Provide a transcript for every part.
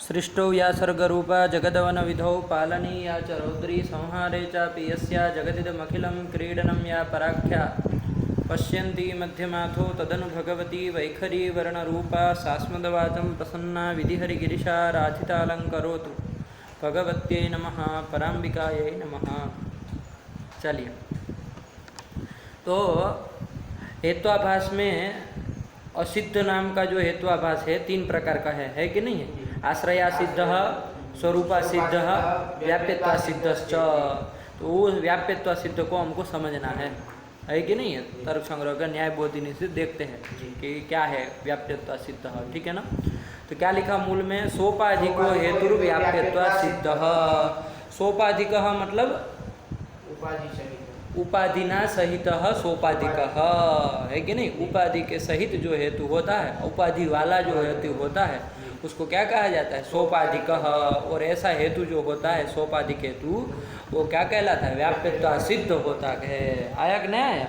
सृष्टौ या सर्गरूपा जगदवनविधौ पालनीया च रौद्री संहारे चापि यस्या जगदिदमखिलं क्रीडनं या पराख्या पश्यन्ती मध्यमाथो तदनु भगवती वैखरी वर्णरूपा सास्मदवाचं प्रसन्ना विधिहरिगिरिशा राधितालङ्करोतु भगवत्यै नमः पराम्बिकायै नमः। चलिए, तो हेत्वाभास में असिद्ध नाम का जो हेत्वाभास है 3 प्रकार का है कि नहीं है? आश्रया सिद्ध, स्वरूपा सिद्ध, व्याप्यत्वा सिद्धश्च। तो वो व्याप्यत्वा सिद्ध को हमको समझना है कि नहीं है? तर्क संग्रह का न्याय बोधिनी से देखते हैं कि क्या है व्याप्यत्वा सिद्ध, ठीक है ना? तो क्या लिखा मूल में? सोपाधिको हेतुर व्याप्यत्वा सिद्ध। सोपाधिक मतलब उपाधिना सहित सोपाधिक है कि नहीं? उपाधि के सहित जो हेतु होता है, उपाधि वाला जो हेतु होता है, उसको क्या कहा जाता है? सोपाधिक। और ऐसा हेतु जो होता है सोपाधिक हेतु, वो क्या कहलाता है? व्याप्यत्वा सिद्ध होता है। आया कि नहीं आया?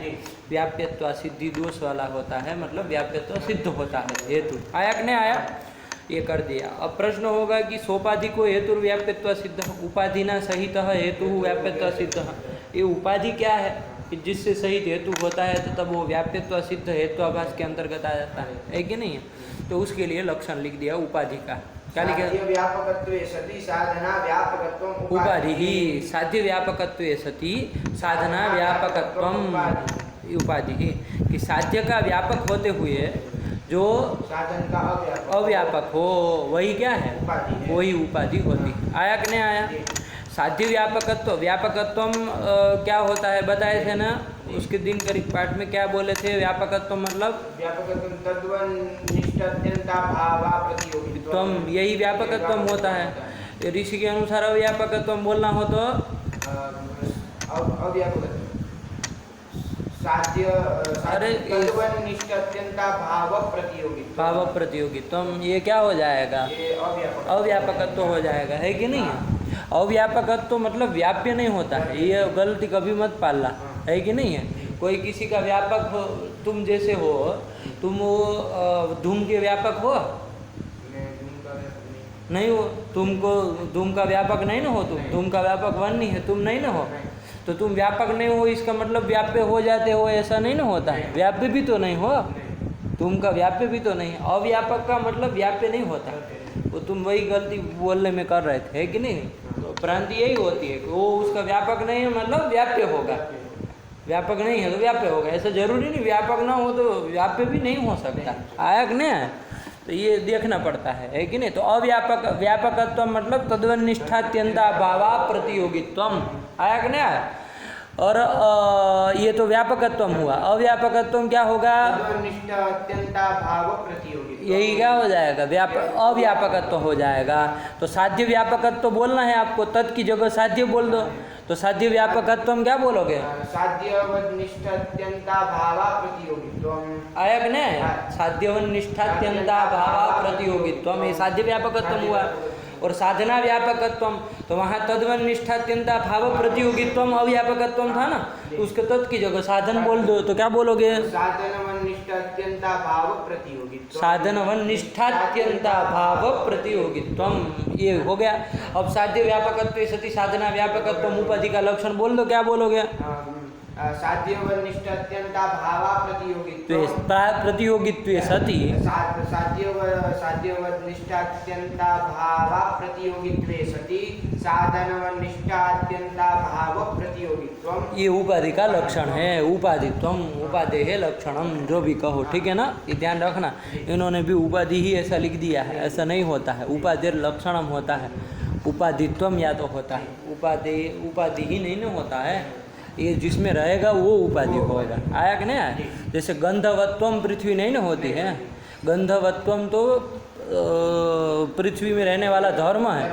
व्याप्यत्वा सिद्धि दोष वाला होता है, मतलब व्याप्यत्वा सिद्ध होता है हेतु। आया कि नहीं आया? ये कर दिया। अब प्रश्न होगा कि सोपाधिको हेतु व्याप्यत्वा सिद्ध, उपाधिना सहित हेतु व्याप्यत्वा सिद्ध। ये उपाधि क्या है कि जिससे सहित हेतु होता है तो तब वो व्याप्यत्व सिद्ध हेत्वाभास के अंतर्गत आ जाता है कि नहीं है? तो उसके लिए लक्षण लिख दिया उपाधि का। क्या लिखा? व्यापकत्वे सति साधना व्यापकत्वम उपाधि ही। साध्य व्यापकत्वे सति साधना व्यापकत्वम उपाधि ही, कि साध्य का व्यापक होते हुए जो साधन का अव्यापक हो वही क्या है? वही उपाधि होती। आया कि नहीं आया? साध्य व्यापकत्व, व्यापकत्व क्या होता है बताए थे ना उसके दिन करीब पाठ में? क्या बोले थे? व्यापकत्व मतलब तुम, यही व्यापकत्व होता है। ऋषि के अनुसार अव्यापकत्व बोलना हो तो भाव प्रतियोगित्व, ये क्या हो जाएगा? अव्यापकत्व हो जाएगा, है कि नहीं है? अव्यापकत्व मतलब व्याप्य नहीं होता है, ये गलती कभी मत पालना, है कि नहीं है? कोई किसी का व्यापक हो, तुम जैसे हो, तुम वो धूम के व्यापक हो नहीं हो? तुमको धूम का व्यापक नहीं ना हो, तुम धूम का व्यापक वन नहीं है, तुम नहीं ना हो, तो तुम व्यापक नहीं हो इसका मतलब व्याप्य हो जाते हो, ऐसा नहीं ना होता है। व्याप्य भी तो नहीं हो, तुम का व्याप्य भी तो नहीं। अव्यापक का मतलब व्याप्य नहीं होता, वो तुम वही गलती बोलने में कर रहे थे, है कि नहीं? तो भ्रांति यही होती है कि वो उसका व्यापक नहीं है मतलब व्याप्य होगा, व्यापक नहीं है तो व्याप्य होगा, ऐसा जरूरी नहीं। व्यापक ना हो तो व्याप्य भी नहीं हो सकता। आया कि नहीं? तो ये देखना पड़ता है कि नहीं? तो अव्यापक, व्यापकत्व मतलब तद्वनिष्ठात्यंता भावा प्रतियोगित्वम। आया कि नहीं? और ये तो व्यापकत्व हुआ। अव्यापकत्व क्या होगा? यही क्या हो जाएगा? अव्यापकत्व हो जाएगा। तो साध्य व्यापकत्व बोलना है आपको, तत् की जगह साध्य बोल दो, तो साध्य व्यापकत्व क्या बोलोगे? आया कि नहीं? साध्यवनिष्ठात्यंता भावा प्रतियोगित्वम, ये साध्य व्यापकत्व हुआ। और साधना व्यापकत्व, तो वहाँ तद्वनिष्ठात्यंता भाव प्रतियोगित्वम अव्यापकत्व था ना, तो उसके तत् की जगह साधन बोल दो, तो क्या बोलोगे? साधनवनिष्ठात्यंता भाव प्रतियोगित्वम। साधनवनिष्ठात्यंता भाव प्रतियोगित्वम, ये हो गया। अब साध्य व्यापकत्व सति साधना व्यापकत्व उपाधि का लक्षण बोल दो, क्या बोलोगे? साध्यवनिष्ठात्यंता भावा प्रतियोगित्वम प्रतियोगित्वे सति साध्यवनिष्ठात्यंता भावा प्रतियोगित्वे सति साधनवनिष्ठात्यंता भाव प्रतियोगित्वम, ये उपाधि का लक्षण है। उपाधित्वम, उपाधि है लक्षणम, जो भी कहो, ठीक है ना? ये ध्यान रखना, इन्होंने भी उपाधि ही ऐसा लिख दिया है, ऐसा नहीं होता है। उपाधि लक्षणम होता है, उपाधित्वम या तो होता है, उपाधि ही नहीं ना होता है। ये जिसमें रहेगा वो उपाधि होगा। आया कि नहीं आया? जैसे गंधवत्वम पृथ्वी नहीं ना होती है, गंधवत्वम तो पृथ्वी में रहने वाला धर्म है,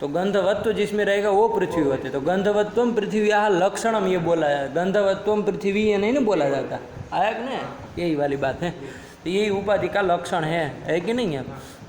तो गंधवत्व जिसमें रहेगा वो पृथ्वी होती है। तो गंधवत्वम पृथ्वी यहाँ लक्षणम ये बोला है, गंधवत्वम पृथ्वी ये नहीं ना बोला जाता। आया कि नहीं? यही वाली बात है, तो यही उपाधि का लक्षण है कि नहीं है?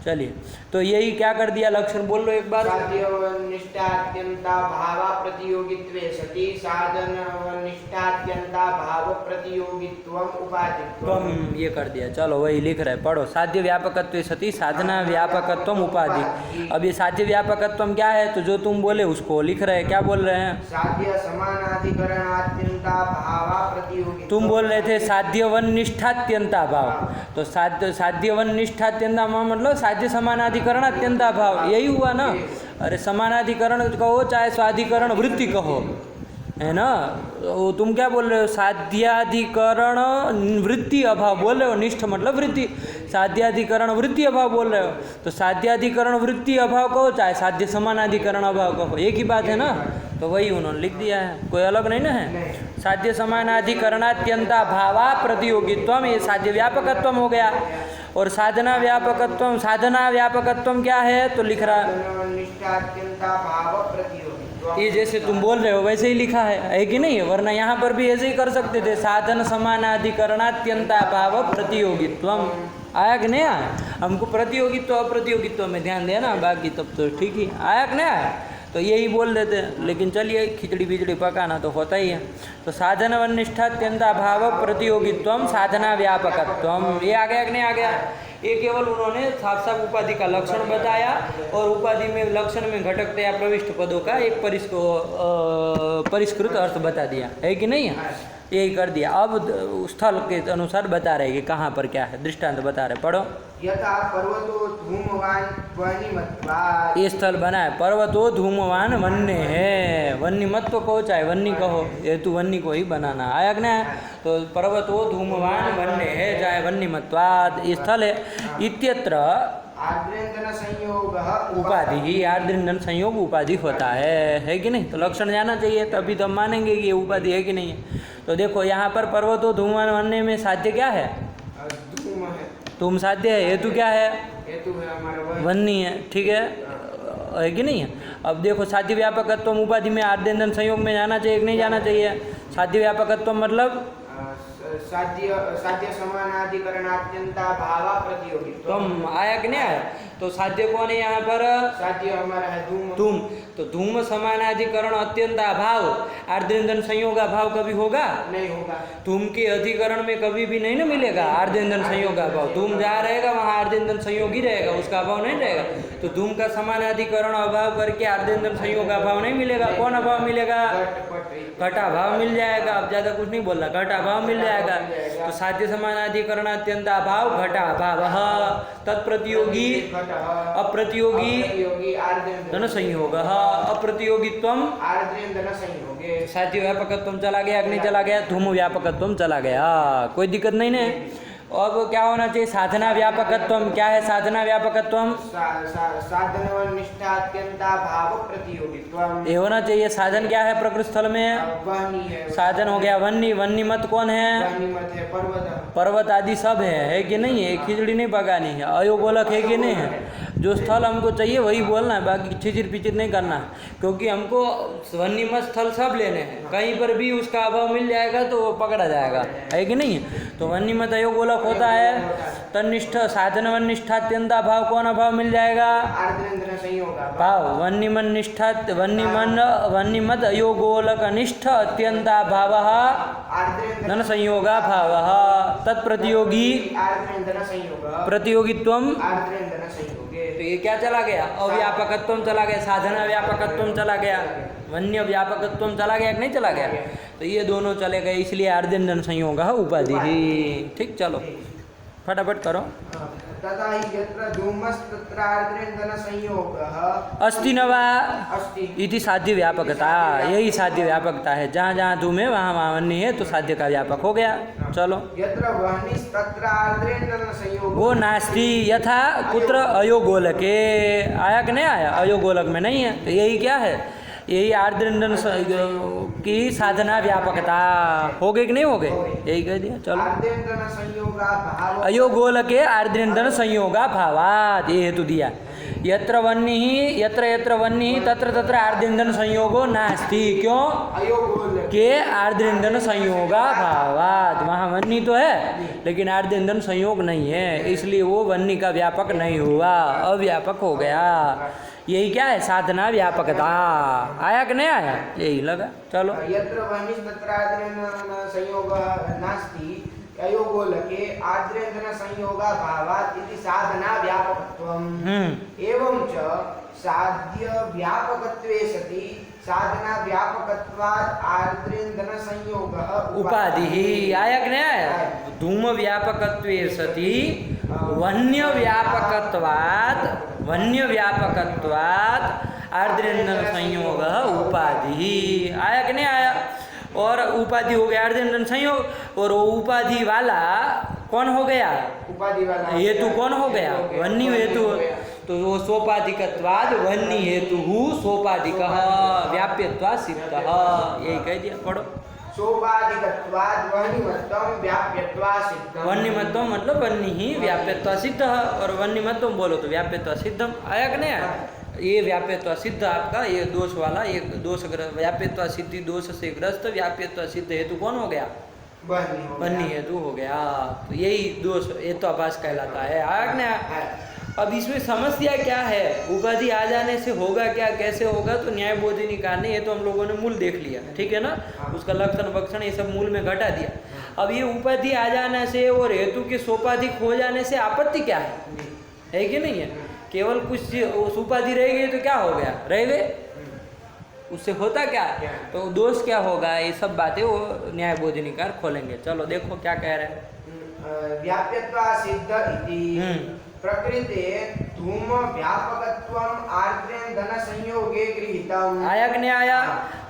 चलिए, तो यही क्या कर दिया लक्षण, बोल लो एक बार। साध्यवनिष्ठात्यंता भाव प्रतियोगित्वे सति साधनवनिष्ठात्यंता भाव प्रतियोगित्वम उपाधित्वम। तुम ये कर दिया, चलो वही लिख रहे, पढ़ो। साध्य व्यापकत्व सति साधना व्यापकत्वम उपाधि। अब ये साध्य व्यापकत्वम क्या है, तो जो तुम बोले उसको लिख रहे हैं। क्या बोल रहे हैं? साध्य समानाधिकरणात्यंता भाव प्रतियोगित्वम। तुम बोल रहे थे साध्यवन निष्ठात्यंता भाव, तो साध्यवन निष्ठात्यंता मतलब साध्य समानाधिकरण अत्यंता भाव, यही हुआ ना। अरे समानाधिकरण कहो चाहे स्वाधिकरण वृत्ति कहो, है ना। वो तुम क्या बोल रहे हो, साध्याधिकरण वृत्ति अभाव बोल रहे हो, निष्ठ मतलब वृत्ति, साध्याधिकरण वृत्ति अभाव बोल रहे हो। तो साध्याधिकरण वृत्ति अभाव कहो चाहे साध्य समानाधिकरण अभाव कहो, एक ही बात है ना। तो वही उन्होंने लिख दिया है, कोई अलग नहीं ना है। साध्य समानाधिकरणात्यंता भावा प्रतियोगित्वम, ये साध्य व्यापकत्वम हो गया। और साधना व्यापकत्वम, साधना व्यापकत्वम क्या है, तो लिख रहा ये जैसे तुम बोल रहे हो वैसे ही लिखा है कि नहीं है। वरना यहाँ पर भी ऐसे ही कर सकते थे, साधन समानाधिकरणात्यंता भाव प्रतियोगित्वम। आया कि नहीं आया? हमको प्रतियोगित्व अप्रतियोगित्व में ध्यान देना, बाकी तब तो ठीक ही। आया कि नहीं आया? तो यही बोल देते, लेकिन चलिए खिचड़ी बिचड़ी पकाना तो होता ही है। तो साधन वनिष्ठात्यंता भाव प्रतियोगित्वम साधना व्यापकत्वम, ये आ गया कि नहीं आ गया? ये केवल उन्होंने साफ साफ उपाधि का लक्षण बताया, और उपाधि में लक्षण में घटकतया प्रविष्ट पदों का एक परिष्कृत अर्थ बता दिया, है कि नहीं है। यही कर दिया। अब स्थल के अनुसार बता रहे कि कहाँ पर क्या है, दृष्टांत बता रहे, पढ़ो। यथा पर्वतो धूमवान वह्निमत्वात्, ये स्थल बना है, पर्वतो धूमवान वन्य है। वन्यमत्व कहो चाहे वन्नी कहो, हेतु वन्नी को ही बनाना। आया कि नहीं? तो पर्वतो धूमवान वन्य है चाहे वन्यमत्वात् ये स्थल है। इत्यत्र आद्रेंद्र संयोग उपाधि ही, आद्रिंदन संयोग उपाधि होता है कि नहीं। तो लक्षण जाना चाहिए, तभी तो हम मानेंगे कि ये उपाधि है कि नहीं है। तो देखो यहाँ पर पर्वतो धूमवान वन्य में साध्य क्या है? धूम है, धूम साध्य है, हेतु क्या है? हेतु है हमारा वन्नी है, ठीक है कि नहीं है। अब देखो साध्य व्यापकत्व उपाधि में आद्यंतन संयोग में जाना चाहिए कि नहीं जाना चाहिए? साध्य व्यापकत्व मतलब साध्य समानाधिकरणात्यंता भाव प्रतियोगित्व। तुम आया कि नहीं आया? तो साध्य कौन है यहाँ पर? साध्य हमारा है धूम। धूम, तो धूम समानाधिकरण अत्यंत अभाव, आर्द्रेंदन संयोग अभाव कभी होगा? नहीं होगा। धूम के अधिकरण में कभी भी नहीं ना मिलेगा आर्द्रेंदन संयोग अभाव। धूम जहाँ रहेगा वहाँ आर्द्रेंदन संयोग ही रहेगा, उसका अभाव नहीं रहेगा। तो धूम का समानाधिकरण अभाव करके आर्द्रेंदन संयोग अभाव नहीं मिलेगा। कौन अभाव मिलेगा? घट अभाव मिल जाएगा। अब ज्यादा कुछ नहीं बोलना, घट अभाव मिल जाएगा। तो साध्य समानाधिकरण अत्यंत अभाव घट अभाव तत्प्रतियोगी अप्रतियोगी धन संयोग अप्रतियोगित्वम साध्य व्यापकत्वम चला गया कि नहीं चला गया? धूम व्यापकत्वम चला गया, कोई दिक्कत नहीं ना। अब क्या होना चाहिए? साधना व्यापकत्वम। क्या है साधना व्यापकत्वम? ये होना चाहिए। साधन क्या है प्रकृत स्थल में? साधन हो गया वन्नी। वन्नी मत कौन है? पर्वत आदि सब है कि नहीं है? खिचड़ी नहीं पकानी है, अयोगोलक है कि नहीं है? जो स्थल हमको चाहिए वही बोलना है, बाकी छिचिर पिचिर नहीं करना, क्योंकि हमको वन्यमत स्थल सब लेने हैं। कहीं पर भी उसका अभाव मिल जाएगा तो वो पकड़ा जाएगा, है कि नहीं? तो वन्यमत अयोगोलक होता है। तनिष्ठ साधन वनिष्ठात्यंता भाव कौन अभाव मिल जाएगा? भाव वन्यमन निष्ठा वन्यमत अयोगोलक निष्ठ अत्यंता भाव धन संयोगा भाव तत्प्रतियोगी प्रतियोगित्वम। तो ये क्या चला गया? अव्यापकत्वम चला गया, साधना व्यापकत्वम चला गया, वन्य व्यापकत्वम चला गया कि नहीं चला गया? तो ये दोनों चले गए, इसलिए आर्द्रेंदन संयोग उपाधि ही। ठीक, चलो फटाफट करो। तथा हि यत्र धूमस्तत्र आर्द्रेंदन संयोगः अस्ति न वा अस्ति इति साध्य व्यापकता। यही साध्य व्यापकता है, जहाँ जहाँ धूम है वहाँ वहाँ वन्य है, तो साध्य का व्यापक हो गया। चलो यत्र वह्निस्तत्र आर्द्रेंदन संयोगो वो नास्ति यथा कुत्र अयोगोलके। आया कि नहीं आया? अयोगोलक में नहीं है। तो यही क्या है? यही आर्द्रेंदन की साधना व्यापकता। हो गए कि नहीं हो गए? यही कह दिया। चलो आर्द्रेंदन संयोगा भाव अयोगोलके आर्द्रेंदन संयोगा भावात, ये हेतु दिया यत्र यत्र वह्निः तत्र तत्र आर्द्रेन्दन संयोगो नास्ति। क्यों? अयोगो के आर्द्रेन्दन संयोगाभावात्। वहाँ वह्नि तो है लेकिन आर्द्रेन्दन संयोग नहीं है, इसलिए वो वह्नि का व्यापक नहीं हुआ, अव्यापक हो गया। यही क्या है? साधना व्यापकता। आया कि नहीं आया? यही लगा। चलो यत्र वह्निः तत्र आर्द्रेन्दन संयोगः नास्ति अयोगो लके आर्द्रेन्दन संयोगाभावात् इति साधना व्यापकत्वम्। एवं च साध्य व्यापकत्वे सति साधना व्यापकत्वात् आर्द्रेन्दन संयोगः उपाधिः। आया कि नहीं आया? धूम व्यापकत्वे सति वन्य व्यापकत्वात् आर्द्रेन्दन संयोगः उपाधिः। आया कि नहीं आया? और उपाधि हो गया आर्द्रेन्दन संयोग, और वो उपाधि वाला कौन हो गया? उपाधि वाला हेतु कौन हो गया? वन्य हेतु। तो वो सोपाधिकत्वाद वन्य हेतु सोपाधिकः व्याप्यत्वात् सिद्धः। यही कह दिया। पढ़ो। सोपाधिकत्वाद् वह्निमत्वं व्याप्यत्वात् सिद्धम्। वह्निमत्वं मतलब वन्य ही व्याप्यत्वात् सिद्धः, और वह्निमत्वं बोलो तो व्याप्यत्वात् सिद्धम। आया कि नहीं आया? ये व्याप्यत्वात् सिद्ध आपका ये दोष वाला, एक दोष व्याप्यत्वात् सिद्धि दोष से ग्रस्त व्याप्यत्वात् सिद्ध हेतु कौन हो गया? वन्य हेतु हो गया। तो यही दोष हेत्वाभास कहलाता है। आया कि नहीं? अब इसमें समस्या क्या है? उपाधि आ जाने से होगा क्या, कैसे होगा? तो न्याय बोधिनी कारण ये तो हम लोगों ने मूल देख लिया, ठीक है ना? उसका लक्षण वक्षण ये सब मूल में घटा दिया। अब ये उपाधि आ जाने से और हेतु के सोपाधिक हो जाने से आपत्ति क्या है कि नहीं है? केवल कुछ उस उपाधि रह गई तो क्या हो गया? रह गए, उससे होता क्या? तो दोष क्या होगा? ये सब बातें वो न्याय बोधिनीकार खोलेंगे। चलो देखो क्या कह रहे हैं। व्याप्यत्वात् सिद्ध इति प्रकृते धूम व्यापकत्वम् आर्द्रेन्दन संयोगे गृहीतम्। आया कि नहीं आया?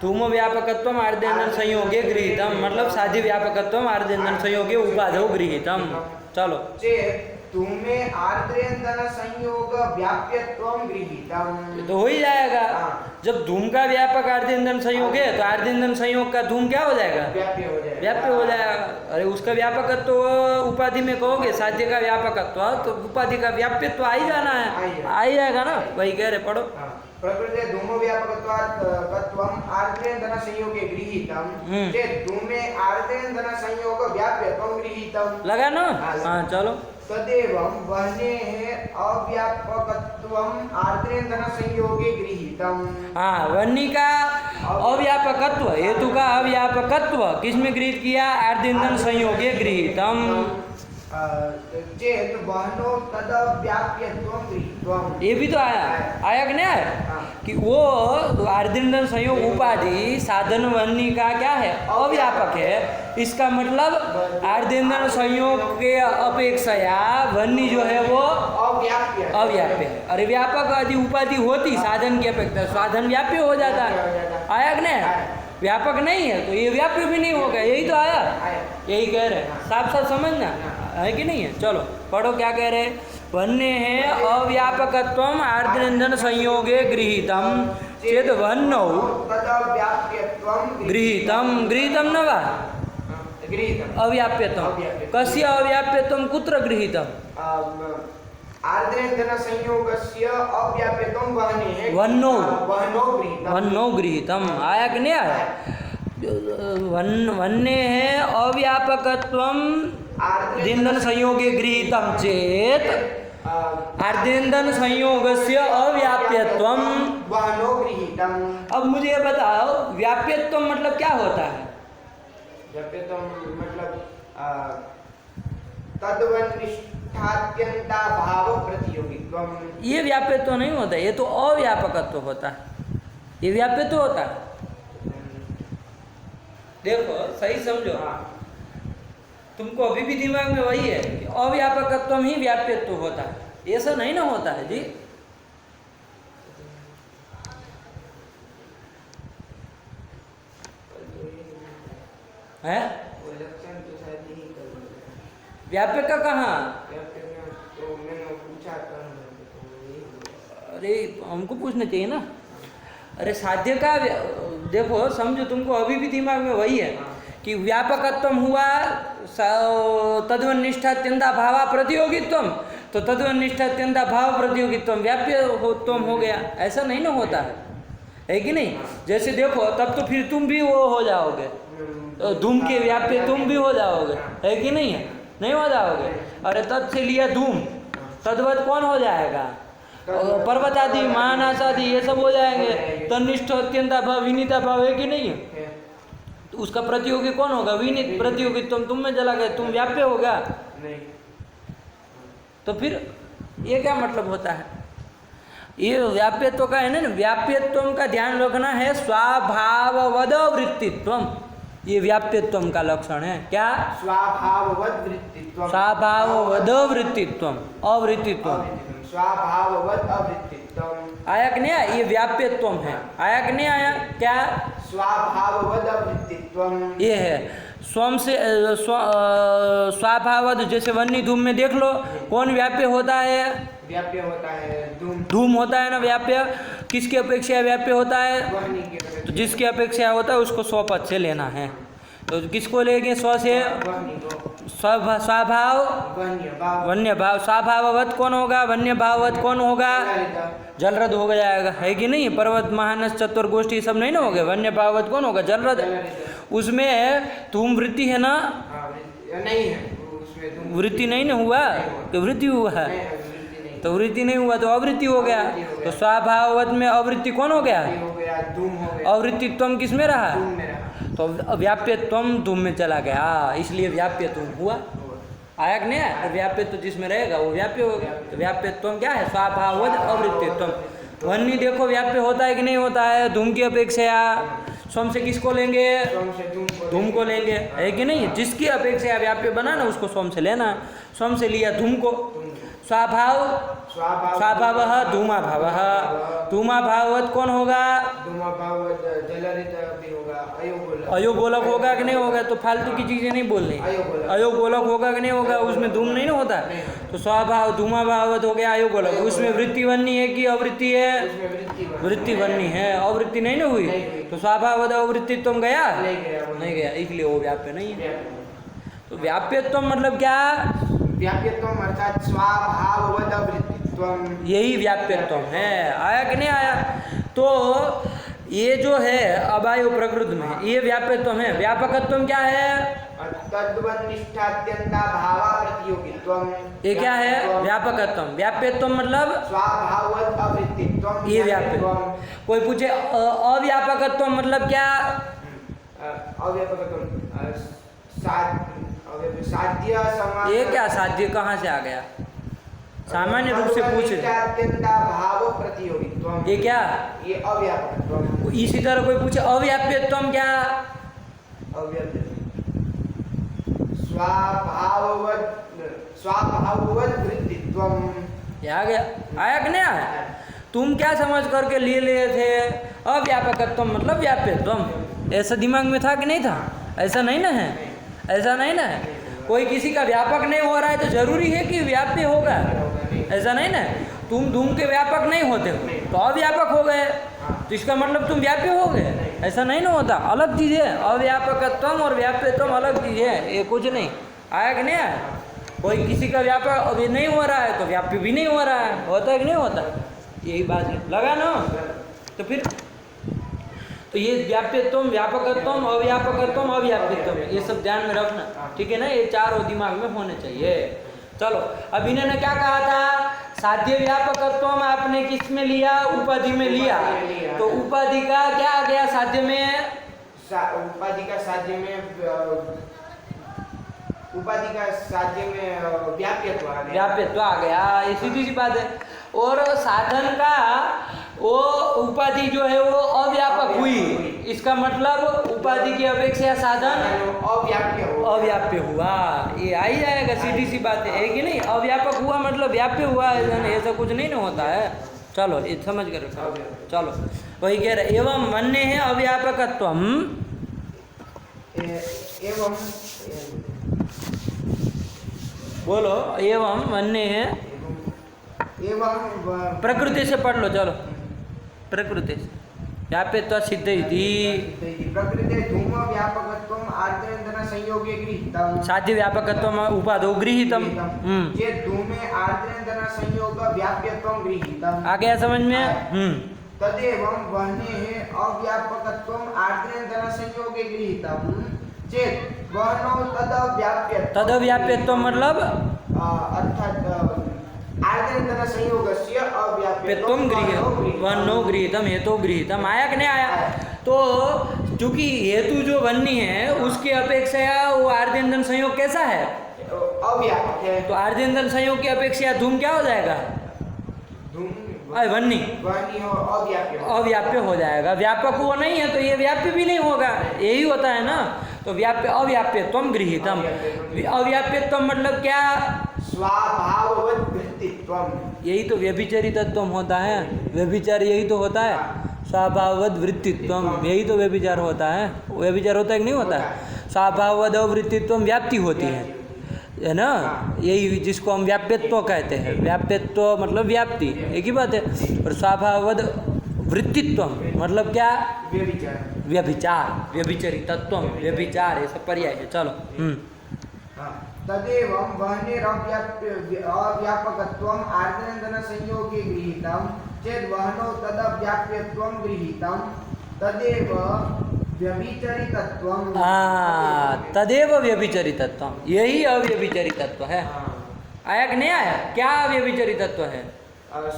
धूम व्यापकत्वम् आर्द्रेन्दन संयोगे गृहीतम् मतलब साध्य व्यापकत्वम् आर्द्रेन्दन संयोगे उपाधौ गृहीतम्। चलो चेत् धूमे आर्द्रेन्दन संयोग व्याप्यत्वं गृहीतम्। तो हो ही जाएगा। जब धूम का व्यापक आर्द्रेन्दन संयोग है तो आर्द्रेन्दन संयोग का धूम क्या हो जाएगा? व्याप्य हो जाएगा। अरे उसका व्यापकत्व उपाधि में कहोगे, साध्य का व्यापकत्व तो उपाधि का व्याप्यत्व आ ही जाना है, आ ही जाएगा ना। वही कह रहे, पढ़ो। प्रकृते धूम व्यापकत्वम् आर्द्रेन्दन संयोगे गृहीतम् चेत् धूमे आर्द्रेन्दन संयोग व्याप्यत्वं गृहीतम्। लगा ना? हाँ चलो। तदेवं वह्नेः अव्यापकत्वम् आर्द्रेन्दन संयोगे गृहीतम्। हाँ, वह्नि का अव्यापकत्व, हेतु का अव्यापकत्व किसमें गृहीत किया? आर्द्रेन्दन संयोगे गृहीतम्। चेत् वह्नो तदव्याप्यत्वं गृहीतम्। ये भी तो आया कि नहीं आया? कि वो आर्द्रेन्दन संयोग उपाधि साधन वह्नि का क्या है? अव्यापक है। इसका मतलब आर्द्रेन्दन संयोग के अपेक्षाया वह्नि जो है वो अव्याप्य है। अरे व्यापक यदि उपाधि होती साधन की अपेक्षा, साधन व्याप्य हो जाता है। आया कि नहीं? व्यापक नहीं है तो ये व्याप्य भी नहीं होगा। यही तो आया, यही कह रहे हैं। साफ साफ समझना है कि नहीं है? चलो पढ़ो क्या कह रहे हैं। वन्य है अव्यापकत्वम् आर्द्रेन्दन संयोगे गृहीतम् चेत् वह्नौ गृहीतम् न वा? अव्याप्यत्वम् कस्य अव्याप्यत्वं कुत्र गृहीतम्? आर्द्रेन्दन संयोगस्य अव्याप्यत्वं वह्नौ गृहीतम्। आया कि नहीं आया? वन्य है अव्यापकत्वम् आर्द्रेन्दन संयोगे गृहीतम् चेत् आर्द्रेन्दन संयोगस्य अव्याप्यत्वं वह्नौ गृहीतम्। अब मुझे ये बताओ व्याप्यत्व मतलब क्या होता है? व्याप्यत्वं मतलब तद्वन्निष्ठात्यन्ता भाव प्रतियोगित्वम्। ये व्याप्यत्व नहीं होता, ये तो अव्यापकत्व होता है। ये व्याप्यत्व होता है। देखो सही समझो। तुमको अभी भी दिमाग में वही है कि अव्यापकत्व ही व्याप्यत्व होता है। ऐसा नहीं ना होता है जी। है व्याप्य का कहाँ? अरे हमको पूछना चाहिए ना। अरे साध्य का देखो समझो, तुमको अभी भी दिमाग में वही है कि व्यापकत्व हुआ तद्वन्निष्ठात्यन्ता भावा प्रतियोगित्वम, तो तद्वनिष्ठ अत्यंत भाव प्रतियोगित्व व्याप्य हो गया, ऐसा नहीं ना होता है कि नहीं? जैसे देखो तब तो फिर तुम भी वो हो जाओगे, तो धूम के व्याप्य तुम भी हो जाओगे, है कि नहीं है? नहीं हो जाओगे। अरे तत् से लिया धूम, तद्वत कौन हो जाएगा? पर्वत आदि महानाश आदि ये सब हो जाएंगे। तनिष्ठ अत्यंता भाव विनीता भाव है कि नहीं है? तो उसका प्रतियोगी कौन होगा? विनीत प्रतियोगी तुम में चला गए, तुम व्याप्य होगा नहीं। तो फिर ये क्या मतलब होता है? ये व्याप्यत्व का है ना, व्याप्यत्व का ध्यान रखना है। स्वाभाववद वृत्तित्वम, ये व्याप्यत्व का लक्षण है। क्या? स्वाभाववद वृत्तित्वम, स्वाभाववद वृत्तित्वम, अवृत्तित्वम, स्वाभाववद अवृत्तित्वम। आया कि नहीं आया? ये व्याप्यत्व है, आया कि नहीं आया? क्या? स्वाभाववद अवृत्तित्वम, ये है स्वम से स्वाभावद। जैसे वन्य धूम में देख लो, कौन व्याप्य होता है? व्याप्य होता है धूम। धूम होता है ना व्याप्य। किसकी अपेक्षा व्याप्य होता है? वहनी की अपेक्षा। तो जिसकी अपेक्षा होता है उसको स्व पद से लेना है। तो किसको लेंगे? स्व से वहनी को। स्वभाव वन्य भाव, वन्य भाव। स्वाभाववत कौन होगा? वन्य भाववत कौन होगा? जलरद हो जाएगा, है कि नहीं? पर्वत महानस चतुर गोष्ठी सब नहीं ना हो गए। वन्य भाववत कौन होगा? जलरद। उसमें धूम वृत्ति है ना? नहीं है उसमें धूम। वृत्ति नहीं ना हुआ कि वृत्ति हुआ है? तो वृत्ति नहीं हुआ तो अवृत्ति हो गया। तो स्वाभाववत में अवृत्ति कौन हो गया? हो गया धूम हो गया। अवृत्तित्व किस में रहा? धूम में रहा। तो व्याप्यत्व धूम में चला गया, इसलिए व्याप्यत्व हुआ। आया कि नहीं आया? तो व्याप्यत्व जिसमें रहेगा वो व्याप्य हो गया। तो व्याप्यत्व क्या है? स्वाभाववद अवृत्तित्व। वन्य देखो व्याप्य होता है कि नहीं होता है? धूम की अपेक्षा स्वम से किसको लेंगे? स्वम से धूम को लेंगे, है कि नहीं? जिसकी अपेक्षा व्याप्य बना ना उसको स्वम से लेना। स्वम से लिया धूम को। स्वाभाव स्वाभावः धूमा भावः। धूमा भाववत कौन होगा? धूमाभाववद जलरित भी होगा। अयोगोलक। अयोगोलक होगा कि नहीं होगा? तो फालतू की चीजें नहीं बोलनी। अयोगोलक होगा कि नहीं होगा? उसमें धूम नहीं ना होता। तो स्वभाव धूमा भाववत हो गया अयोगोलक। उसमें वृत्ति वन्नी है कि अवृत्ति है? वृत्ति वन्नी है, अवृत्ति नहीं ना हुई। तो स्वाभाववद अवृत्तित्व गया? नहीं गया, इसलिए वो व्याप्य नहीं है। तो व्याप्यत्व मतलब क्या? व्याप्यत्व अर्थात स्वाभाववद अवृत्तित्वम, यही व्याप्यत्व है। आया कि नहीं आया? तो ये जो है अबायो प्रकृत में ये व्याप्यत्व है। व्यापकत्व क्या है? तद्वनिष्ठात्यंता भावा प्रतियोगित्वम, ये क्या है? व्यापकत्व। व्याप्यत्व मतलब स्वाभाववद अवृत्तित्वम, ये व्याप्य। कोई पूछे अव्यापकत्व मतलब क्या? अव्यापकत्व साध्य समास। ये क्या साध्य कहाँ से आ गया? सामान्य रूप से पूछ रहे। अत्यंता भाव प्रतियोगित्वम, ये क्या? ये अव्यापकत्वम। इसी तरह कोई पूछे अव्याप्यत्व क्या? स्वाभाववद वृत्तित्वम, ये आ गया। आया कि नहीं आया? तुम क्या समझ करके ले लिए थे? अव्यापकत्व मतलब व्याप्यत्व। ऐसा दिमाग में था कि नहीं था? ऐसा नहीं ना है? ऐसा नहीं ना है? कोई किसी का व्यापक नहीं हो रहा है तो जरूरी है कि व्याप्य होगा? ऐसा नहीं ना? तुम धूम के व्यापक नहीं होते हो तो अव्यापक हो गए, तो इसका मतलब तुम व्याप्य हो गए? ऐसा नहीं ना होता। अलग चीज़ है, अव्यापकत्व और व्याप्यत्व अलग चीज़ है। ये कुछ नहीं। आया कि नहीं आया? कोई किसी का व्यापक अभी नहीं हो रहा है तो व्याप्य भी नहीं हो रहा है। होता है कि नहीं होता? यही बात है। लगा ना? तो फिर तो ये व्याप्यत्व, व्यापकत्व, अव्यापकत्व, अव्याप्यत्व, ये सब ध्यान में रखना, ठीक है ना? ये चारों दिमाग में होने चाहिए। चलो, अब इन्होंने क्या कहा था? साध्य व्यापकत्व आपने किस में लिया? उपाधि में लिया। तो उपाधि का क्या आ गया साध्य में? उपाधि का साध्य में उपाधि का साध्य में व्याप्यत्व आ गया। व्याप्यत्व आ गया, ये सीधी सी बात है। और साधन का वो उपाधि जो है वो अव्यापक हुई। इसका मतलब उपाधि की अपेक्षा साधन अव्याप्य हुआ। ये आ ही जाएगा, सीधी सी बात है कि नहीं? अव्यापक हुआ मतलब व्याप्य हुआ, ऐसा कुछ नहीं ना होता है। चलो ये समझ कर रखो। चलो वही कह रहे एवं मन्य है अव्यापकत्व एवं बोलो एवं मन्य है एवं प्रकृति से पढ़ लो। चलो प्रकृति से व्याप्यत्व सिद्ध थी प्रकृति धूम व्यापकत्वम आर्द्रंदन संयोगे गृहीतम् साध्य व्यापकत्वम् उपाधौ गृहीतम्। चेत् धूमे आर्द्रेन्द्र संयोग व्याप्यत्वं गृहीतम्। आ गया समझ में? तदेवं वह्नेः अव्यापकत्वम् आर्द्रेन्द्र संयोगे गृहीतम् चेत् वह्नौ तदव्याप्यत्वम्। तदव्याप्यत्वं मतलब अर्थात् आर्द्रेन्द्र संयोगस्य अव्याप्यत्वं वह्नौ गृहीतम हेतु गृहीतम। आया कि नहीं आया? तो चूंकि हेतु जो वन्नी है उसकी अपेक्षा वो आर्द्रेन्द्र संयोग कैसा है? अव्यापक है। तो आर्द्रेन्द्र संयोग की अपेक्षा धूम क्या हो जाएगा? वन्नी अव्याप्य हो जाएगा। व्यापक वो नहीं है तो ये व्याप्य भी नहीं होगा, यही होता है ना। तो व्याप्य अव्याप्यत्वम गृहीतम। अव्याप्यत्वम मतलब क्या? स्वाभाववत् वृत्तित्वम। यही तो व्यभिचरितत्वम होता है। व्यभिचार यही तो होता है, स्वभाववद वृत्तित्वम, यही तो व्यभिचार होता है। व्यभिचार होता है कि नहीं होता है? स्वभाववद वृत्तित्वम व्याप्ति होती है ना। यही जिसको हम व्याप्यत्व कहते हैं। व्याप्यत्व मतलब व्याप्ति, एक ही बात है। और स्वभाववद वृत्तित्वम मतलब क्या? व्यभिचार, व्यभिचरितत्वम, व्यभिचार, ये सब पर्याय है। चलो तदेवं वह्नेरव्यापकत्वम् आर्द्रेन्द्र संयोगे गृहीतं चेत् वह्नौ तदव्याप्यत्वं गृहीतं तदेव व्यभिचरितत्वं। तदेव व्यभिचरितत्वम, यही अव्यभिचरितत्व है। आया कि नहीं आया? क्या अव्यभिचरितत्व है?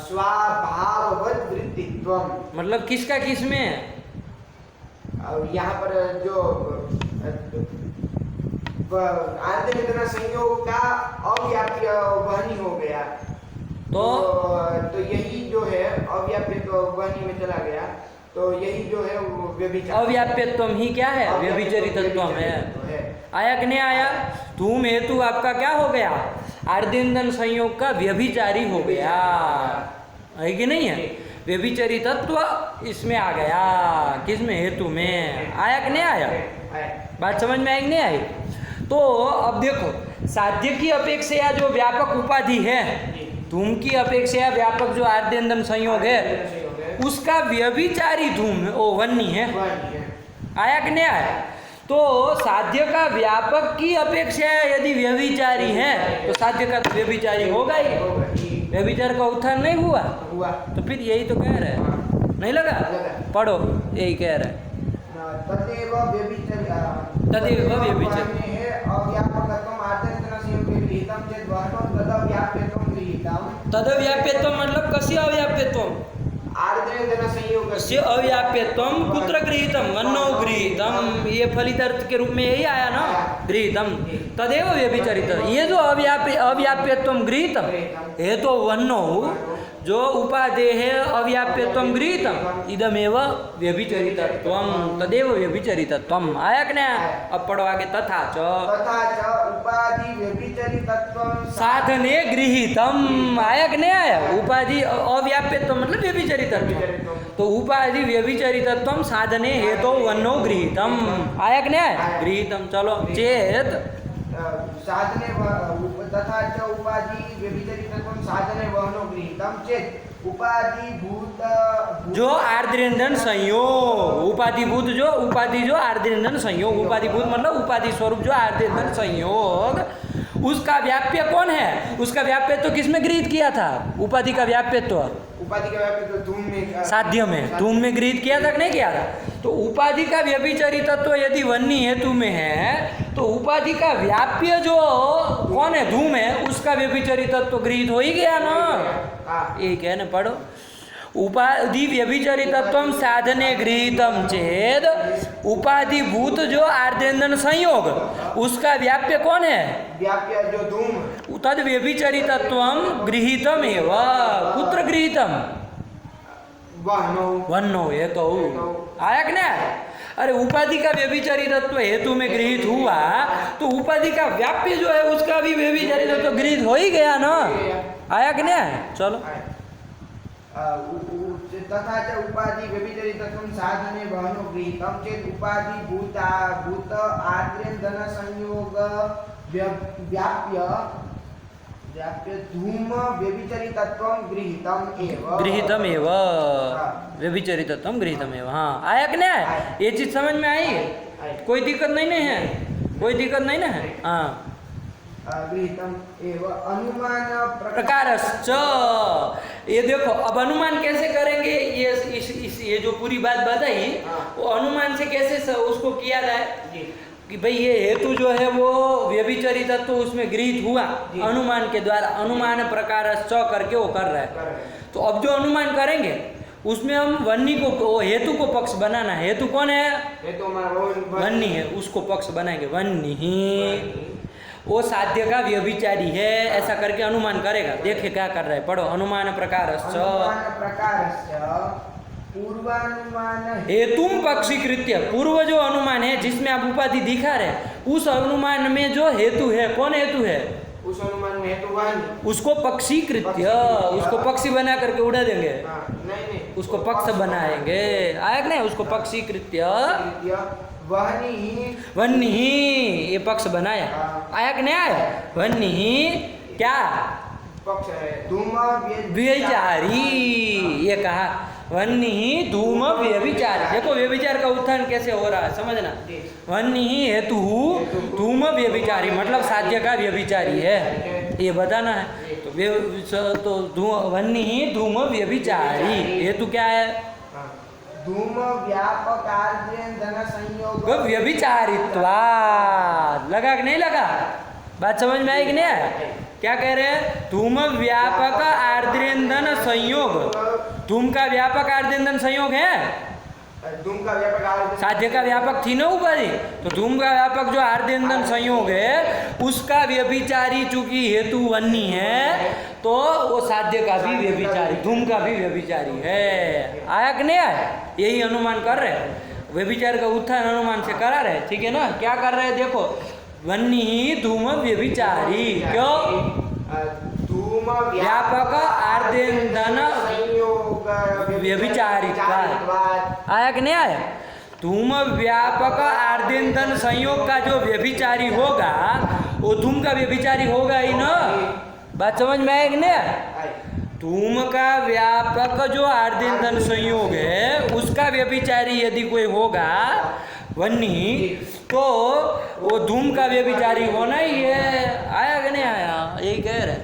स्वाभाववत् वृत्तित्वम मतलब किसका किस में है? यहाँ पर जो आर्द्रेन्द्र संयोग का अव्याप्य वहनी हो गया तो यही जो है अव्याप्य तो वहनी में चला गया, तो यही जो है वो व्यभिचार। अव्याप्यत्वम ही क्या है? व्यभिचरितत्वम है। आया कि नहीं आया? धूम हेतु आपका क्या हो गया? आर्द्रेन्द्र संयोग का व्यभिचारी हो गया, है कि नहीं है? व्यभिचरितत्व इसमें आ गया, किसमें? हेतु में। आया कि नहीं आया? बात समझ में आई कि नहीं आई? तो अब देखो, साध्य की अपेक्षा जो व्यापक उपाधि है, धूम की अपेक्षा व्यापक जो आर्द्रेन्द्र संयोग है, उसका व्यभिचारी धूम वो वन्नी है। आया कि नहीं आया? तो साध्य का व्यापक की अपेक्षा यदि व्यभिचारी है तो साध्य का तो व्यभिचारी होगा ही। व्यभिचार का उत्थान नहीं हुआ तो फिर यही तो कह रहे हैं, नहीं लगा? पढ़ो, यही कह रहे हैं। तदेव व्यभिचारी तदव्याप्यत्वम मतलब कस्य अव्याप्यत्वम? आर्द्रेन्द्र संयोग से अव्याप्यत्वम कुत्र गृहीतम? वन्नौ गृहीतम। ये फलित अर्थ के रूप में यही आया ना, गृहीतम। तदेव व्यभिचरित, ये जो अव्याप्यत्वम गृहीतम ये तो वन्नौ जो उपाधे है अव्याप्यत्वम गृहीतम इदमेव व्यभिचरितत्वम, तदेव व्यभिचरितत्वम। आया कि नहीं? अब पढ़ो आगे। तथा च उपाधि व्यभिचरितत्वम साधने गृहीतम। आया कि नहीं आया? उपाधि अव्याप्यत्व मतलब व्यभिचरितत्व, तो उपाधि व्यभिचरितत्वम साधने हेतु वन्नो गृहीतम। आया कि नहीं आया? गृहीतम। चलो चेत साधने तथा च उपाधि व्यभिचरितत्वं साधने वहनो गृहीतं चेत् उपाधि भूत जो आर्द्रेन्द्र संयोग, उपाधि भूत जो उपाधि जो आर्द्रेन्द्र संयोग, उपाधि भूत मतलब उपाधि स्वरूप जो आर्द्रेन्द्र संयोग, उसका व्याप्य कौन है? उसका व्याप्यत्व किसमें गृहीत किया था? उपाधि का व्याप्यत्व उपाधि का व्याप्यत्व धूम में, साध्य में, धूम में गृहीत किया था कि नहीं किया था? तो उपाधि का व्यभिचरितत्व यदि वन्नी हेतु में है तो उपाधि का व्याप्य जो कौन है? धूम है, उसका व्यभिचरितत्व गृहीत हो ही गया ना। एक है ना, पढ़ो। उपाधि व्यभिचरितत्वम साधने गृहीतम चेद उपाधि भूत जो आर्द्रेन्द्र संयोग, उसका व्याप्य कौन है? व्याप्य जो धूम, तद व्यभिचरितत्वम गृहीतम एव। कुत्र गृहीतम? वन्नो ये तो आया कि नहीं? अरे उपाधि का व्यभिचरितत्व हेतु में गृहीत हुआ तो उपाधि का व्याप्य जो है उसका भी व्यभिचरितत्व गृहीत हो ही गया ना। आया कि नहीं? चलो तथा च उपाधि व्यभिचरितत्वं साधने वहनो गृहीतं चेत् उपाधि भूत आर्द्रेन्द्र संयोग व्याप्य धूम व्यभिचरितत्वं गृहीतम एव व्यभिचरितत्वं गृहीतम एव। हाँ, आया कि नहीं? ये चीज समझ में आई? कोई दिक्कत नहीं है? कोई दिक्कत नहीं ना है। हाँ, गृहीतम एवं अनुमान प्रकारश्च। ये देखो अब अनुमान कैसे करेंगे, ये जो पूरी बात बताई वो अनुमान से कैसे उसको किया जाए कि भाई ये हेतु जो है वो व्यभिचरित तत्व उसमें गृहीत हुआ अनुमान के द्वारा, अनुमान प्रकारश्च करके वो कर रहा है। तो अब जो अनुमान करेंगे उसमें हम वन्नी को, हेतु को पक्ष बनाना है। हेतु कौन है? वन्नी है, उसको पक्ष बनाएंगे। वन्नी ही वो साध्य का व्यभिचारी है, ऐसा करके अनुमान करेगा। देखिए क्या कर रहा है, पढ़ो। अनुमान प्रकारश्च पूर्वानुमान हेतुम पक्षीकृत्य। पूर्व जो अनुमान है जिसमें आप उपाधि दिखा रहे, उस अनुमान में जो हेतु है, कौन हेतु है? उस अनुमान में हेतु वाणी, उसको पक्षीकृत्य, उसको पक्षी बना करके उड़ा देंगे। नहीं, उसको पक्ष बनाएंगे। आया कि नहीं? उसको पक्षीकृत्य वन्नी ही, ये पक्ष बनाया। आया कि नहीं आया? वन्नी ही क्या पक्ष है? धूम व्यभिचारी, ये कहा वन्नी ही धूम व्यभिचारी। देखो व्यभिचार का उत्थान कैसे हो रहा है, समझना। वन्नी ही हेतु धूम व्यभिचारी, मतलब साध्य का व्यभिचारी है, ये बताना है। तो वन्नी ही धूम व्यभिचारी, हेतु क्या है? धूम व्यापक धन संयोग व्यभिचारित्वात्। लगा कि नहीं लगा? बात समझ में आई कि नहीं आया? क्या कह रहे हैं? धूम व्यापक आर्द्रेंधन संयोग। धूम का व्यापक आर्द्रेंधन संयोग है। धूम का व्यापक साध्य का व्यापक थी ना उपाधि, तो धूम का व्यापक जो आर्द्रेंधन संयोग है उसका व्यभिचारी चूंकि हेतु वन्नी है, तो वो साध्य का भी व्यभिचारी, धूम का भी व्यभिचारी है। आया कि नहीं आया? यही अनुमान कर रहे हैं। व्यभिचार का उत्थान अनुमान से करा रहे, ठीक है ना? क्या कर रहे हैं देखो, वन्नी ही धूम व्यभिचारी। क्यों? धूम व्यापक आर्द्रेंधन व्यभिचारित्वात्। आया कि नहीं आया? धूम व्यापक आर्द्रेंधन संयोग का जो व्यभिचारी होगा वो धूम का व्यभिचारी होगा ही ना। बात समझ में आया कि नहीं? धूम का व्यापक जो आर्द्रेंधन संयोग है उसका व्यभिचारी यदि कोई होगा वन्नी, तो वो धूम का व्यभिचारी होना ही है। आया कि नहीं आया? यही कह रहे।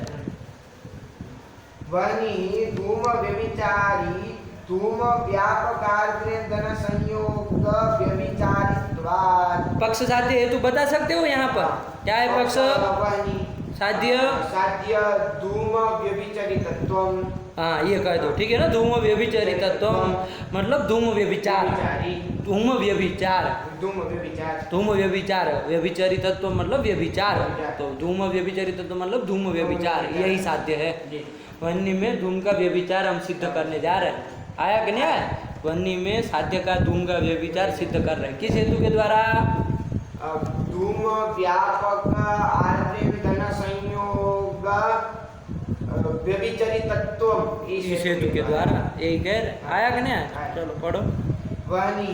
वन्नी धूम व्यभिचारी, धूम व्यापक आर्द्रेंधन संयोग व्यभिचारित्वात्। पक्ष साध्य हेतु बता सकते हो यहाँ पर? क्या है पक्ष? साध्य धूम व्यभिचारितत्वम्। हाँ, ये कह दो, ठीक है ना? धूम व्यभिचारितत्वम् मतलब धूम व्यभिचार, धूम व्यभिचार, धूम व्यभिचार, व्यभिचारितत्व मतलब व्यभिचार, तो धूम व्यभिचारितत्व मतलब धूम व्यभिचार, यही साध्य है। वन्नी में धूम का व्यभिचार हम सिद्ध करने जा रहे हैं। आया कि नहीं आया? वन्नी में साध्य का धूम का व्यभिचार सिद्ध कर रहे हैं। किस हेतु के द्वारा? धूम व्यापक आर्द्रेंधन संयोग व्यभिचारितत्व, इस हेतु के द्वारा, यही कह रहे। आया कि नहीं आया? चलो पढ़ो। वन्नी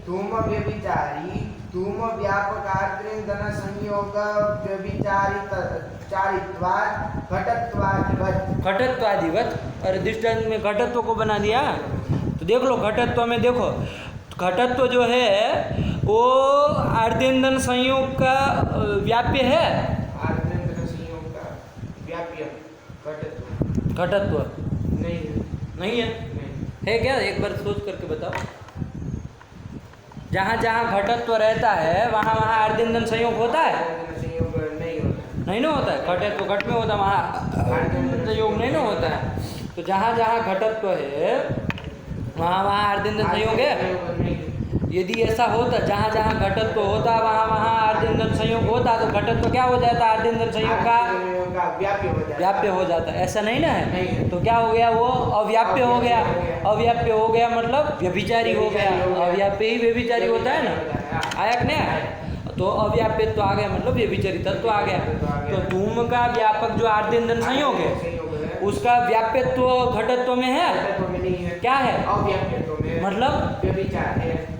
धूम व्यभिचारी, धूम व्यापक आर्द्रेंधन संयोग व्यभिचारित्वात् घटत्वादिवत्। घटत्वादिवत्, और दृष्टांत में घटत्व को बना दिया। तो देख लो, घटत्व में देखो, घटत्व जो है वो आर्द्रेंधन संयोग का व्याप्य है। आर्द्रेंधन संयोग का व्याप्य घटत्व नहीं है। नहीं है? है क्या? एक बार सोच करके बताओ। जहाँ जहाँ घटत्व रहता है वहाँ वहाँ आर्द्रेंधन संयोग होता है? नहीं ना होता है। घटत्व घट में होता है, वहाँ संयोग नहीं ना होता है। तो जहाँ जहाँ घटत्व है वहाँ वहाँ आर्द्रेंधन संयोग है। यदि ऐसा होता, जहाँ जहाँ घटत्व होता वहाँ वहाँ आर्द्रेंधन संयोग होता, तो घटत्व क्या हो जाता? आर्द्रेंधन संयोग का व्याप्य हो जाता। ऐसा नहीं ना है? तो क्या हो गया? वो अव्याप्य हो गया। अव्याप्य हो गया मतलब व्यभिचारी हो गया। अव्याप्य ही व्यभिचारी होता है ना। आया कि नहीं आया? तो अव्याप्य तो आ गया मतलब व्यभिचारी तत्व आ गया। तो धूम का व्यापक जो आर्द्रेंधन संयोग है उसका व्याप्यत्व घटत्व में है। क्या है? मतलब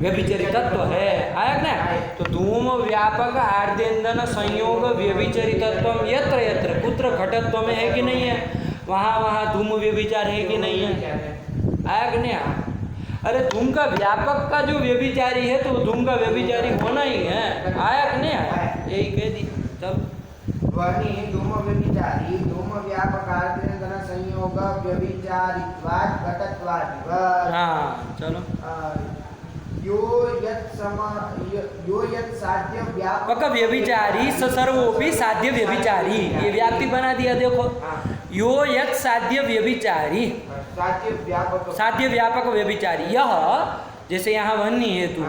व्यभिचारी तत्व है। आया कि नहीं? तो धूम व्यापक आर्द्रेंधन संयोग व्यभिचारी तत्व यत्र यत्र, कुत्र घटत्व में है कि नहीं है? वहाँ वहाँ धूम व्यभिचार है कि नहीं है? आया कि नहीं? अरे धूम का व्यापक का जो व्यभिचारी है तो धूम का व्यभिचारी होना ही है। आया कि नहीं आया? यही कह दी। तब ध्वनि धूम व्यभिचारी धूम व्यापक आर्द्र संयोग व्यभिचारित्वात् घटत्वात्। हाँ चलो। यो यत् साध्य व्यापक व्यभिचारी सर्वोपि साध्य व्यभिचारी, ये व्याप्ति बना दिया देखो। यो यत् साध्य व्यभिचारी साध्य व्यापक व्यभिचारी, यह जैसे यहाँ वन्नी हेतु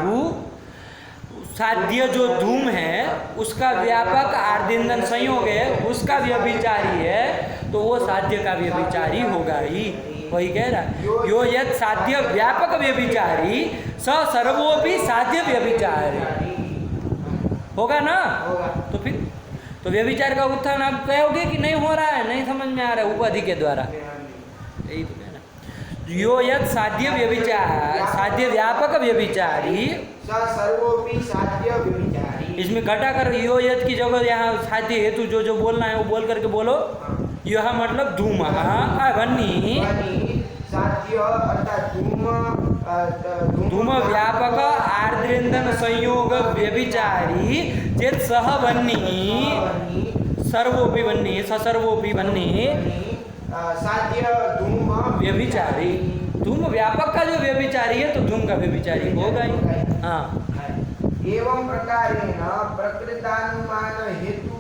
साध्य जो धूम है उसका व्यापक आर्दिंदन संयोग है, उसका व्यभिचारी है तो वो साध्य का व्यभिचारी होगा ही। वही कह रहा है यो यत् साध्य व्यापक व्यभिचारी स सर्वोपि साध्य व्यभिचारी होगा ना। तो फिर तो व्यभिचार का उत्थान आप कहोगे कि नहीं हो रहा है, नहीं समझ में आ रहा है उपाधि के द्वारा। यही तो कहना यो यत् साध्य व्यभिचार साध्य व्यापक व्यभिचारी सर्वोपि साध्य व्यभिचारी। इसमें घटा कर यो यत् की जगह यहाँ साध्य हेतु जो जो बोलना है वो बोल करके बोलो। यह मतलब धूम वन्नी साध्य अर्थात धूम व्यापक आर्द्रेन्दन संयोग व्यभिचारी चेत सह वन्नी सर्वोपि वन्नी सर्वोपि वन्नी साध्य धूम व्यभिचारी। धूम व्यापक का जो व्यभिचारी है तो धूम का व्यभिचारी होगा ही। हाँ एवं प्रकारेण प्रकृतानुमान हेतु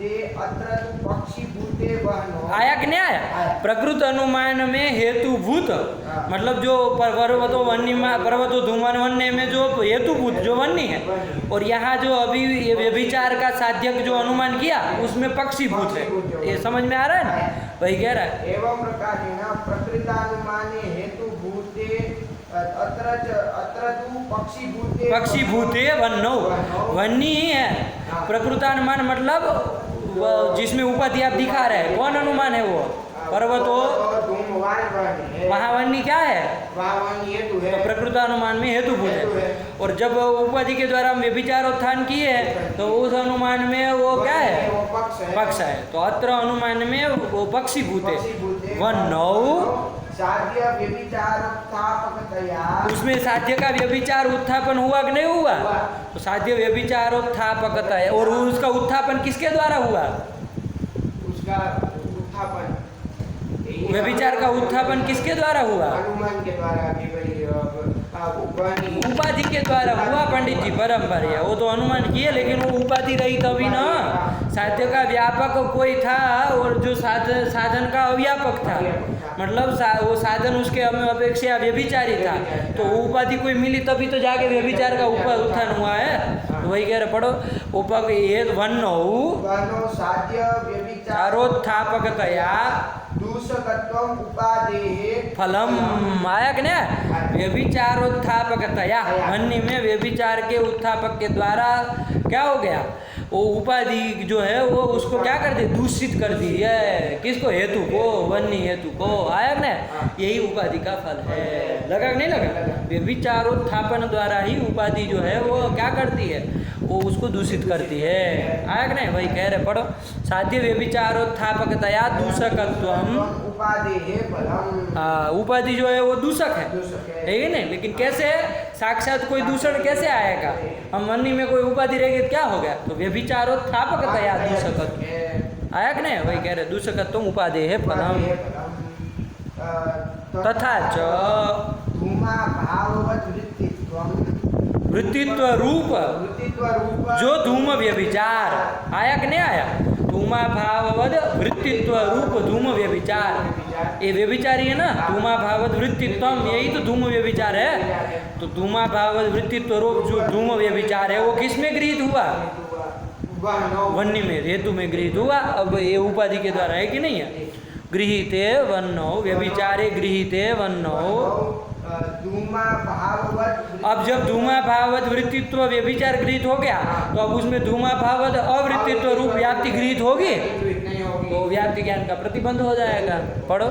अत्र पक्षीभूते वहनो। आया कि नहीं आया? प्रकृत अनुमान में हेतुभूत मतलब जो पर्वतो वन्य में पर्वतो धूमन वन्य में जो हेतुभूत जो वन्य है, और यहाँ जो अभी ये व्यभिचार का साध्यक जो अनुमान किया उसमें पक्षीभूत है। ये समझ में आ रहा है ना? वही कह रहा है एवं प्रकारेण प्रकृतानुमाने हेतुभूते अत्र पक्षीभूते वन्नो वन्नी ही है। प्रकृतानुमान मतलब जिसमें उपाधि आप दिखा रहे हैं कौन अनुमान है वो? पर्वतो वहाँ वन्नी क्या है? तो प्रकृतानुमान में हेतुभूत है। और जब उपाधि के द्वारा हम व्यभिचारोत्थान किए तो उस अनुमान में वो क्या है? पक्ष है। तो अत्र अनुमान में वो पक्षीभूत है वन्नो साध्य व्यभिचारोत्थापकतया। उसमें साध्य का व्यभिचार उत्थापन हुआ कि नहीं हुआ? तो साध्य व्यभिचारोत्थापकता है। और उसका उत्थापन किसके द्वारा हुआ? उसका उत्थापन व्यभिचार का उत्थापन किसके द्वारा हुआ? अनुमान के द्वारा उपाधि के द्वारा हुआ पंडित जी, बराबर है। वो तो अनुमान किए लेकिन वो उपाधि रही तभी ना। साध्य का व्यापक कोई था और जो साधन का अव्यापक था, मतलब वो साधन उसके अपेक्षा व्यभिचारी था। तो उपाधि कोई मिली तभी तो जाके व्यभिचार का उत्थान हुआ है। वही कह रहे पढ़ो उपक वन्नो साध्य व्यभिचारोत्थापकतया दूषकत्वम उपादेः फलम। आया कि नहीं? व्यभिचारोत्थापकतया वन्य में व्यभिचार के उत्थापक के द्वारा क्या हो गया? वो उपाधि जो है वो उसको क्या कर दी? दूषित कर दी है। किसको? हेतु को, वन्य हेतु को। आया ना? यही उपाधि का फल है। लगा कि नहीं लगा? व्यभिचारोत्थापन द्वारा ही उपाधि जो है वो क्या करती है? वो उसको दूषित करती है। आया कि नहीं? वही कह रहे पढ़ो साध्य व्यभिचारोत्थापकतया दूषकत्वम उपाधि जो है वो दूषक है ही नहीं। लेकिन कैसे साक्षात कोई दूषण कैसे आएगा? हम वन्य में कोई उपाधि रहेगी तो क्या हो गया? तो व्यभिचारोत्थापकतया दूषकत्व। आया कि नहीं? वही कह रहे दूषकत्व उपाधि है फलम तथा च वृत्तित्व रूप जो धूम व्यभिचार। आया कि नहीं आया? धूमा भाववद वृत्तित्व रूप धूम व्यभिचार। ये व्यभिचारी है ना, धूमा भाववद वृत्तित्वम, यही तो धूम व्यभिचार है। तो धूमा भाववद वृत्तित्व रूप जो धूम व्यभिचार है वो किस में गृहीत हुआ? वन्य में, हेतु में गृहीत हुआ। अब ये उपाधि के द्वारा है कि नहीं है? गृहीते वन्नो व्यभिचारे गृहीते वन्नो। अब जब धूमा भाववद वृत्तित्व व्यभिचार गृहीत हो गया तो अब उसमें धूमा भाववद अवृत्तित्व रूप व्याप्ति गृहीत होगी तो व्याप्ति ज्ञान का प्रतिबंध हो जाएगा। पढ़ो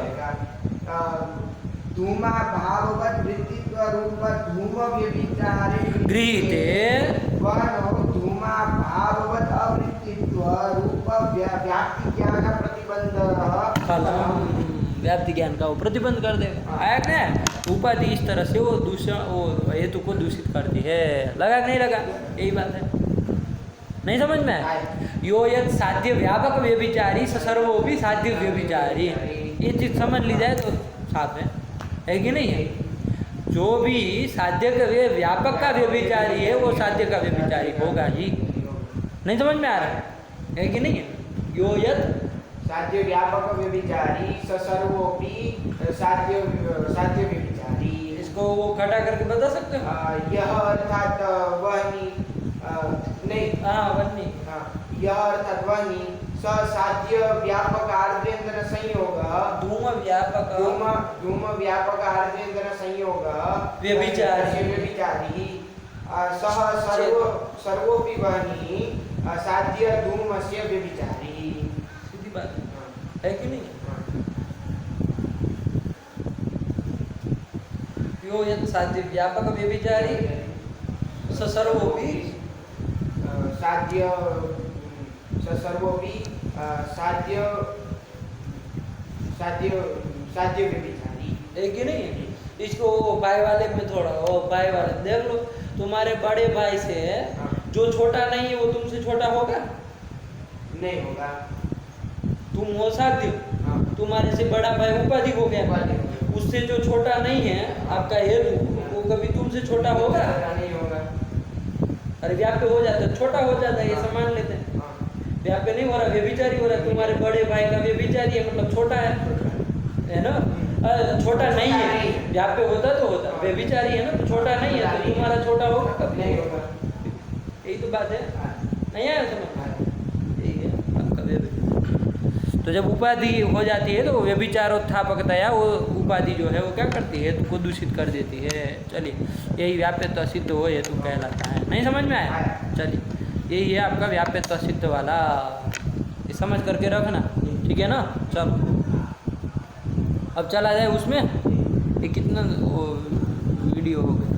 धूमा भाववद वृत्तित्व रूप धूम व्यभिचारे गृहीते धूमा भाववद अवृत्तित्व रूप व्याप्ति ज्ञान प्रतिबंध फलम। व्याप्ति ज्ञान का वो प्रतिबंध कर देगा। आया कि नहीं? उपाधि इस तरह से वो वो हेतु को दूषित करती है। लगा कि नहीं लगा? यही बात है। नहीं समझ में आया? यो यद साध्य व्यापक व्यभिचारी स सर्वोपि साध्य व्यभिचारी, ये चीज समझ ली जाए तो साफ है कि नहीं है? जो भी साध्य का व्यापक का व्यभिचारी है वो साध्य का व्यभिचारी होगा ही। नहीं समझ में आ रहा है कि नहीं है? यो यद साध्य व्यापक व्यभिचारी स सर्वोपि साध्य साध्य व्यभिचारी। इसको वो खड़ा करके बता सकते हो? यह अर्थात वहनी नहीं, वन्नी, यह अर्थात वहनी स साध्य व्यापक आर्द्रेन्द्र संयोग धूम व्यापक धूम व्यापक आर्द्रेन्द्र संयोग व्यभिचारी व्यभिचारी सह सर्वोपि वहनी साध्य धूमस्य व्यभिचारी। सीधी बात है कि नहीं? यो यत् साध्य व्यापक व्यभिचारी स सर्वोपि साध्य सर्वोपि साध्य साध्य साध्य व्यभिचारी है कि नहीं? इसको भाई वाले में थोड़ा भाई वाले देख लो, तुम्हारे बड़े भाई से जो छोटा नहीं है वो तुमसे छोटा होगा? नहीं होगा। तुम हो साध्य, तुम्हारे से बड़ा भाई उपाधि हो गया, उससे जो छोटा नहीं है आपका हेतु वो कभी तुमसे छोटा होगा? नहीं होगा। अरे व्याप्य हो जाता है, छोटा हो जाता है, ये समान लेते हैं। व्याप्य नहीं हो रहा, व्यभिचारी हो रहा है। तुम्हारे बड़े भाई का व्यभिचारी है मतलब छोटा है ना? छोटा नहीं है, व्याप्य होता तो होता, व्यभिचारी है ना तो छोटा नहीं है, तो तुम्हारा छोटा होगा कभी? नहीं होगा। यही तो बात है। नहीं आया समझ? यही है आपका व्यभिचार। तो जब उपाधि हो जाती है तो व्यभिचारोत्थापकतया वो उपाधि जो है वो क्या करती है? हेतु को दूषित कर देती है। चलिए, यही व्याप्यत्व सिद्ध हो हेतु कहलाता है। नहीं समझ में आया? चलिए, यही है आपका व्याप्यत्व सिद्ध वाला, ये समझ करके रखना, ठीक है ना? चलो अब चला जाए उसमें। ये कितना वीडियो हो गया?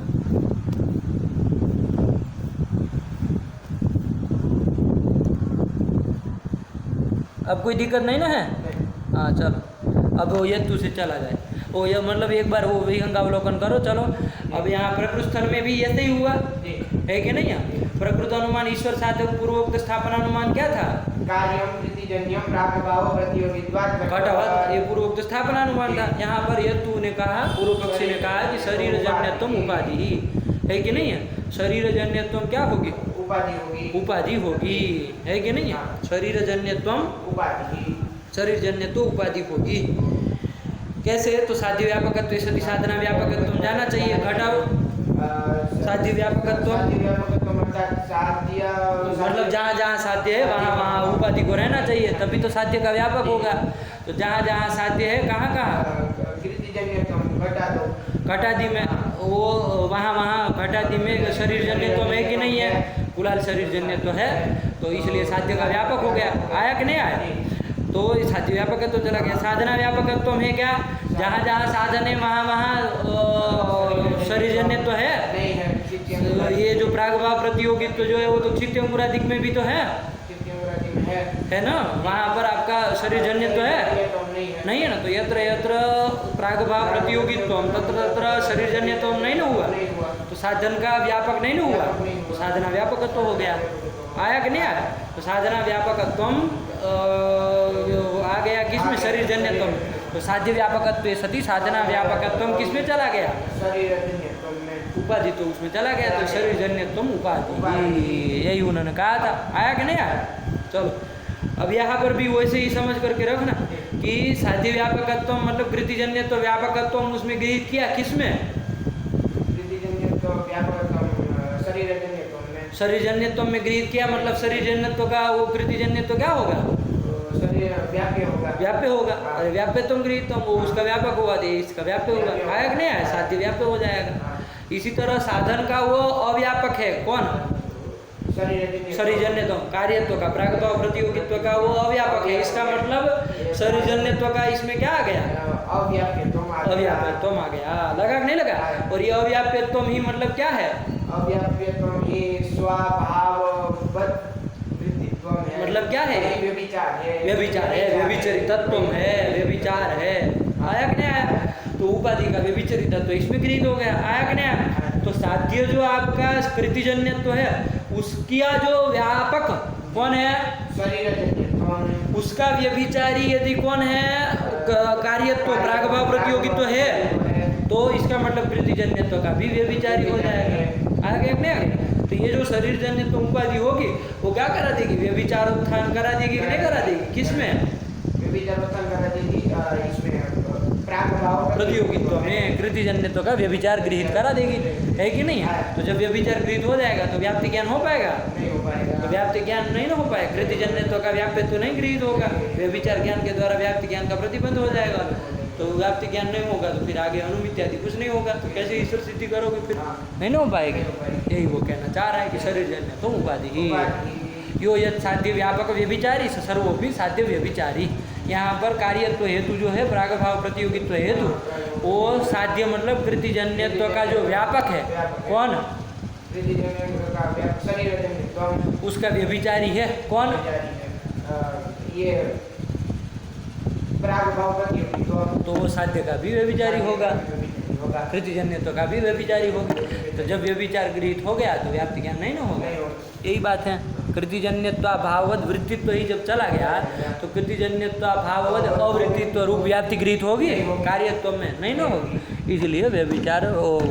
अब कोई दिक्कत नहीं ना है? हाँ चलो, अब वो यत्तु से चला जाए। वो ये मतलब एक बार वो विहंगावलोकन करो। चलो अब यहाँ प्रकृस्थल में भी ऐसे ही हुआ है कि नहीं? प्रकृत अनुमान ईश्वर साधक पूर्वोक्त स्थापना अनुमान क्या था? कार्यम कृतिजन्यम प्रागभाव प्रतियोगित्वात् घटवत्, ये पूर्वोक्त स्थापना अनुमान था। यहाँ पर यत्तु ने कहा, पूर्व पक्षी ने कहा कि शरीर जन्यत्वम उपाधि ही है कि नहीं है? शरीर जन्यत्वम क्या होगी? उपाधि होगी। उपाधि होगी, है कि नहीं? शरीर जन्यत्वम उपाधि, शरीर जन्यत्व उपाधि होगी। कैसे? तो साध्य व्यापकत्व सति साधना व्यापकत्व जाना चाहिए। घटाओ साध्य व्यापकत्व मतलब जहाँ जहाँ साध्य है वहाँ वहाँ उपाधि को रहना चाहिए, तभी तो साध्य का व्यापक होगा। तो जहाँ जहाँ साध्य है कहाँ कहाँ? घटादि में, वो वहाँ वहाँ घटादि में शरीर जन्यत्व है कि नहीं है? कुलाल शरीर जन्यत्व है, तो इसलिए साध्य का व्यापक हो गया। आया कि नहीं आया? तो साध्य व्यापकत्व चला गया। साधना व्यापकत्व है क्या? जहाँ जहाँ साधन है वहाँ वहाँ शरीर जन्यत्व है। तो ये जो प्रागभाव प्रतियोगित्व जो है वो तो क्षित्यम पुरादिक में भी तो है ना? वहाँ पर आपका शरीर जन्यत्व है नहीं है ना? तो यत्र यत्र प्रागभाव प्रतियोगित्व तत्र तत्र शरीर जन्यत्व नहीं ना हुआ, तो साधन का व्यापक नहीं ना हुआ, तो साधना व्यापकत्व हो गया। आया कि नहीं आया? तो साधना व्यापकत्व आ गया किसमें? शरीर जन्यत्व। तो साध्य व्यापकत्व सती साधना व्यापकत्व किसमें चला गया? उपाधि, तो उसमें चला गया। तो शरीर जन्यत्व उपाधि, यही उन्होंने कहा था। आया कि नहीं आया? चलो अब यहाँ पर भी वैसे ही समझ करके रखना कि साध्य व्यापकत्व मतलब कृतिजन्यत्व व्यापकत्व उसमें गृहीत किया किसमें? शरीर जन्यत्व में गृहीत किया, मतलब शरीर जन्यत्व का वो कृतिजन्यत्व क्या होगा? व्याप्य होगा। अरे व्याप्य तुम गृहित वो उसका व्यापक होगा, इसका व्याप्य होगा। आया कि नहीं आया? साध्य व्याप्य हो जाएगा। इसी तरह साधन का वो अव्यापक है कौन? शरीर जन्यत्व कार्यत्व का, प्रागभाव प्रतियोगित्व का वो अव्यापक है। इसका मतलब शरीर जन्यत्व का इसमें क्या आ गया? अव्याप्यत्व आ गया। लगा कि नहीं लगा? और ये अव्याप्यत्व ही मतलब क्या है? अव्याप्यत्व ही स्वभाववत् वृत्तित्व है। मतलब क्या है? व्यभिचार है, व्यभिचार है, व्यभिचरितत्व है, व्यभिचार है। आया कि नहीं आया? तो उपाधि का व्यभिचरिता तो इसमें गृहीत हो गया, आया कि नहीं आया? तो साध्य जो आपका कृतिजन्यत्व है उसका जो व्यापक कौन है? शरीर उसका व्यभिचारी यदि कौन है? कार्यत्व प्रागभाव प्रतियोगित्व है, तो इसका मतलब कृतिजन्यत्व का भी व्यभिचारी हो जाएगा। आगे नहीं? तो ये जो शरीर जन्यत्व उपाधि होगी वो क्या करा देगी? व्यभिचार उत्थान करा देगी कि नहीं करा देगी? किसमें? व्यभिचार उत्थान करा देगी इसमें प्रागभाव प्रतियोगित्व में कृतिजन्यत्व का व्यभिचार गृहीत करा देगी, है कि नहीं? तो जब व्यभिचार गृहीत हो जाएगा तो व्याप्ति ज्ञान हो पाएगा? नहीं हो पाएगा। तो व्याप्ति ज्ञान नहीं ना हो पाएगा, कृतिजन्यत्व का व्याप्य तो नहीं गृहीत होगा, व्यभिचार ज्ञान के द्वारा व्याप्ति ज्ञान का प्रतिबंध हो जाएगा। तो व्याप्ति ज्ञान नहीं होगा तो फिर आगे अनुमित्यादि कुछ नहीं होगा, तो कैसे ईश्वर सिद्धि करोगे? फिर नहीं ना हो पाएगी। यही वो कहना चाह रहा है कि शरीर जन्य तो उपाधि ही यो यद साध्य व्यापक व्यभिचारी सर्वोपि साध्य व्यभिचारी। यहाँ पर कार्यत्व हेतु जो है प्रागभाव प्रतियोगित्व हेतु वो साध्य मतलब कृतिजन्यत्व का जो व्यापक है कौन? उसका व्यभिचारी है कौन? ये प्रागभाव प्रतियोगित्व, तो वो साध्य का भी व्यभिचारी होगा, कृतिजन्यत्व का भी व्यभिचारी होगा। तो जब व्यभिचार गृहीत हो गया तो व्याप्ति ज्ञान नहीं ना होगा। यही बात है। कृतिजन्यत्वाभाववद वृत्तित्व ही जब चला गया तो कृतिजन्यत्वाभाववद अवृत्तित्व रूप व्याप्ति गृहीत होगी, कार्यत्व में नहीं ना होगी। इसलिए व्यभिचार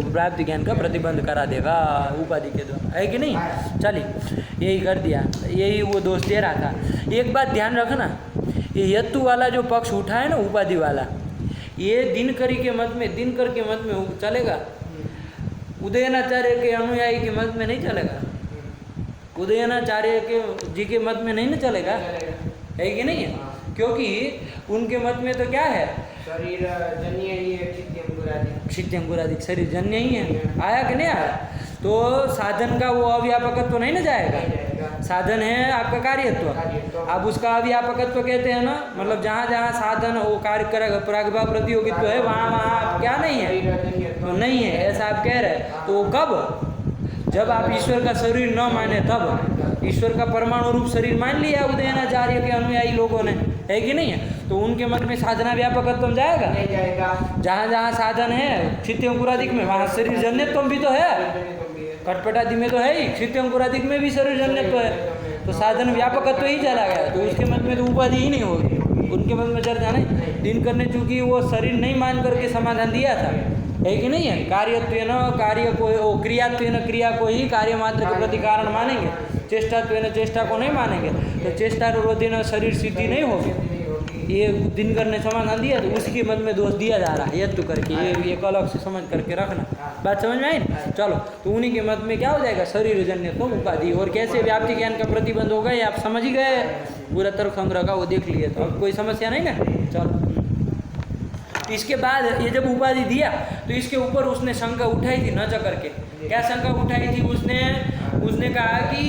व्याप्ति ज्ञान का प्रतिबंध करा देगा उपाधि के द्वारा, है कि नहीं? चलिए यही कर दिया, यही वो दोष दे रहा था। एक बात ध्यान रखना, ये यत्तु वाला जो पक्ष उठा है ना उपाधि वाला, ये दिनकरी के मत में, दिनकर के मत में चलेगा, उदयनाचार्य के अनुयायी के मत में नहीं चलेगा, उदयनाचार्य के जी के मत में नहीं ना चलेगा, है कि नहीं है? क्योंकि उनके मत में तो क्या है? शरीर जन्य ही है, क्षित्यंकुरादिक शरीर जन्य ही है। आया कि नहीं आया? तो साधन का वो अव्यापकत्व नहीं ना जाएगा, साधन है आपका कार्यत्व। अब उसका अव्यापकत्व कहते हैं ना, मतलब जहाँ जहाँ साधन वो कार्य करेगा प्रागभाव प्रतियोगित्व है वहाँ वहाँ क्या नहीं है? तो नहीं है, ऐसा आप कह रहे हैं। तो कब? जब आप ईश्वर का शरीर न माने तब। ईश्वर का परमाणु रूप शरीर मान लिया उदयनाचार्य के अनुयायी लोगों ने, है कि नहीं है? तो उनके मत में साधना व्यापकत्व जाएगा, नहीं जाएगा। जहाँ जहाँ साधन है क्षित्यंकुरादिक में वहाँ शरीर जन्यत्व भी तो है, कटपटादि में तो है ही, क्षित्यंकुरादिक में भी शरीर जन्यत्व है। तो साधन व्यापकत्व ही चला गया, तो उसके मत में तो उपाधि ही नहीं होगी। उनके मत में चर्चा नहीं। दिन करने चूंकि वो शरीर नहीं मान करके समाधान दिया था, है कि नहीं है? कार्यत्वेन कार्य को, क्रियात्वेन क्रिया को ही कार्य मात्र के प्रति कारण मानेंगे, चेष्टात्वेन चेष्टा को नहीं मानेंगे, तो चेष्टा रोधेन शरीर सिद्धि नहीं होगी। ये दिन करने समाधान दिया तो उसके मत में दोष दिया जा रहा है यत्तु करके, ये एक अलग से समझ करके रखना। बात समझ में आई ना? चलो, तो उन्हीं के मत में क्या हो जाएगा? शरीर जन्य तो उपाधि, और कैसे व्याप्ति ज्ञान का प्रतिबंध होगा ये आप समझ ही गए, पूरा तर्क संग्रह का वो देख लिए, तो अब कोई समस्या नहीं ना? चलो, इसके बाद ये जब उपाधि दिया तो इसके ऊपर उसने शंका उठाई थी न करके। क्या शंका उठाई थी उसने कहा कि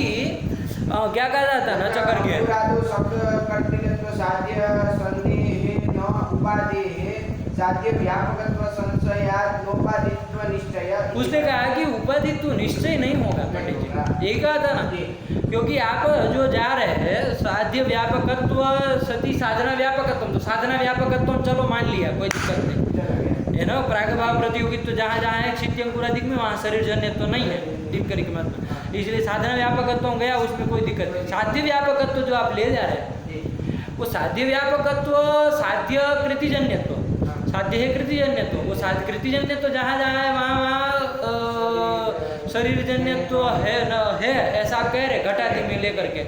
क्या कहा जाता न करके साध्य संदेह न उपादेः साध्य व्यापकत्व संशयात् नोपाधित्व निश्चय। उसने कहा कि उपाधित्व निश्चय नहीं होगा पंडित जी, यही कहा था ना, क्योंकि आप जो जा रहे हैं साध्य व्यापकत्व सती साधना व्यापकत्व, तो साधना व्यापकत्व चलो मान लिया, कोई दिक्कत नहीं है ना। प्रागभाव प्रतियोगित्व जहाँ जहाँ है क्षित्यंकुरादिक में वहाँ शरीर जन्यत्व नहीं है दिनकरी के मत में, इसलिए साधना व्यापकत्व गया, उसमें कोई दिक्कत नहीं। साध्य व्यापकत्व जो आप ले जा रहे हैं वो साध्य व्यापकत्व साध्य कृतिजन्यत्व, साध्य है कृतिजन्यत्व, वो साध्य कृतिजन्यत्व जहाँ जहाँ है वहाँ वहाँ शरीर जन्यत्व है न है, ऐसा आप कह रहे घटादि में लेकर के।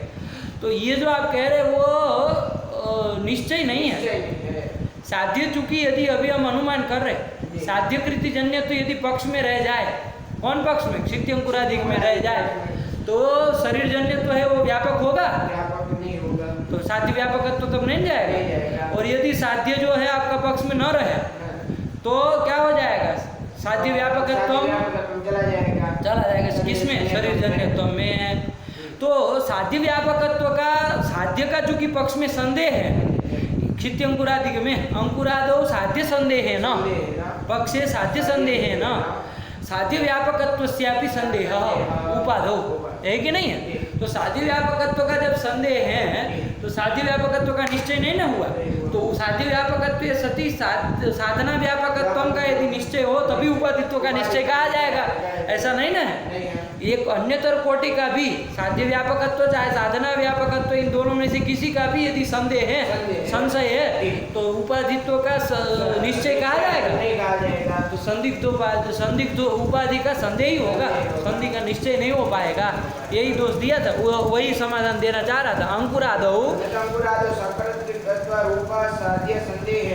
तो ये जो आप कह रहे वो निश्चय नहीं है। साध्य चूंकि यदि अभी हम अनुमान कर रहे साध्य कृतिजन्यत्व यदि पक्ष में रह जाए, कौन पक्ष में? क्षित्यंकुरादिक में रह जाए तो शरीर जन्यत्व है वो व्यापक होगा, तो साध्य व्यापकत्व तब नहीं जाएगा। और यदि साध्य जो है आपका पक्ष में न रहे तो क्या हो जाएगा? साध्य व्यापकत्व चला जाएगा किसमें? शरीर जन्यत्व में। तो साध्य व्यापकत्व का साध्य का चूंकि पक्ष में संदेह है, क्षित्यंकुरादिक में अंकुरादो साध्य संदेह है न, पक्षे साध्य संदेह है न, साध्य व्यापकत्व स्यापि संदेह उपाधो, है कि नहीं है? तो साध्य व्यापकत्व का जब संदेह है तो साध्य व्यापकत्व का निश्चय नहीं ना हुआ। तो साध्य व्यापकत्व सती साधना व्यापकत्व का यदि निश्चय हो तभी उपाधित्व का निश्चय कहा जाएगा, ऐसा नहीं ना है। एक अन्यतर कोटि का भी साध्य व्यापकत्व चाहे साधना व्यापकत्व इन दोनों में से किसी का भी यदि संदेह है, संशय है, तो उपाधित्व का निश्चय कहा जाएगा, नहीं कहा जाएगा। तो संदिग्ध उपाधि का संदेह ही होगा, संधि का निश्चय नहीं हो पाएगा। यही दोष दिया था, वही समाधान देना चाह रहा था। अंकुरादौ साध्य संदेह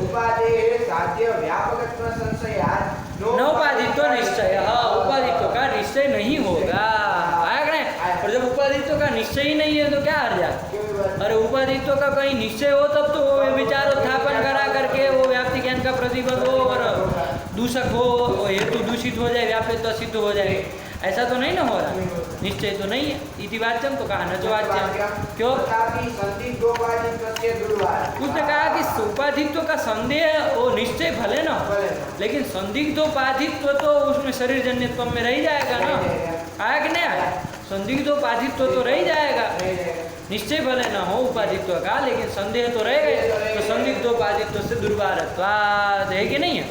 उपादेः साध्य व्यापकत्व संशयात् नौपाधित्व निश्चय, उपाधित्व का निश्चय नहीं होगा। आया नहीं? और जब उपाधित्व का निश्चय ही नहीं है तो क्या अर्जा? अरे उपाधित्व का कहीं निश्चय हो तब तो वो विचार उत्थापन करा करके वो व्याप्ति ज्ञान का प्रतिबंध हो और दूषक हो, हेतु दूषित हो जाए, व्याप्यत्व सिद्ध हो जाए, ऐसा तो नहीं ना हो रहा। निश्चय तो नहीं है। इति वाच्यम तो कहा न जो वाच्यम, क्यों? उसने कहा कि उपाधित्व का संदेह वो निश्चय भले ना हो, लेकिन संदिग्धोपाधित्व तो उसमें शरीर जन्यत्व में रह जाएगा ना। आया कि नहीं आया? संदिग्धोपाधित्व तो रह जाएगा, निश्चय भले ना हो उपाधित्व का, लेकिन संदेह तो रहेगा। तो संदिग्धोपाधित्व से दुर्वारत्वात् है कि नहीं है?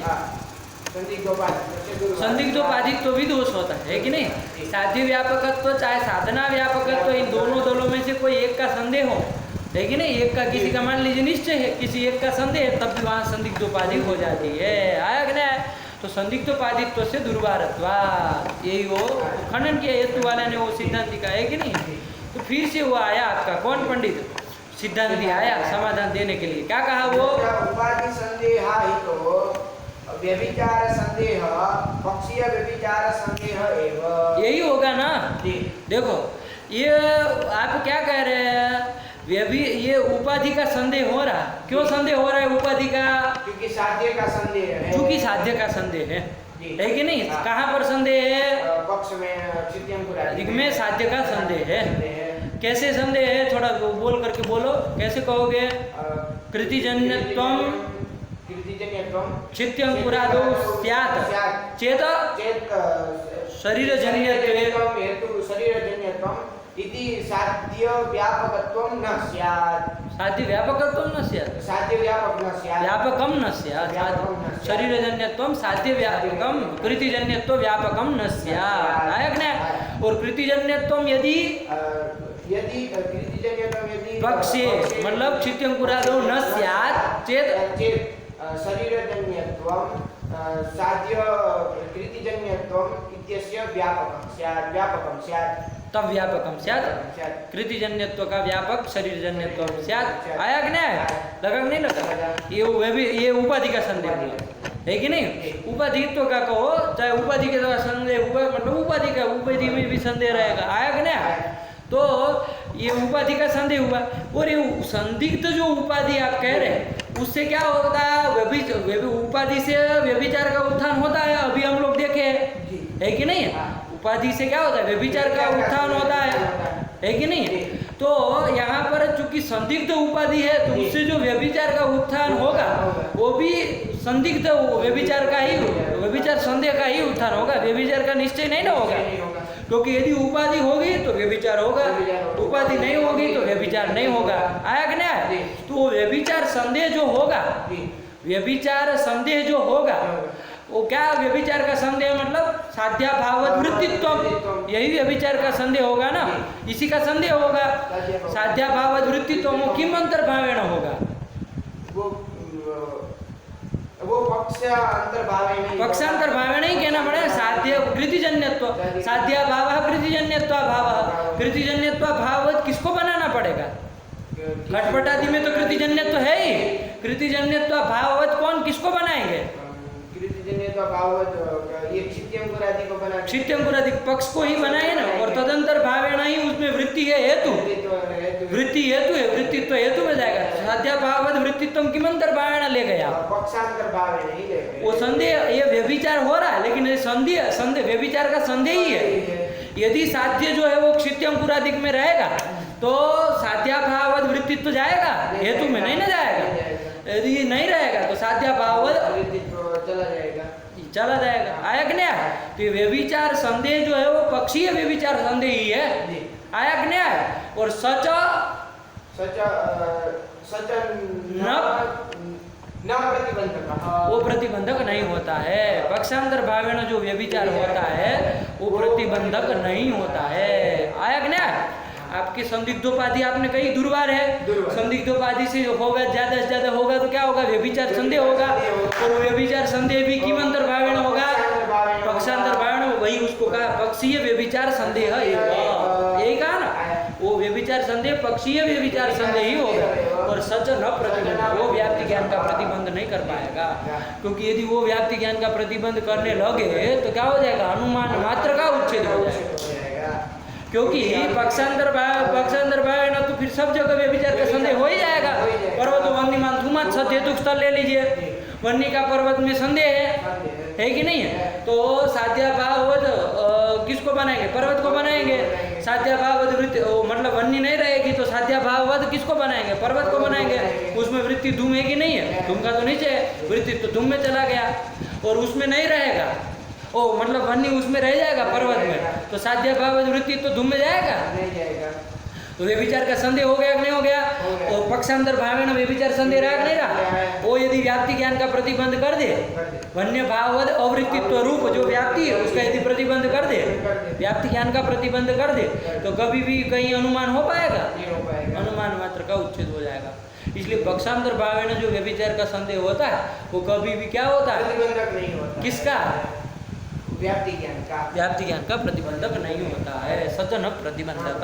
संदिग्धोपाधित्व भी दोष होता है कि नहीं? साध्य व्यापकत्व चाहे साधना व्यापकत्व इन दोनों दलों में से कोई एक का संदेह हो, है कि नहीं? एक का किसी का मान लीजिए निश्चय है, किसी एक का संदेह है, तब भी वहाँ संदिग्धोपाधि हो जाती है। आया कि नहीं? तो संदिग्धोपाधित्व से दुर्वारत्वात्, यही वो खंडन किया हेतु वाले ने, वो सिद्धांति का है कि नहीं? तो फिर से वो आया आपका कौन पंडित सिद्धांति आया समाधान देने के लिए। क्या कहा वो? उपाधि संदेह ही तो व्यभिचार संदेह, पक्षीय व्यभिचार संदेह एवं यही होगा ना। देखो ये आप क्या कह रहे हैं, ये उपाधि का संदेह हो रहा, क्यों संदेह हो रहा है उपाधि का? क्योंकि साध्य का संदेह है। क्योंकि साध्य का संदेह है कि नहीं? कहाँ पर संदेह है? पक्ष में क्षित्यंकुरादि में साध्य का संदेह है। कैसे संदेह है? थोड़ा बोल करके बोलो, कैसे कहोगे? कृतिजन्यत्वम् क्षित्यंकुरादौ स्यात् चेत शरीरजन्यत्वं हेतु शरीरजन्यत्वम् इति साध्य व्यापकत्वं न स्यात्। साध्य व्यापकत्वं न स्यात्, साध्य व्यापक न स्यात्, व्यापकं न स्यात्। शरीरजन्यत्वं साध्य व्यापकं, कृतिजन्यत्व व्यापकं न स्यात्। आया कि नहीं? और कृतिजन्यत्वं यदि पक्षे मतलब क्षित्यंकुरादौ न स्यात् चेत शरीरजन्यत्वं साध्य कृतिजन्यत्वम् इत्यस्य व्यापकं स्यात् तब व्यापकं स्यात्। कृतिजन्यत्व का व्यापक शरीरजन्यत्व स्यात्। आया कि नहीं? लगा कि नहीं लगा? ये उपाधि का संदेह हुआ, है कि नहीं? उपाधित्व का कहो चाहे उपाधि के द्वारा संदेह हुआ, मतलब उपाधि में भी संदेह रहेगा। आया कि नहीं? तो ये उपाधि का संदेह हुआ, और ये संदिग्ध जो उपाधि आप कह रहे हैं उससे क्या होता है? उपाधि से व्यभिचार का उत्थान होता है, अभी हम लोग देखे है कि नहीं? उपाधि से क्या होता है? व्यभिचार का उत्थान होता है कि नहीं? तो यहाँ पर चूंकि संदिग्ध उपाधि है तो उससे जो व्यभिचार का उत्थान होगा वो भी संदिग्ध व्यभिचार का ही, व्यभिचार संदेह का ही उत्थान होगा, व्यभिचार का निश्चय नहीं ना होगा। क्योंकि यदि उपाधि होगी तो व्यभिचार होगा, उपाधि नहीं होगी तो व्यभिचार नहीं होगा। आया कि नहीं? तो व्यभिचार संदेह जो होगा, व्यभिचार संदेह जो होगा वो क्या? व्यभिचार का संदेह मतलब साध्याभावत वृत्तित्व, यही व्यभिचार का संदेह होगा ना, इसी का संदेह होगा। साध्याभावत वृत्तित्व किम अंतर्भावेण होगा? वो पक्षांतर्भावेण ही कहना पड़ेगा। साध्य कृतिजन्यत्व, साध्याभाव कृतिजन्यत्व भाव, कृतिजन्यत्व भाववत किसको बनाना पड़ेगा? घटपटादि में तो कृतिजन्यत्व है ही, कृतिजन्यत्व भाववत कौन किसको बनाएंगे? क्षित्यंकुरादि पक्ष को ही बनाए ना, और तदंतर भावेण ही उसमें वृत्ति है, हेतु वृत्ति हेतु है, वृत्तित्व हेतु में जाएगा। साध्याभावत वृत्तित्व किम अंतर्भावेण ले गया? वो संदेह, ये व्यभिचार हो रहा है, लेकिन ये संदेह व्यभिचार का संदेह ही है। यदि साध्य जो है वो क्षित्यंकुरादिक में रहेगा तो साध्याभावत वृत्तित्व जाएगा, हेतु में नहीं ना जाएगा। यदि नहीं रहेगा तो साध्याभावत चला जाएगा। आया कि नहीं? तो व्यभिचार संदेह जो है वो पक्षीय व्यभिचार संदेह ही है। आया कि नहीं? और सच न प्रतिबंधक, वो प्रतिबंधक नहीं होता है। पक्षांतर भावेण जो व्यभिचार होता है वो प्रतिबंधक नहीं होता है। आया कि नहीं? आपकी संदिग्धोपाधि आपने कही दुर्वार है, संदिग्धोपाधि से होगा ज्यादा से ज्यादा होगा तो क्या होगा? व्यभिचार संदेह होगा, और व्यभिचार संदेह भी किमंतर भावेण होगा, पक्षांतर भावेण। वही उसको कहा पक्षीय व्यभिचार संदेह, यही कहा ना, वो व्यभिचार संदेह पक्षीय व्यभिचार संदेह ही होगा, और सच न प्रतिबंध, वो व्याप्ति ज्ञान का प्रतिबंध नहीं कर पाएगा। क्योंकि यदि वो व्याप्ति ज्ञान का प्रतिबंध करने लगे तो क्या हो जाएगा? अनुमान मात्र का उच्छेद हो जाएगा। क्योंकि पक्षांतर भावेण तो फिर सब जगह व्यभिचार का संदेह हो ही जाएगा। पर्वत वन्यमान धूमत सत्यतुक स्थल ले लीजिए, वन्य का पर्वत में संदेह है कि नहीं है? तो साध्याभाववद किसको बनाएंगे? पर्वत को बनाएंगे। साध्याभाववद वृत्ति मतलब वन्य नहीं रहेगी तो साध्याभाववद किसको बनाएंगे? पर्वत को बनाएंगे। उसमें वृत्ति धूम है कि नहीं है? धूम का तो नीचे है, वृत्ति तो धूम में चला गया और उसमें नहीं रहेगा। ओ मतलब वन्य उसमें रह जाएगा पर्वत में, तो साध्याभाववद वृत्ति तो धूम में जाएगा, नहीं जाएगा। तो व्यभिचार का संदेह हो गया कि नहीं हो गया? और पक्षांतर भावेण व्यभिचार संदेह रहा कि नहीं रहा? वो यदि व्याप्ति ज्ञान का प्रतिबंध कर दे, वन्य भाववद अवृत्तित्व रूप जो व्याप्ति है उसका यदि प्रतिबंध कर दे, व्याप्ति ज्ञान का प्रतिबंध कर दे, तो कभी भी कहीं अनुमान हो पाएगा? अनुमान मात्र का उच्छेद हो जाएगा। इसलिए पक्षांतर भावेण जो व्यभिचार का संदेह होता है वो कभी भी क्या होता है? प्रतिबंधक नहीं होता। किसका? व्याप्ति ज्ञान का। व्याप्ति ज्ञान का प्रतिबंधक नहीं होता है, सच न प्रतिबंधक,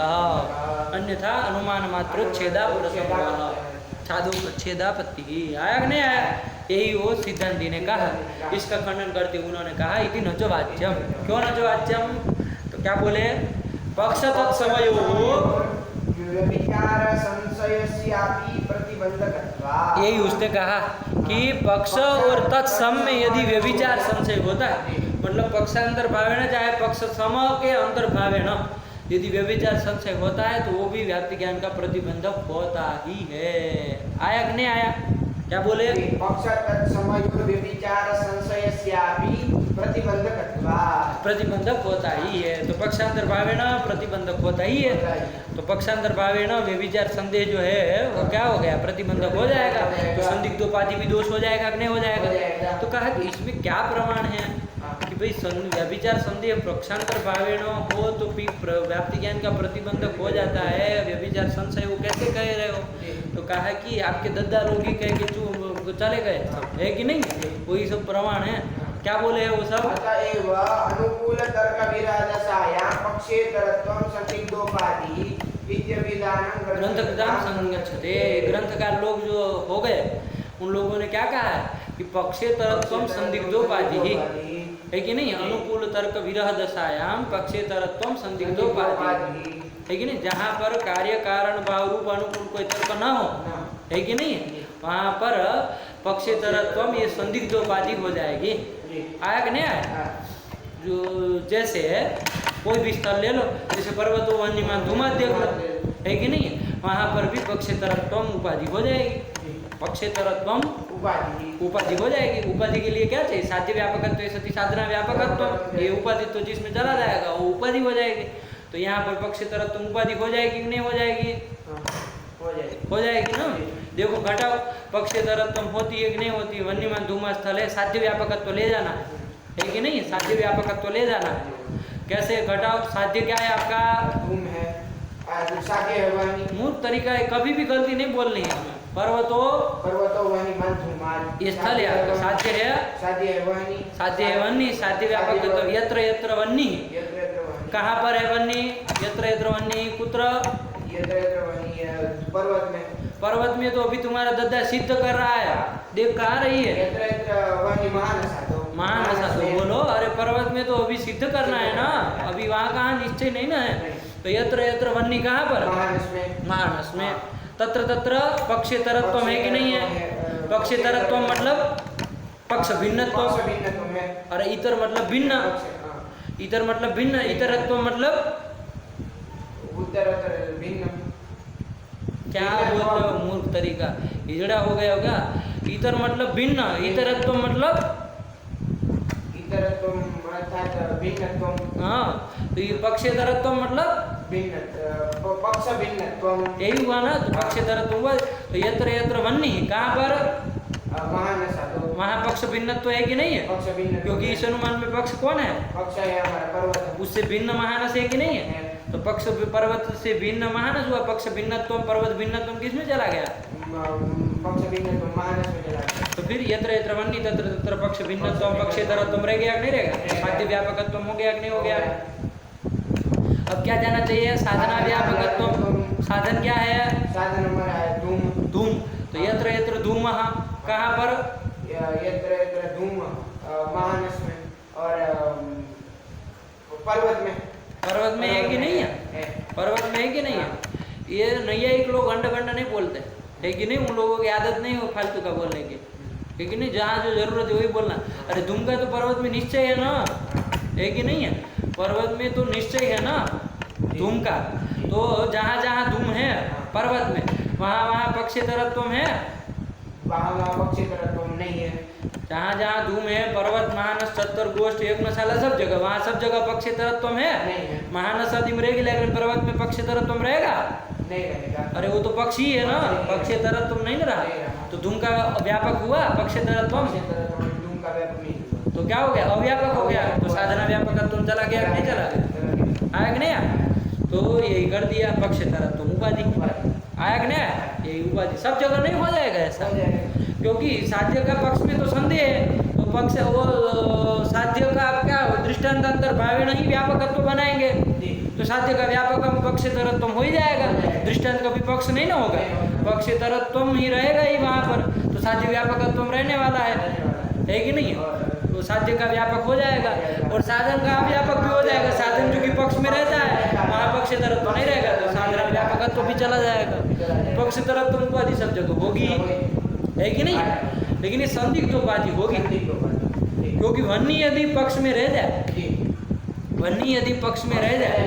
अन्यथा अनुमान मात्रोच्छेदा छेदापत्ति। आया कि नहीं आया? यही वो सिद्धांति ने कहा। इसका खंडन करते उन्होंने कहा इति न च वाच्यम। क्यों न च वाच्यम? तो क्या बोले? पक्ष तत्समयो व्यभिचार संशयस्यापि प्रतिबंधकत्वात्। यही उसने कहा कि पक्ष और तत्सम में यदि व्यभिचार संशय होता है, मतलब पक्षांतर भावेण चाहे पक्ष सम के अंतर भावेण यदि व्यभिचार संशय होता है तो वो भी व्याप्ति ज्ञान का प्रतिबंधक होता ही है। आया कि नहीं आया? क्या बोले? पक्ष तत्समयो व्यभिचार संशयस्यापि प्रतिबंधकत्वात्। प्रतिबंधक होता ही है, तो पक्षांतर भावेण प्रतिबंधक होता ही है। तो पक्षांतर भावेण व्यभिचार संदेह जो है वो क्या हो गया? प्रतिबंधक हो जाएगा। तो संदिग्धोपाधि भी दोष हो जाएगा कि नहीं हो जाएगा? तो कहा कि इसमें क्या प्रमाण है कि भाई व्यभिचार संदेह पक्षांतर भावेण हो तो व्याप्ति ज्ञान का प्रतिबंधक हो जाता है, व्यभिचार संशय वो कैसे कह रहे हो? तो कहा कि आपके दद्दा रोगी कह के चले गए है कि नहीं? वही सब प्रमाण है। क्या बोले हैं वो सब? अतएव अनुकूल तर्क विराजसायां पक्षेतरत्वं संदिग्धोपाधि इत्यभिधानं ग्रंथकृतां संगच्छते। ग्रंथकार लोग जो हो गए उन लोगों ने क्या कहा है कि पक्षेतरत्वं संदिग्धोपाधि है कि नहीं? अनुकूल तर्क विरह दशायाम पक्षेतरत्वं संदिग्धोपाधि है कि नहीं? जहाँ पर कार्य कारण भाव रूप अनुकूल कोई तर्क न हो, है कि नहीं, वहाँ पर पक्षेतरत्वं ये संदिग्धोपाधि हो जाएगी। आया कि नहीं आया? जो जैसे कोई भी स्थल ले लो, जैसे पर्वतो वन्यमान धूमत देख लो, है कि नहीं, वहाँ पर भी पक्षेतरत्वं उपाधि हो जाएगी। पक्षेतरत्वं उपाधि हो जाएगी। उपाधि के लिए क्या चाहिए? साध्य व्यापकत्व सती साधना व्यापकत्व, ये उपाधि तो जिसमें चला जाएगा वो उपाधि हो जाएगी। तो यहाँ पर पक्षेतरत्वं उपाधि हो जाएगी कि नहीं हो जाएगी? हो जाएगी ना। देखो घटाओ, पक्षेतरत्वं होती है कि नहीं होती? वन्यमान धूमा स्थल है, साध्य व्यापकत्व ले जाना है कि नहीं? साध्य व्यापकत्व ले जाना है। कैसे घटाओ? साध्य क्या है आपका? धूम है, साध्य है वन्य। मूर्ख तरीका है, कभी भी गलती नहीं बोलनी है हमें। पर्वतो वन्यमान धूमात् ये स्थल है आपका, साध्य है, साध्य है वन्य, साध्य है वन्य, साध्य व्यापकत्व यत्र यत्र वन्य। कहाँ पर है वन्य? यत्र यत्र वन्य, कुत्र? पर्वत में। पर्वत में तो अभी तुम्हारा दद्दा सिद्ध कर रहा है, देख कहाँ रही है? महानसा तो बोलो। अरे पर्वत में तो अभी सिद्ध करना है ना, अभी वहाँ कहाँ निश्चय नहीं ना है। तो यत्र यत्र वन्य कहाँ पर? महानस में। तत्र तत्र पक्षेतरत्वं है कि नहीं है? पक्षेतरत्वं मतलब पक्ष भिन्नत्व। अरे इतर मतलब भिन्न, इतर मतलब भिन्न, इतरत्व मतलब भिन्न। क्या बोलते हो मूर्ख तरीका, हिजड़ा हो गया होगा। इतर मतलब भिन्न, इतरत्व मतलब इतरत्व पक्षेतरत्वम अर्थात भिन्नत्वम। हाँ, तो ये पक्षेतरत्व मतलब पक्ष भिन्नत्वम, यही हुआ ना। तो पक्षेतरत्व हुआ। तो यत्र यत्र वन्नी, कहाँ पर? महानसा, तो वहाँ पक्ष भिन्नत्व है कि नहीं है? पक्ष भिन्न, क्योंकि इस अनुमान में पक्ष कौन है? पक्ष है हमारा पर्वत, उससे भिन्न महानस है कि नहीं है? तो पक्ष पर्वत से भिन्न महानस हुआ। पक्ष भिन्नत्व पर्वत भिन्नत्व किसमें चला गया? पक्ष भिन्नत्व महानस में चला गया। तो फिर यत्र यत्र वन्नी तत्र तत्र पक्ष भिन्नत्व पक्षेतरत्व रह गया कि नहीं रहेगा? साध्य व्यापकत्व हो गया कि नहीं हो गया? अब क्या जाना चाहिए? साधना व्यापकत्व। साधन क्या है? साधन हमारा है धूम। धूम। तो यत्र यत्र धूमः, कहाँ पर? यत्र यत्र धूम महानस में और पर्वत में। पर्वत में है कि नहीं है? पर्वत में है कि नहीं है? ये नैयायिक लोग अंड गंड नहीं बोलते है कि नहीं? उन लोगों की आदत नहीं हो फालतू का बोलने की, है कि नहीं? जहाँ जो जरूरत है वही बोलना। अरे धूम का तो पर्वत में निश्चय है ना, है कि नहीं है? पर्वत में तो निश्चय है ना धूम का। तो जहाँ जहाँ धूम है पर्वत में, वहाँ वहाँ पक्षेतरत्व है? वहाँ पक्षेतरत्व नहीं है। जहाँ जहाँ धूम है, पर्वत, महानस, चत्तर, गोष्ठ, यज्ञशाला, सब जगह, वहाँ सब जगह पक्षेतरत्व है? नहीं है। महानस आदि में रहेगी, लेकिन पर्वत में पक्षेतरत्व रहेगा? नहीं रहेगा। अरे वो तो पक्षी है ना, पक्षेतरत्व नहीं ना रहा। तो धूम का व्यापक हुआ, पक्षेतरत्व धूम का व्यापक नहीं हुआ। तो क्या हो गया? अव्यापक हो गया। तो साधना व्यापकत्व चला गया कि नहीं चला गया? आया कि नहीं आया? तो यही कर दिया पक्षेतरत्व उपाधि। आया कि नहीं आया? यही उपाधि सब जगह नहीं हो जाएगा ऐसा, क्योंकि साध्य का पक्ष में तो संदेह है। तो पक्ष वो साध्य का आप क्या दृष्टांतांतर भावे नहीं व्यापकत्व बनाएंगे, तो साध्य का व्यापक पक्षेतरत्व हो ही जाएगा। दृष्टांत का भी पक्ष नहीं ना होगा, पक्षेतरत्व ही रहेगा ही वहाँ पर। तो साध्य व्यापकत्व रहने वाला है कि नहीं? तो साध्य का व्यापक हो जाएगा और साधन का अव्यापक भी हो जाएगा। साधन जो कि पक्ष में रहता है वहाँ पक्षेतरत्व नहीं रहेगा, तो साधन व्यापकत्व भी चला जाएगा। पक्षेतरत्व उपाधि सब जगह होगी, है कि नहीं? लेकिन ये संदिग्ध उपाधि होगी, क्योंकि वन्नी यदि पक्ष में रह जाए, वन्नी यदि पक्ष में रह जाए,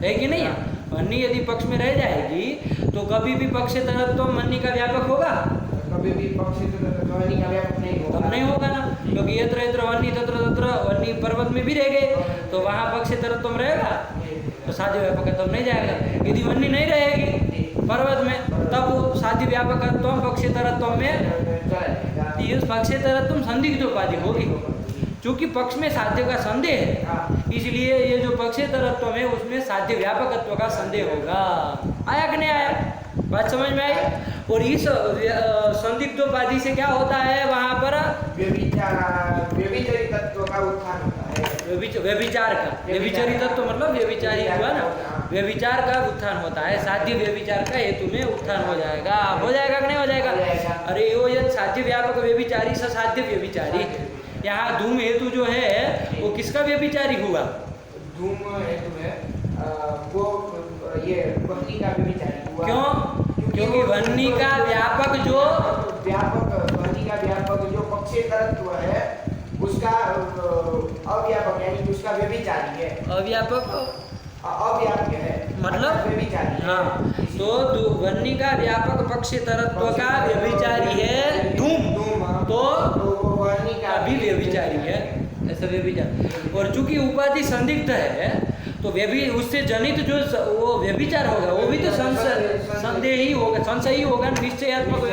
है कि नहीं? वन्नी यदि पक्ष में रह जाएगी तो कभी भी पक्षेतरत्व वन्नी का व्यापक होगा? कभी भी पक्षेतरत्व वन्नी का व्यापक नहीं होगा। तब नहीं होगा ना, क्योंकि यत्र यत्र वन्नी तत्र तत्र वन्नी पर्वत में भी रह गए, तो वहाँ पक्षेतरत्व रहेगा, तो साध्य व्यापकत्व नहीं जाएगा। यदि वन्नी नहीं रहेगी पर्वत में, तब साध्य व्यापकत्व पक्षेतरत्व में इस पक्षेतरत्व संदिग्ध उपाधि होगी। चूंकि पक्ष में साध्य का संदेह है, इसलिए ये जो पक्षेतरत्व है उसमें साध्य व्यापकत्व का संदेह होगा। आया कि नहीं आया? बात समझ में आई? और इस संदिग्धोपाधि से क्या होता है? वहाँ पर व्यभिचारी तत्व का उत्थान होता है। व्यभिचार का, व्यभिचारी तत्व मतलब व्यभिचारी हुआ ना, व्यभिचार का उत्थान होता है। साध्य व्यभिचार का हेतु में उत्थान हो जाएगा। हो जाएगा कि नहीं हो जाएगा? अरे यो यद साध्य व्यापक व्यभिचारी स साध्य व्यभिचारी, यहाँ धूम हेतु जो है वो किसका व्यभिचारी हुआ? धूम हेतु है वो ये वन्नी का व्यभिचारी हुआ। क्यों? क्योंकि वन्नी का व्यापक जो वन्नी का व्यापक जो पक्षेतरत्व है उसका अव्यापक यानी उसका व्यभिचारी है। अव्याप्य है मतलब व्यभिचारी। हाँ, तो वन्नी का व्यापक पक्षेतरत्व का व्यभिचारी है धूम, तो वन्नी का भी व्यभिचारी है, ऐसा व्यभिचार। और चूंकि उपाधि संदिग्ध है तो उससे जनित जो वो व्यभिचार होगा वो भी तो संदेह ही होगा, संशय ही होगा। निश्चयात्मक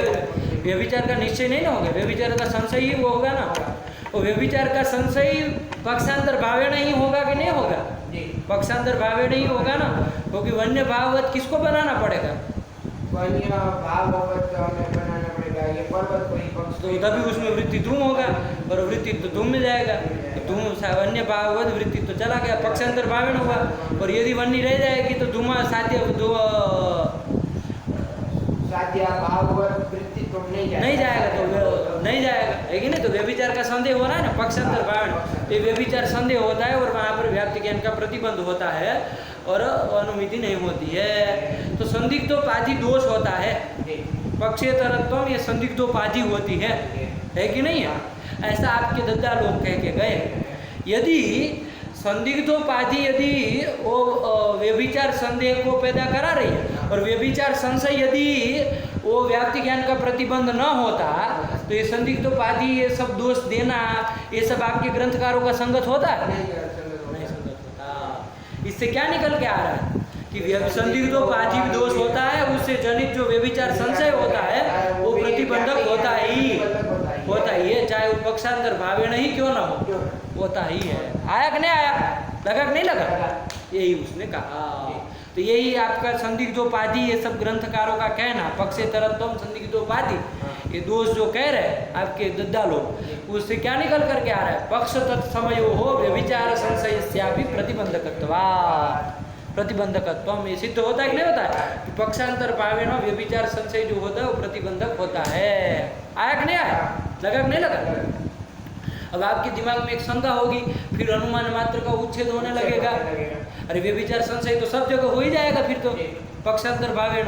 व्यभिचार का निश्चय नहीं ना होगा, व्यभिचार का संशय ही वो होगा ना। और व्यभिचार का संशय पक्षांतर भावे नहीं होगा कि नहीं होगा? पक्षांतर भावे नहीं होगा ना, क्योंकि वन्य भाववत किसको बनाना पड़ेगा? वन्य भाववत हमें बनाना पड़ेगा, ये पर्वत को ही पक्ष। तो तभी उसमें वृत्ति धूम होगा और वृत्ति तो धूम में जाएगा। तो धूम वन्य भाववत वृत्ति तो चला गया, पक्षांतर भावे न हुआ। और यदि वन्नी रह जाएगी तो धूमा साध्य भाववत वृत्ति तो नहीं जाएगा, तो नहीं जाएगा, है कि नहीं? तो व्यभिचार का संदेह हो रहा है ना, पक्षांतर भावे, ये व्यभिचार संदेह होता है और वहाँ पर व्याप्ति ज्ञान का प्रतिबंध होता है और अनुमिति नहीं होती है। तो संदिग्धोपाधि दोष होता है, पक्षेतरत्व ये संदिग्धोपाधि होती है कि नहीं है? ऐसा आपके दद्दा लोग कह के गए। यदि संदिग्धोपाधि यदि वो व्यभिचार संदेह को पैदा करा रही है और व्यभिचार संशय यदि वो व्याप्ति ज्ञान का प्रतिबंध न होता तो ये संदिग्धोपाधि, ये सब दोष देना, ये सब आपके ग्रंथकारों का संगत होता है? नहीं संगत होता। इससे क्या निकल के आ रहा है कि संदिग्धोपाधि भी दोष होता है, उससे जनित जो व्यभिचार संशय होता है वो प्रतिबंधक होता ही है, चाहे वो पक्षांतर भावेण ही क्यों ना हो, होता ही है। आया कि नहीं आया? लगा कि नहीं लगा? यही उसने कहा। तो यही आपका संदिग्धोपाधि, ये सब ग्रंथकारों का कहना, पक्षेतरत्वम संदिग्धोपाधि, ये दोष जो कह रहे हैं आपके दद्दा लोग, उससे क्या निकल करके आ रहा है? पक्ष तत्समयो हो व्यभिचार संशयस्यापि प्रतिबंधकत्वात्। प्रतिबंधकत्व में सिद्ध होता है कि नहीं होता है कि पक्षांतर भावेण व्यभिचार संशय जो होता है वो प्रतिबंधक होता है। आया कि नहीं आया? लगा कि नहीं लगा? अब आपके दिमाग में एक शंका होगी, फिर अनुमान मात्र का उच्छेद होने लगेगा। अरे व्यभिचार संशय तो सब जगह हो ही जाएगा, फिर तो पक्षांतर भावेण,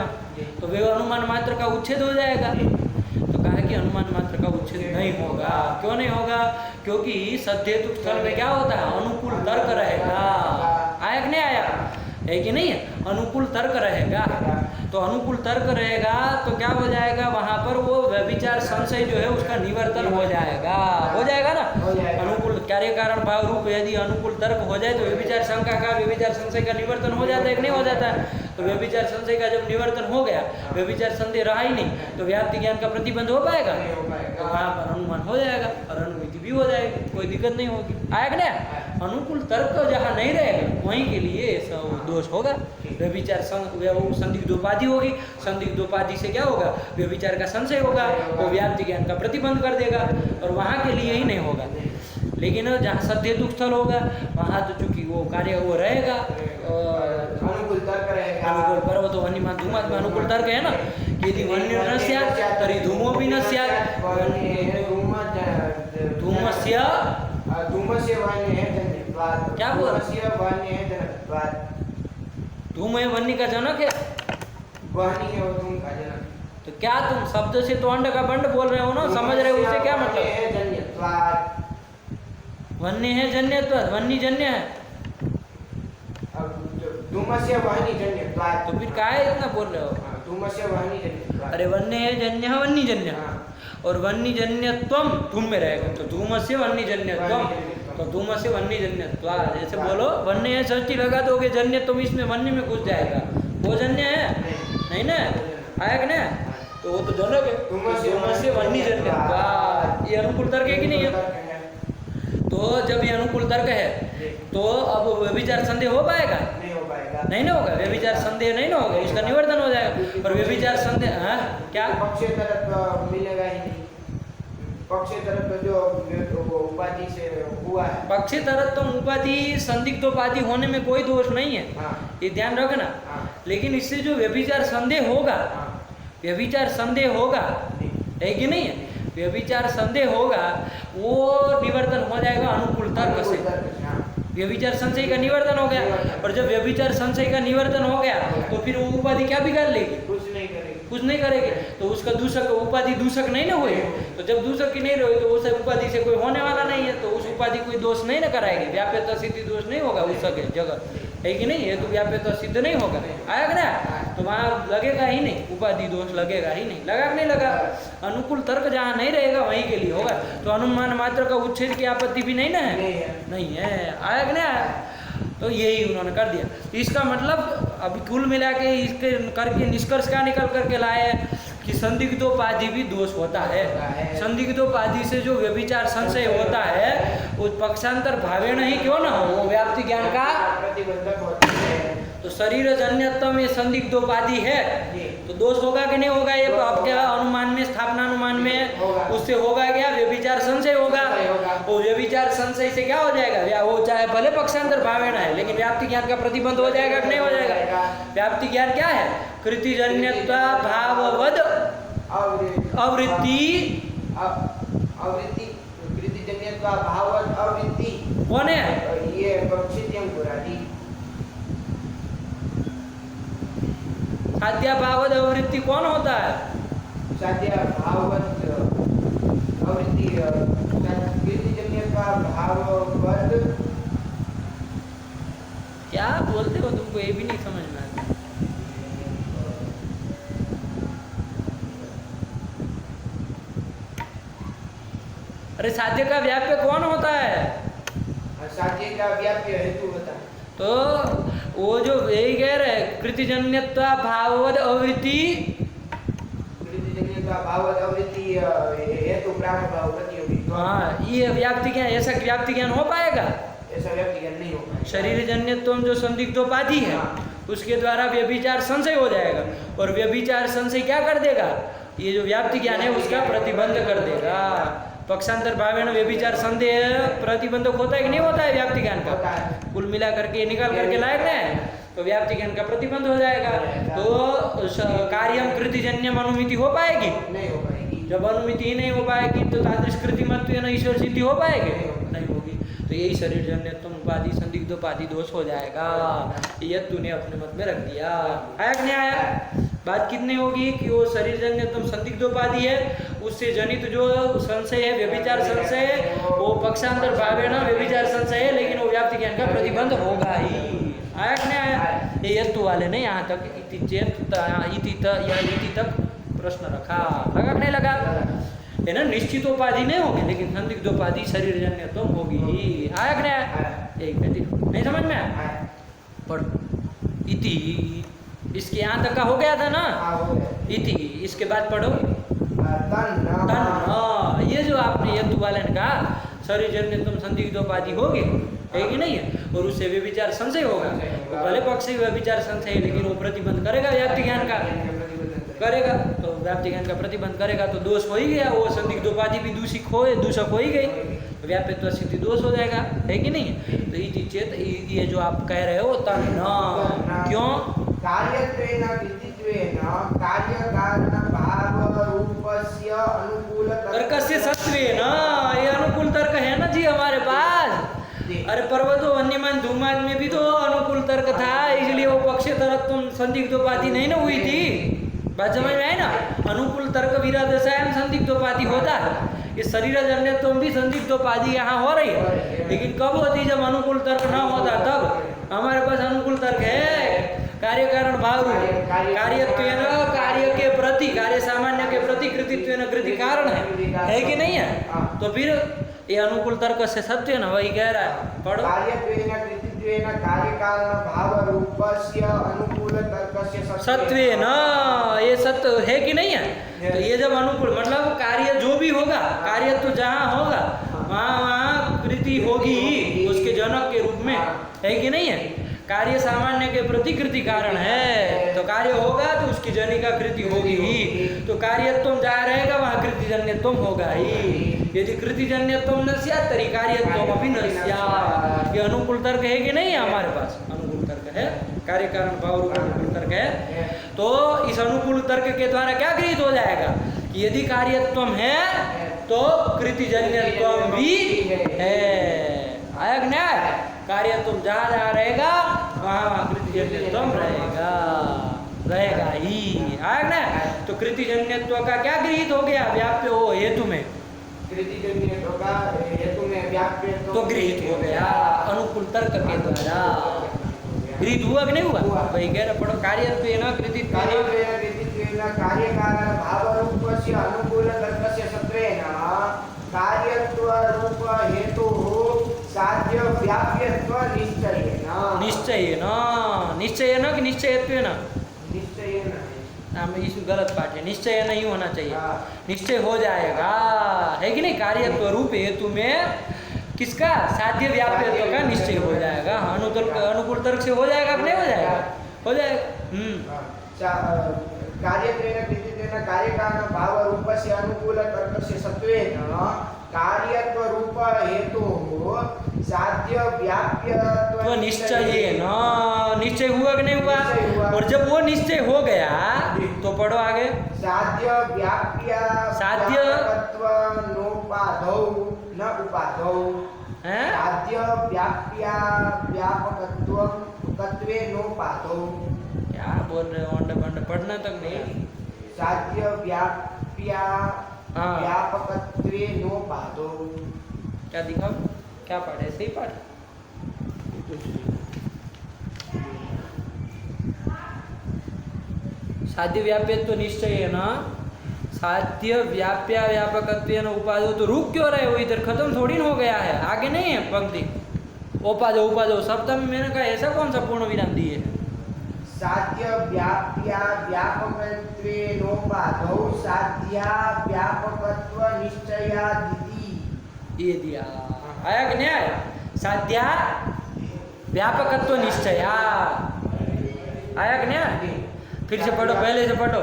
तो वे अनुमान मात्र का उच्छेद हो जाएगा। तो कहा कि अनुमान मात्र का उच्छेद नहीं होगा। क्यों नहीं होगा? क्योंकि सद्धेतु स्थल में क्या होता है? अनुकूल तर्क रहेगा। आया कि नहीं आया? है कि नहीं है? अनुकूल तर्क रहेगा। तो अनुकूल तर्क रहेगा तो क्या हो जाएगा? वहाँ पर वो व्यभिचार संशय जो है उसका निवर्तन हो जाएगा। हो जाएगा ना? अनुकूल कार्य कारण भाव रूप यदि अनुकूल तर्क हो जाए तो व्यभिचार शंका का, व्यभिचार संशय का निवर्तन हो जाता है कि नहीं हो जाता है? तो व्यभिचार संशय का जब निवर्तन हो गया, व्यभिचार संदेह रहा ही नहीं, तो व्याप्ति ज्ञान का प्रतिबंध हो पाएगा? तो वहाँ पर अनुमान हो जाएगा और अनुमिति भी हो जाएगी, कोई दिक्कत नहीं होगी। आया कि नहीं? अनुकूल तर्क जहाँ नहीं रहेगा वहीं के लिए सब दोष होगा। व्यभिचार संदिग्धोपाधि होगी, संदिग्धोपाधि से क्या होगा? व्यभिचार का संशय होगा, वो व्याप्ति ज्ञान का प्रतिबंध कर देगा और वहाँ के लिए ही नहीं होगा। लेकिन जहाँ सद्धेतु स्थल होगा वहाँ तो चूंकि वो कार्य वो रहेगा, अनुकूल तर्क रहेगा। अनुकूल पर्वतो वन्यमान धूमात् में अनुकूल तर्क है ना कि यदि वन्य न स्यात् तर्हि धूमो भी न स्यात्। धूमस्य धूमस्य वन्य है जन्यत्वात्। क्या बोल? धूमस्य वन्य है जनकत्वात्। धूम है वन्य का जनक है, वन्य है और धूम का जनक। तो क्या तुम शब्द से तो अंड का बंड बोल रहे हो ना? समझ रहे हो उससे क्या मतलब? है जन्यत्वात्। वन्य है जन्यत्वात्, वन्य जन्य है, धूमस्य वन्य जन्यत्वात्। तो फिर काहे इतना बोल रहे हो? धूमस्य वन्य जन्यत्वात्। अरे वन्य है जन्य है वन्य जन्य और वन्य जन्यत्वम धूम में रहेगा, तो धूमस्य वन्य जन्यत्वम, तो धूमस्य वन्य जन्यत्वात्। जैसे बोलो वन्य है षष्ठी लगा दोगे, जन्य तुम इसमें वन्य में घुस जाएगा, वो जन्य है नहीं ना? आया कि नहीं? तो वो तो जनक है, धूमस्य वन्य जन्यत्वात्। ये अनुकूल तर्क है कि नहीं है? तो जब ये अनुकूल तर्क है तो अब व्यभिचार संदेह हो पाएगा? नहीं ना होगा। व्यभिचार संदेह नहीं ना होगा, उसका निवर्तन हो जाएगा। और व्यभिचार संदेह क्या? पक्षेतरत्व मिलेगा ही नहीं। पक्षेतरत्व जो उपाधि से हुआ है, पक्षेतरत्व उपाधि संदिग्धोपाधि होने में कोई दोष नहीं है, ये ध्यान रखना। लेकिन इससे जो व्यभिचार संदेह होगा, व्यभिचार संदेह होगा है कि नहीं है? व्यभिचार संदेह होगा वो निवर्तन हो जाएगा अनुकूल तर्क से। व्यभिचार संशय का निवर्तन हो गया, और जब व्यभिचार संशय का निवर्तन हो गया तो फिर वो उपाधि क्या बिगाड़ लेगी? कुछ नहीं करेगी। तो उसका दूषक उपाधि दूषक नहीं ना हुई, तो जब दूषक की नहीं रही तो उस उपाधि से कोई होने वाला नहीं है, तो उस उपाधि कोई दोष नहीं ना कराएगी। व्याप्यता सिद्धि दोष नहीं होगा उस जगह, है कि नहीं? ये तो व्याप्यता सिद्ध नहीं होगा। आया कि ना? तो वहाँ लगेगा ही नहीं, उपाधि दोष लगेगा ही नहीं। लगा कि नहीं लगा? अनुकूल तर्क जहाँ नहीं रहेगा वहीं के लिए होगा। तो अनुमान मात्र का उच्छेद की आपत्ति भी नहीं ना है? नहीं है। आया कि नहीं आया? तो यही उन्होंने कर दिया। इसका मतलब अभी कुल मिला के इसके करके निष्कर्ष क्या निकल करके लाए कि संदिग्धोपाधि भी दोष होता है। संदिग्धोपाधि से जो व्यभिचार संशय होता है वो पक्षांतर भावेण ही क्यों ना हो, वो व्याप्ति ज्ञान का प्रतिबंधक होता है। तो शरीर जन्यत्व में संदिग्धोपाधि है तो दोष होगा कि नहीं होगा? ये आपके अनुमान में, स्थापना अनुमान में उससे होगा क्या? व्यभिचार संशय होगा। वो व्यभिचार संशय से क्या हो जाएगा? वो चाहे भले पक्षांतर भावेण है लेकिन व्याप्ति ज्ञान का प्रतिबंध हो जाएगा कि नहीं हो जाएगा? व्याप्ति ज्ञान क्या है? कृतिजन्यत्व भाववद अवृत्ति। कृतिजन्यत्व भाववद अवृत्ति कौन है? ये पक्षित्यं पुरादी। साध्या भाववद अवृत्ति कौन होता है? साध्या भाववद अवृत्ति कृतिजन्यत्व भाववद। क्या बोलते हो? तुमको ये भी नहीं समझ में आता। अरे साध्य का व्याप्य कौन होता है? साध्य का व्याप्य हेतु होता है। तो वो जो यही कह रहे कृतिजन्यत्व भाववद अवृत्ति, कृतिजन्य का भाववद अवृत्ति हेतु प्राण भाव प्रतियोगी। हाँ ये व्याप्ति ज्ञान, ऐसा व्याप्ति ज्ञान हो पाएगा? ऐसा व्याप्ति ज्ञान नहीं हो पाएगा। शरीर जन्यत्व जो संदिग्धोपाधि है उसके द्वारा व्यभिचार संशय हो जाएगा, और व्यभिचार संशय क्या कर देगा? ये जो व्याप्ति ज्ञान है उसका प्रतिबंध कर देगा। पक्षांतर भावेन व्यभिचार संदेह प्रतिबंधक होता है कि नहीं होता है व्याप्ति ज्ञान का? कुल मिला करके निकाल करके लायक है तो व्याप्ति ज्ञान का प्रतिबंध हो जाएगा। तो कार्यम कृतिजन्यम अनुमिति हो पाएगी? नहीं हो पाएगी। जब अनुमिति ही नहीं हो पाएगी तो तादृश कृतिमत्व ईश्वर सिद्धि हो पाएगी? नहीं होगी। तो यही शरीर जन्यत्व उपाधि संदिग्धोपाधि दोष हो जाएगा। ये तूने अपने मत में रख दिया। आया कि नहीं आया? बात कितनी होगी कि वो शरीर जन्यत्व संदिग्धोपाधि है, उससे जनित जो संशय है व्यभिचार संशय है, वो पक्षांतर भावेन व्यभिचार संशय है, लेकिन वो व्याप्ति ज्ञान का प्रतिबंध होगा ही। आया कि नहीं आया? ये यत्तु वाले ने यहाँ तक इति चेत इति तक प्रश्न रखा। लगा कि नहीं लगा? है ना, निश्चितोपाधि नहीं होगी लेकिन संदिग्धोपाधि शरीर जन्यत्व होगी ही। आया कि नहीं आया? एक नहीं समझ में आया? पढ़ो इति, इसके यहाँ तक का हो गया था ना? इति, इसके बाद पढ़ो तन। ये जो आपने यत्तु वाले ने कहा शरीर जन्यत्व संदिग्धोपाधि होगी, है कि नहीं है, और उससे व्यभिचार संशय होगा। तो भले पक्ष से व्यभिचार संशय है लेकिन वो प्रतिबंध करेगा व्याप्ति ज्ञान का, करेगा। तो व्याप्ति ज्ञान का प्रतिबंध करेगा तो दोष हो ही गया, वो संदिग्धोपाधि भी दूषक हो ही गई, तो व्याप्यत्व सिद्धि दोष हो जाएगा, है कि नहीं? तो इति चेत, ये जो आप कह रहे हो तन्न, क्यों? कार्यत्वेन कृतित्वेन कार्यकारण भाव रूपस्य अनुकूल तर्कस्य सत्वेन, ये अनुकूल तर्क है ना जी हमारे पास। अरे पर्वतो वन्यमान धूमाद में भी तो अनुकूल तर्क था, इसलिए वो पक्षेतरत्व संदिग्धोपाधि नहीं ना हुई थी। बात समझ में आई ना? अनुकूल तर्क विरादशायम संदिग्धोपाधि होता है, ये शरीर जन्यत्व भी संदिग्धोपाधि यहाँ हो रही है, लेकिन कब होती? जब अनुकूल तर्क ना होता तब। हमारे पास अनुकूल तर्क है, कार्य कारण भाव रूप, कार्यत्वेन कार्य के प्रति, कार्य सामान्य के प्रति, कृतित्वेन कृति कारण है कि नहीं है? तो फिर ये अनुकूल तर्क से सत्य न, वही कह रहा है। पढ़ो कार्यत्वेन कृतित्वेन कार्य कारण भाव रूपस्य अनुकूल तर्कस्य सत्वेन, ये सत्य है कि नहीं है? तो ये जब अनुकूल मतलब कार्य जो भी होगा, कार्य तो जहाँ होगा वहाँ कृति होगी उसके जनक के रूप में, है कि नहीं है? कार्य सामान्य के प्रति कृति कारण है, तो कार्य होगा तो उसकी जनिका कृति होगी ही, तो कार्यत्व जहाँ रहेगा वहाँ कृतिजन्यत्व होगा ही। यदि कृतिजन्यत्व न स्यात् तर्हि कार्यत्वम् अपि न स्यात्। ये अनुकूल तर्क है कि नहीं है? हमारे पास अनुकूल तर्क है, कार्य कारण भाव रूप अनुकूल तर्क है। तो इस अनुकूल तर्क के द्वारा क्या गृहीत हो जाएगा कि यदि कार्यत्व है तो कृतिजन्यत्व भी है। आया कि नहीं आया? कार्यत्व जहाँ जहाँ रहेगा वहाँ कृतिजन्यत्व रहेगा ही। आया ना? तो कृतिजन्यत्व का क्या गृहीत हो गया? व्याप्य हो हेतु में, कृतिजन्यत्व का हेतु में व्याप्य तो गृहीत हो गया अनुकूल तर्क के द्वारा। गृहीत हुआ कि नहीं हुआ? वही कह रहे, पढ़ो कार्यत्वेन कृतित्वेन कार्य कारण भाव रूपस्य अनुकूल तर्कस्य सत्वेन कार्यत्व रूप हेतु साध्य व्याप्यत्व निश्चयेन। निश्चयेन कि निश्चयत्वेन? निश्चयेन। इस गलत पाठ है, निश्चय नहीं होना चाहिए, निश्चय हो जाएगा, है कि नहीं? कार्यत्व रूप हेतु में किसका? साध्य व्याप्यत्व का निश्चय हो जाएगा। अनुकूल तर्क से हो जाएगा कि नहीं हो जाएगा? हो जाएगा। कार्यत्वेन कृतित्वेन कार्य कारण भाव रूपस्य अनुकूल तर्कस्य सत्वेन कार्यत्व रूप हेतु साध्य व्याप्यत्व निश्चयेन। निश्चय हुआ कि नहीं हुआ? और जब वो निश्चय हो गया तो पढ़ो आगे। साध्य व्याप्य साध्यत्व नोपाधौ न उपाधौ। साध्य व्याप्य व्यापकत्व तत्वे नोपाधौ। क्या बोल रहे हो? अंड पढ़ना तक नहीं। साध्य व्याप्य व्यापकत्वे नोपाधौ। क्या दिखाओ? क्या पाठ है? सही पाठ? साध्य व्याप्यत्व निश्चयेन साध्य व्याप्या व्यापकत्वेन उपादो, तो रुक क्यों रहे हो इधर? खत्म थोड़ी ना हो गया है, आगे नहीं है पंक्ति। उपादो उपादो सप्तम में मैंने कहा ऐसा कौन सा पूर्ण विराम दिए है? साध्य व्याप्या व्यापकत्वेनोपादौ साध्या व्यापकत्व निश्चयादिति, ये दिया। आया कि नहीं आया? साध्या व्यापकत्व निश्चया आया कि नहीं आया? फिर से पढ़ो, पहले से पढ़ो।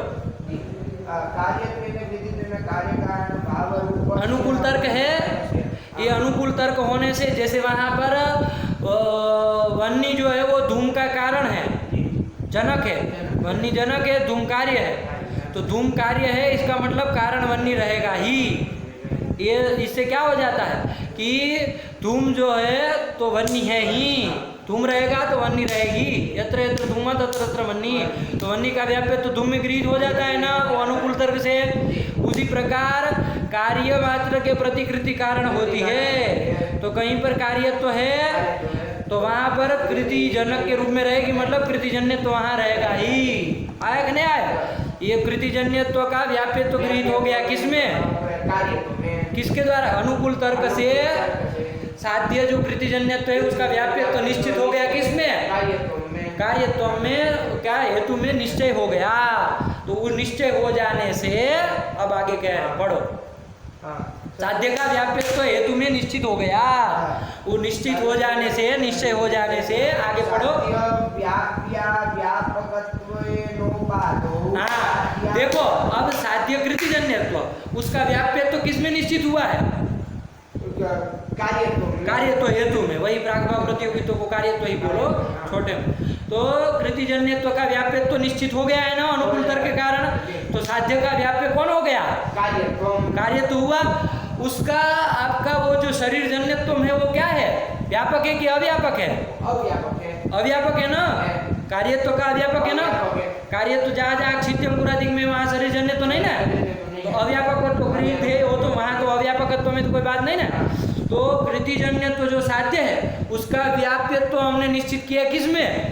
कार्यत्वेन विदितेन कार्य कारण भाव रूप अनुकूल तर्क है। ये अनुकूल तर्क होने से, जैसे वहाँ पर वन्नी जो है वो धूम का कारण है, जनक है, वन्नी जनक है, धूम कार्य है। तो धूम कार्य है, इसका मतलब कारण वन्नी रहेगा ही। ये इससे क्या हो जाता है कि धूम जो है तो वन्नी है ही, धूम रहेगा तो वन्नी रहेगी। यत्र यत्र धूम तत्र तत्र वन्नी, तो वन्नी का व्याप्य तो धूम में गृहीत हो जाता है ना, वो अनुकूल तर्क से। उसी प्रकार कार्य मात्र के प्रतिकृति कारण होती है। तो कहीं पर कार्यत्व है तो वहाँ पर कृति जनक के रूप में रहेगी, मतलब कृतिजन्य तो वहाँ रहेगा ही। आया कि नहीं आया? ये कृतिजन्यत्व का व्याप्यत्व गृहीत हो गया किसमें? किसके द्वारा? अनुकूल तर्क से। साध्य जो कृतिजन्यत्व है उसका व्याप्यत्व निश्चित हो गया किसमें? कार्यत्व में, क्या हेतु में निश्चय हो गया। तो वो निश्चय हो जाने से अब आगे क्या है पढ़ो। साध्य का व्याप्यत्व हेतु में निश्चित हो गया, वो निश्चित हो जाने से, निश्चय हो जाने से आगे पढ़ो। हाँ देखो, अब साध्य कृतिजन्यत्व उसका व्याप्यत्व किसमें निश्चित हुआ है? कार्यत्व हेतु में। वही प्रागभाव प्रतियोगित्व को कार्यत्व ही बोलो छोटे में। तो कृतिजन्यत्व का व्याप्यत्व निश्चित हो गया है ना अनुकूल तर्क के कारण। तो साध्य का व्याप्य कौन हो गया? कार्यत्व हुआ। उसका आपका वो जो शरीर जन्यत्व है वो क्या है? व्यापक है कि अव्यापक है? अव्यापक है ना। कार्यत्व का अव्यापक है ना। कार्यत्व जहाँ जहाँ क्षित्यम पुरादिक में वहाँ शरीर जन्यत्व नहीं ना, तो अव्यापकत्व गृहीत है वो, तो वहाँ तो अव्यापकत्व में तो कोई बात नहीं ना। तो कृतिजन्यत्व जो साध्य है उसका व्याप्यत्व हमने निश्चित किया किसमें?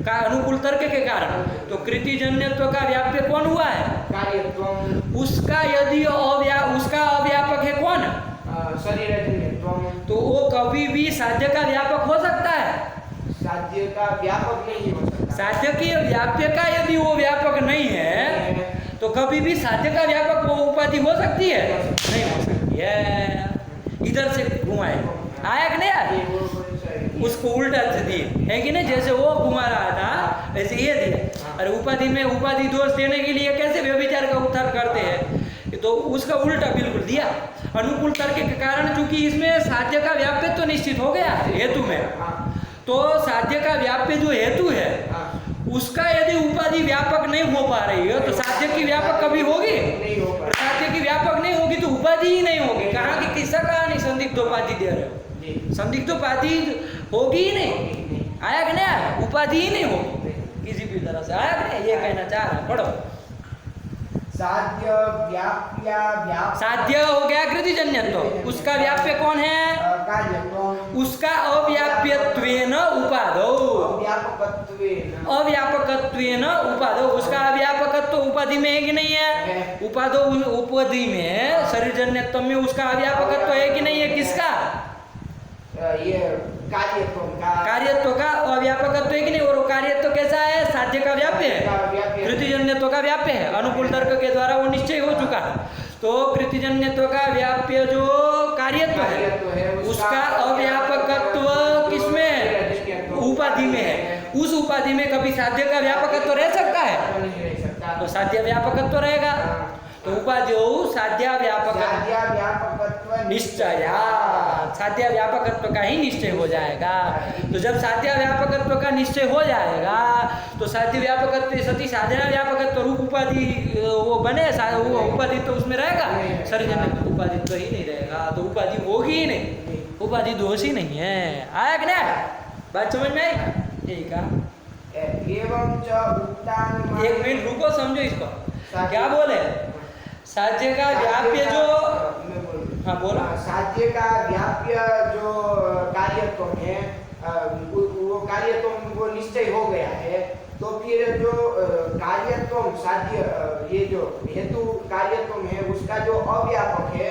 का अनुकूल तर्क के कारण। तो कृतिजन्यत्व का व्याप्य कौन हुआ है? उसका यदि उसका अव्यापक है कौन? तो वो कभी भी साध्य का व्यापक हो सकता है? साध्य का व्यापक नहीं हो सकता। साध्य के व्याप्य का यदि वो व्यापक नहीं है तो कभी भी साध्य का व्यापक वो उपाधि हो सकती है? नहीं हो सकती है। इधर से घुमाए, आया कि नहीं आया? उसको उल्टा दिए है कि नहीं? जैसे वो घुमा रहा था वैसे ये दिया। अरे उपाधि में उपाधि दोष देने के लिए कैसे व्यभिचार का उत्तर करते हैं, तो उसका उल्टा बिल्कुल दिया। अनुकूल तर्क के कारण चूंकि इसमें साध्य का व्याप्य तो निश्चित हो गया हेतु में, तो साध्य का व्याप्य जो हेतु है उसका यदि उपाधि व्यापक नहीं हो पा रही है तो साध्य की व्यापक कभी होगी? साध्य की व्यापक नहीं होगी तो उपाधि ही नहीं होगी। कहाँ की किस्सा कहानी संदिग्धोपाधि दे रहे हो? संदिग्धोपाधि होगी ही नहीं। आया कि नहीं आया? उपाधि ही नहीं होगी किसी भी तरह से। आया कि नहीं? ये कहना चाह रहा है। पढ़ो। साध्य व्याप्या साध्य हो गया कृतिजन्यत्व, उसका व्याप्य कौन है? उसका अव्याप्यत्वेन उपाधौ, अव्यापकत्वेन उपाधौ। उसका अव्यापकत्व उपाधि में है कि नहीं है? उपाधौ उपाधि में, शरीरजन्यत्व में उसका अव्यापकत्व है कि नहीं है? किसका? ये कार्यत्व का अव्यापकत्व है कि नहीं? और कार्यत्व कैसा है? साध्य का व्याप्य है, कृतिजन्यत्व का व्याप्य है। अनुकूल तर्क के द्वारा वो निश्चय हो चुका है। तो कृतिजन्यत्व का व्याप्य जो कार्यत्व है उसका अव्यापकत्व किसमें है? उपाधि में है। उस उपाधि में कभी साध्य का व्यापकत्व रह सकता है? तो साध्य व्यापकत्व रहेगा। तो उपाधि साध्य व्यापकत्व निश्चय, साध्य व्यापकत्व का ही निश्चय हो जाएगा। तो जब साध्य व्यापकत्व का निश्चय हो जाएगा तो साध्य व्यापकत्व सती साधना व्यापकत्व रूप उपाधि वो बने, वो उपाधि तो उसमें रहेगा, सर्जन उपाधि तो ही नहीं रहेगा। तो उपाधि होगी ही नहीं, उपाधि दोष ही नहीं है। आया कि नहीं? बात समझ में आई? ठीक है। एक मिनट रुको, समझो इसको। क्या बोले? साध्य का व्याप्य जो, हाँ बोलो। साध्य का व्याप्य जो कार्यत्व है वो कार्यत्व वो निश्चय हो गया है। तो फिर जो कार्यत्व साध्य ये जो हेतु कार्यत्व है उसका जो अव्यापक है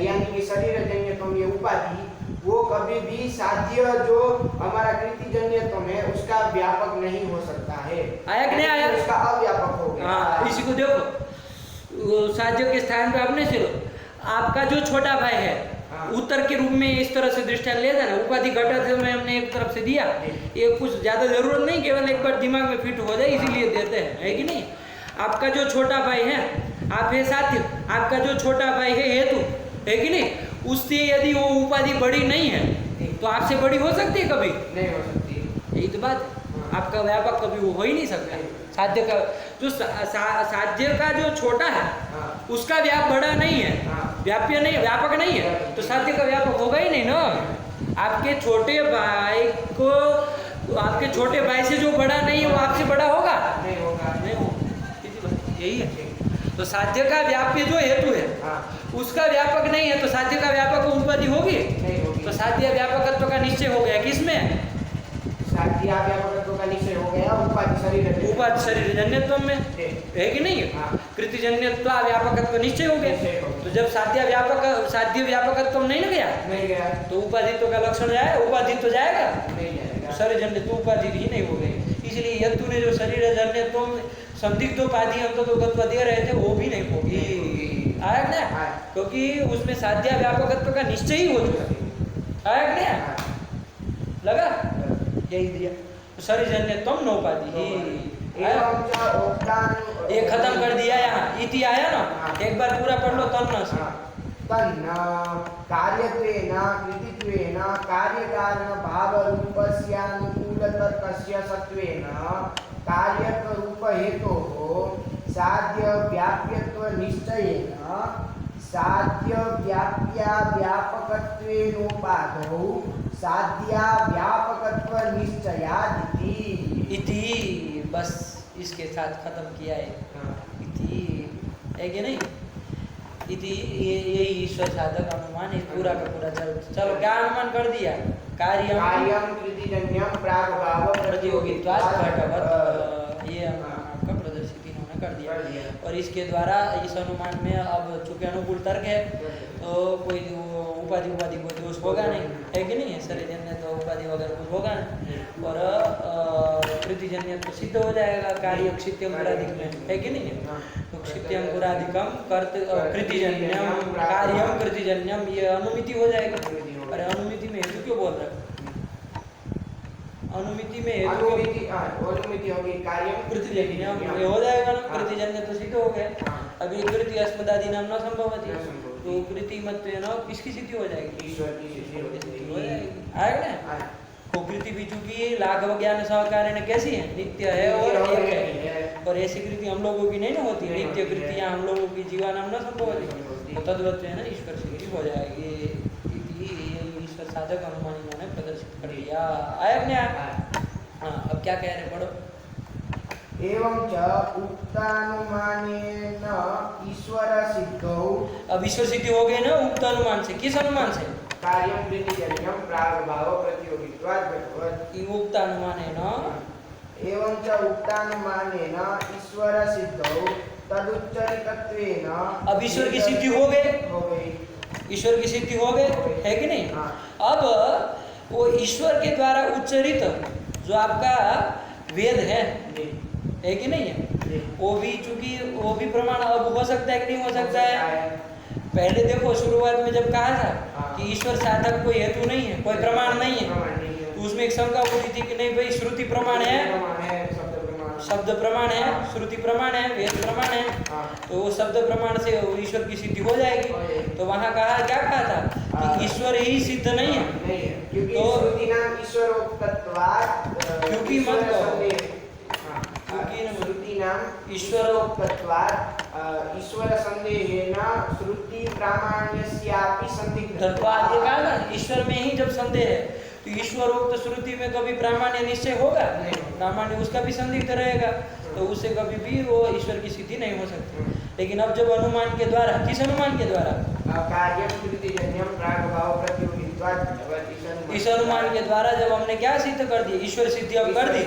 यानी कि शरीरजन्यत्व ये उपाधि वो कभी भी साध्य जो हमारा कृतिजन्यत्व है उसका व्यापक नहीं हो सकता है। आया कि नहीं आया? उसका अव्यापक हो गया। हाँ, इसी को देखो साध्य के स्थान पे आपने चलो आपका जो छोटा भाई है उत्तर के रूप में इस तरह से दृष्टांत ले जाना उपाधि घटा में हमने एक तरफ से दिया, ये कुछ ज्यादा जरूरत नहीं, केवल एक बार दिमाग में फिट हो जाए इसीलिए देते हैं, है कि नहीं। आपका जो छोटा भाई है आप है साध्य, आपका जो छोटा भाई है हेतु, है कि नहीं। उससे यदि वो उपाधि बड़ी नहीं है तो आपसे बड़ी हो सकती है? कभी नहीं हो सकती। यही तो बात है। आपका व्यापक कभी वो हो ही नहीं सकता। साध्य का जो साध्य का जो छोटा है उसका व्याप बड़ा नहीं है, व्याप्य नहीं, व्यापक नहीं है, तो साध्य का व्यापक होगा ही नहीं ना। आपके छोटे भाई को, आपके छोटे भाई से जो बड़ा नहीं है वो आपसे बड़ा होगा? नहीं होगा। नहीं होगा, यही है। तो साध्य का व्याप्य जो हेतु है उसका व्यापक नहीं है, तो साध्य का व्यापक उपाधि होगी? नहीं होगी। तो साध्य व्यापकत्व का निश्चय हो गया किसमें? साध्य व्यापकत्व का निश्चय हो गया उपाधि शरीर, उपाधि शरीर जन्यत्व में, है कि नहीं। कृतिजन्यत्व व्यापकत्व निश्चय हो गया। तो जब साध्य व्यापकत्व नहीं ना गया, नहीं गया, तो उपाधित्व का लक्षण जाएगा, उपाधि तो जाएगा नहीं जाएगा। शरीर जन्यत्व उपाधि ही नहीं हो गई। इसलिए यंतु ने जो शरीर जन्यत्व संदिग्ध उपाधि हम तो दे रहे थे वो भी नहीं होगी। आया ना, क्योंकि उसमें साध्य व्यापकत्व का निश्चय ही हो चुका। आया ना, लगा? यही दिया शरीर जन्यत्व नोपाधि ही। ये खत्म कर दिया, यहाँ इति आया ना, एक बार पूरा पढ़ लो तन्न से। तन्न कार्यत्वेन कृतित्वेन कार्यकारण भावरूपस्यानुकूलतर्कस्य सत्वेन कार्यत्वरूप हेतोः साध्य व्याप्यत्व निश्चयेन साध्य व्याप्या व्यापकत्वेनोपाधौ साध्या व्यापकत्व निश्चयादिति। इति बस इसके साथ खत्म किया है। इति है कि नहीं? इति ये ईश्वर साधक अनुमान है पूरा का पूरा। चलो क्या अनुमान कर दिया? कार्यम कृतिजन्यम प्रागभाव प्रतियोगित्वात् घटवत्, ये आपका प्रदर्शित इन्होंने कर दिया। और इसके द्वारा इस अनुमान में अब चूंकि अनुकूल तर्क है तो कोई उपाधि को दोष होगा नहीं, है कि नहीं। शरीरजन्य तो उपाधि वगैरह कुछ होगा नहीं, और कृतिजन्य तो सिद्ध हो जाएगा कार्य क्षित्यम पुराधिक में, है कि नहीं। तो क्षित्यम पुराधिकम कृतिजन्यम कार्यम कृतिजन्यम ये अनुमिति हो जाएगी। अरे अनुमिति में हेतु क्यों बोल रहे? अनुमिति में अनुमिति होगी कार्यम कृतिजन्यम ये हो जाएगा ना। कृतिजन्य तो सिद्ध हो गया। अभी कृति अस्मदादि नाम न संभवती, तो कृति मत न किसकी सिद्धि हो जाएगी? ईश्वर की सिद्धि हो जाएगी। आएगा ना। तो कृति भी चूंकि लाघव ज्ञान सहकार्य कैसी है? नित्य है और एक है। और ऐसी कृति हम लोगों की नहीं ना होती, नित्य कृतियां हम लोगों की जीवन नाम न संभवती, तो तद्वत है ना ईश्वर सिद्धि हो जाएगी। ईश्वर साधक अनुमान इन्होंने प्रदर्शित कर दिया। आया अपने हाँ, अब क्या कह रहे पढ़ो। एवं च उक्तानुमानेन ईश्वर सिद्धौ। अब ईश्वर सिद्धि हो गई ना उक्त अनुमान से। किस अनुमान से? कार्यम कृतिजन्यम प्रागभाव प्रतियोगित्वात् घटवत्। उक्त अनुमान है ना। एवं च उक्तानुमानेन ईश्वर सिद्धौ तदुच्चरितत्वेन। अब ईश्वर की सिद्धि हो गई, ईश्वर की सिद्धि हो गई, है कि नहीं। अब वो ईश्वर के द्वारा उच्चरित जो आपका वेद है कि नहीं है, वो भी चूंकि वो भी प्रमाण अब हो सकता है कि नहीं हो सकता है। पहले देखो शुरुआत में जब कहा था कि ईश्वर साधक कोई हेतु नहीं है, कोई प्रमाण नहीं है, तो उसमें एक शंका उठी थी कि नहीं भाई श्रुति प्रमाण है, शब्द प्रमाण है, श्रुति प्रमाण है, वेद प्रमाण है, तो वो शब्द प्रमाण से ईश्वर की सिद्धि हो जाएगी। तो वहाँ कहा क्या कहा था कि ईश्वर ही सिद्ध नहीं है, क्योंकि श्रुति नाम ईश्वरोक्तत्वात्, क्योंकि मत श्रुति नाम ईश्वरोक्तत्वात् ईश्वर संदेहेन श्रुति प्रामाण्यस्यापि संदिग्धत्वात्। ये कहा ना ईश्वर में ही जब संदेह है तो ईश्वरोक्त श्रुति में कभी प्रामाण्य निश्चय होगा? प्रामाण्य उसका भी संदिग्ध रहेगा, तो उससे कभी भी वो ईश्वर की सिद्धि नहीं हो सकती। लेकिन अब जब अनुमान के द्वारा, किस अनुमान के द्वारा? कार्यम कृतिजन्यम प्रागभाव प्रतियोगित्वात् इस अनुमान के द्वारा जब हमने क्या सिद्ध कर दिया, ईश्वर सिद्धि अब कर दी,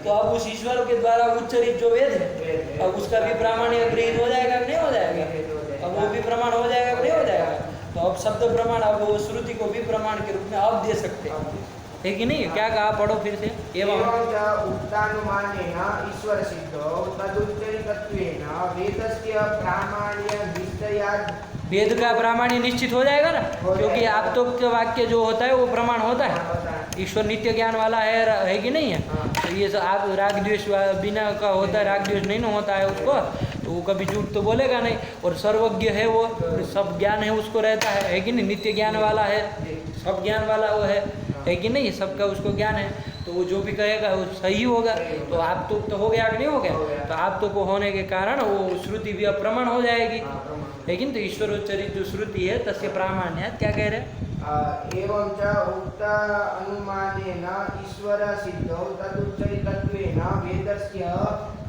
तो अब उस ईश्वर के द्वारा उच्चरित जो वेद है अब उसका भी प्रामाण्य गृहीत हो जाएगा कि नहीं हो जाएगा? अब वो भी प्रमाण हो जाएगा कि नहीं हो जाएगा? तो अब शब्द प्रमाण अब वो श्रुति को भी प्रमाण के रूप में अब दे सकते हैं, है कि नहीं? क्या कहा, पढ़ो फिर से। एवं उक्तानुमानेन ईश्वर सिद्धो तदुच्चरितत्वेन वेदस्य प्रामाण्य निश्चयात्। वेद का प्रामाण्य निश्चित हो जाएगा ना, क्योंकि आप तो वाक्य जो होता है वो प्रमाण होता है। ईश्वर नित्य ज्ञान वाला है कि नहीं है? तो ये सब आप राग द्वेष बिना का होता है, राग द्वेष नहीं ना होता है उसको, तो वो कभी झूठ तो बोलेगा नहीं। और सर्वज्ञ है वो, सब ज्ञान है उसको रहता है कि नहीं? नित्य ज्ञान वाला है, सब ज्ञान वाला वो है कि नहीं? सबका उसको ज्ञान है, तो वो जो भी कहेगा वो सही होगा। तो आप तो हो गया कि नहीं हो गया? तो आप तो को होने के कारण वो श्रुति भी अब प्रमाण हो जाएगी, लेकिन तो ईश्वरोच्चरित जो श्रुति है तस्य प्रामाण्य। क्या कह रहे? एवं च उक्त अनुमानेन ईश्वर सिद्धौ तदुच्चरितत्वेन वेदस्य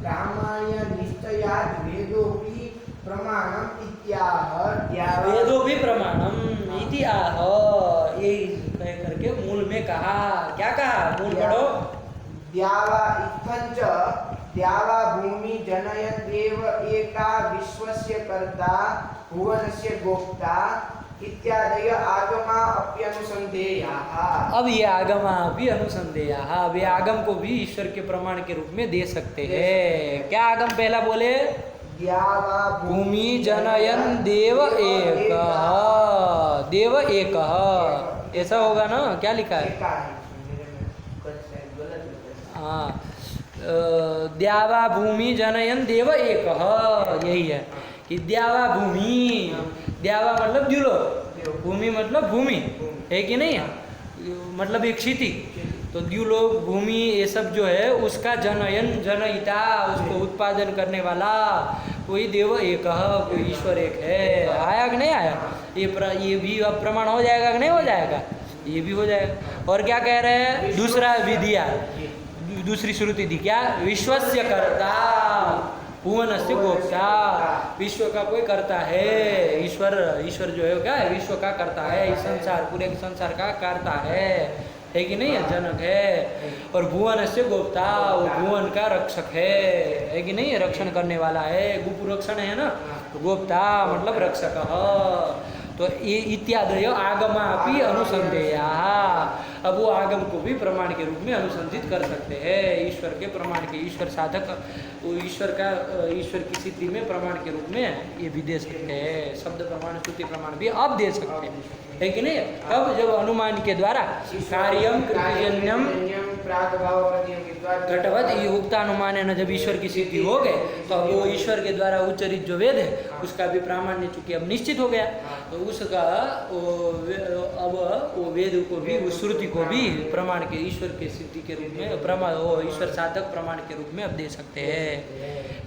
प्रामाण्य निश्चयात् वेदोपि प्रमाणम् इत्याह। वेदो भी प्रमाणम इति आह, यही कह करके मूल में कहा। क्या कहा? मूल पढ़ो। द्यावा इत्थंच द्यावा भूमि जनयत्येव एका विश्वस्य कर्ता भुवनस्य गोप्ता इत्यादय आगमा अप्यनुसंधेयाः। अब ये आगमा भी अनुसंधेयाः, वे आगम को भी ईश्वर के प्रमाण के रूप में दे सकते हैं। क्या आगम पहला बोले? द्यावा भूमि जनयन देव एक, देव एक, ऐसा होगा ना? क्या लिखा है? हाँ, द्यावा भूमि जनयन देव एक, यही है कि द्यावा भूमि, द्यावा मतलब द्युलोक, भूमि मतलब भूमि, है कि नहीं? मतलब एक क्षिति, तो द्युलोक भूमि ये सब जो है उसका जनयन जनयिता, उसको उत्पादन करने वाला कोई देव एक, कोई ईश्वर एक है। आया कि नहीं आया? ये भी अब प्रमाण हो जाएगा कि नहीं हो जाएगा? ये भी हो जाएगा। और क्या कह रहे हैं? दूसरा विधिया, दूसरी श्रुति दी क्या? विश्वस्य कर्ता भुवनस्य गोप्ता, विश्व का कोई करता है। ईश्वर जो है क्या है? विश्व का करता है, इस संसार पूरे संसार का करता है कि नहीं? जनक है। और भुवन से गोप्ता, वो भुवन का रक्षक है कि नहीं? रक्षण करने वाला है, गुपु रक्षण है ना, तो गोप्ता मतलब रक्षक। तो ये इत्यादय आगमा भी अनुसंधेया, अब वो आगम को भी प्रमाण के रूप में अनुसंधित कर सकते हैं। ईश्वर के प्रमाण के, ईश्वर साधक वो ईश्वर की सिद्धि में प्रमाण के रूप में ये भी दे सकते हैं। शब्द प्रमाण श्रुति प्रमाण भी अब दे सकते हैं, है कि नहीं? अब जब अनुमान के द्वारा कार्यम कृतिजन्यम घटवत युक्तानुमान है ना, जब ईश्वर की सिद्धि हो गए तो अब वो ईश्वर के द्वारा उच्चरित जो वेद है उसका भी प्रामाण्य चूंकि अब निश्चित हो गया, तो उसका अब वो वेद को भी, उस श्रुति को भी प्रमाण के, ईश्वर के सिद्धि के रूप में प्रमाण, वो ईश्वर साधक प्रमाण के रूप में अब दे सकते हैं।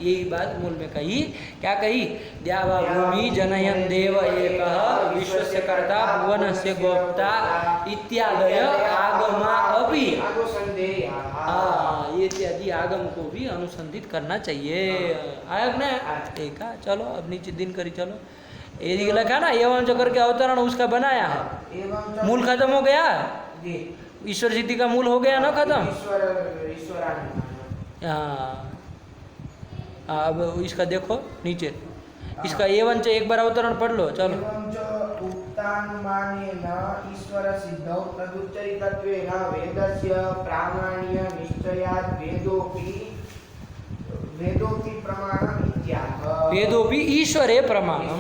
यही बात मूल में कही। क्या कही? द्यावा भूमि जनयन देव एक विश्वस्य कर्ता भुवनस्य गोप्ता इत्यादय आगमा अभी, हाँ, ये इत्यादि आगम को भी अनुसंधित करना चाहिए। आया ना? ठीक है, चलो अब नीचे दिन करी। चलो ये लिखा ना एवं जो करके अवतरण उसका बनाया है, मूल खत्म हो गया। ईश्वर सिद्धि का मूल हो गया ना खत्म। हाँ, अब इसका देखो नीचे, इसका एवं एक बार अवतरण पढ़ लो। चलो उक्तानुमानेन ईश्वर सिद्धौ तदुच्चरितत्वेन वेदस्य प्रामाण्य निश्चयात् वेदोपि प्रमाणम् इत्याह। वेदोपि ईश्वरे प्रमाणम।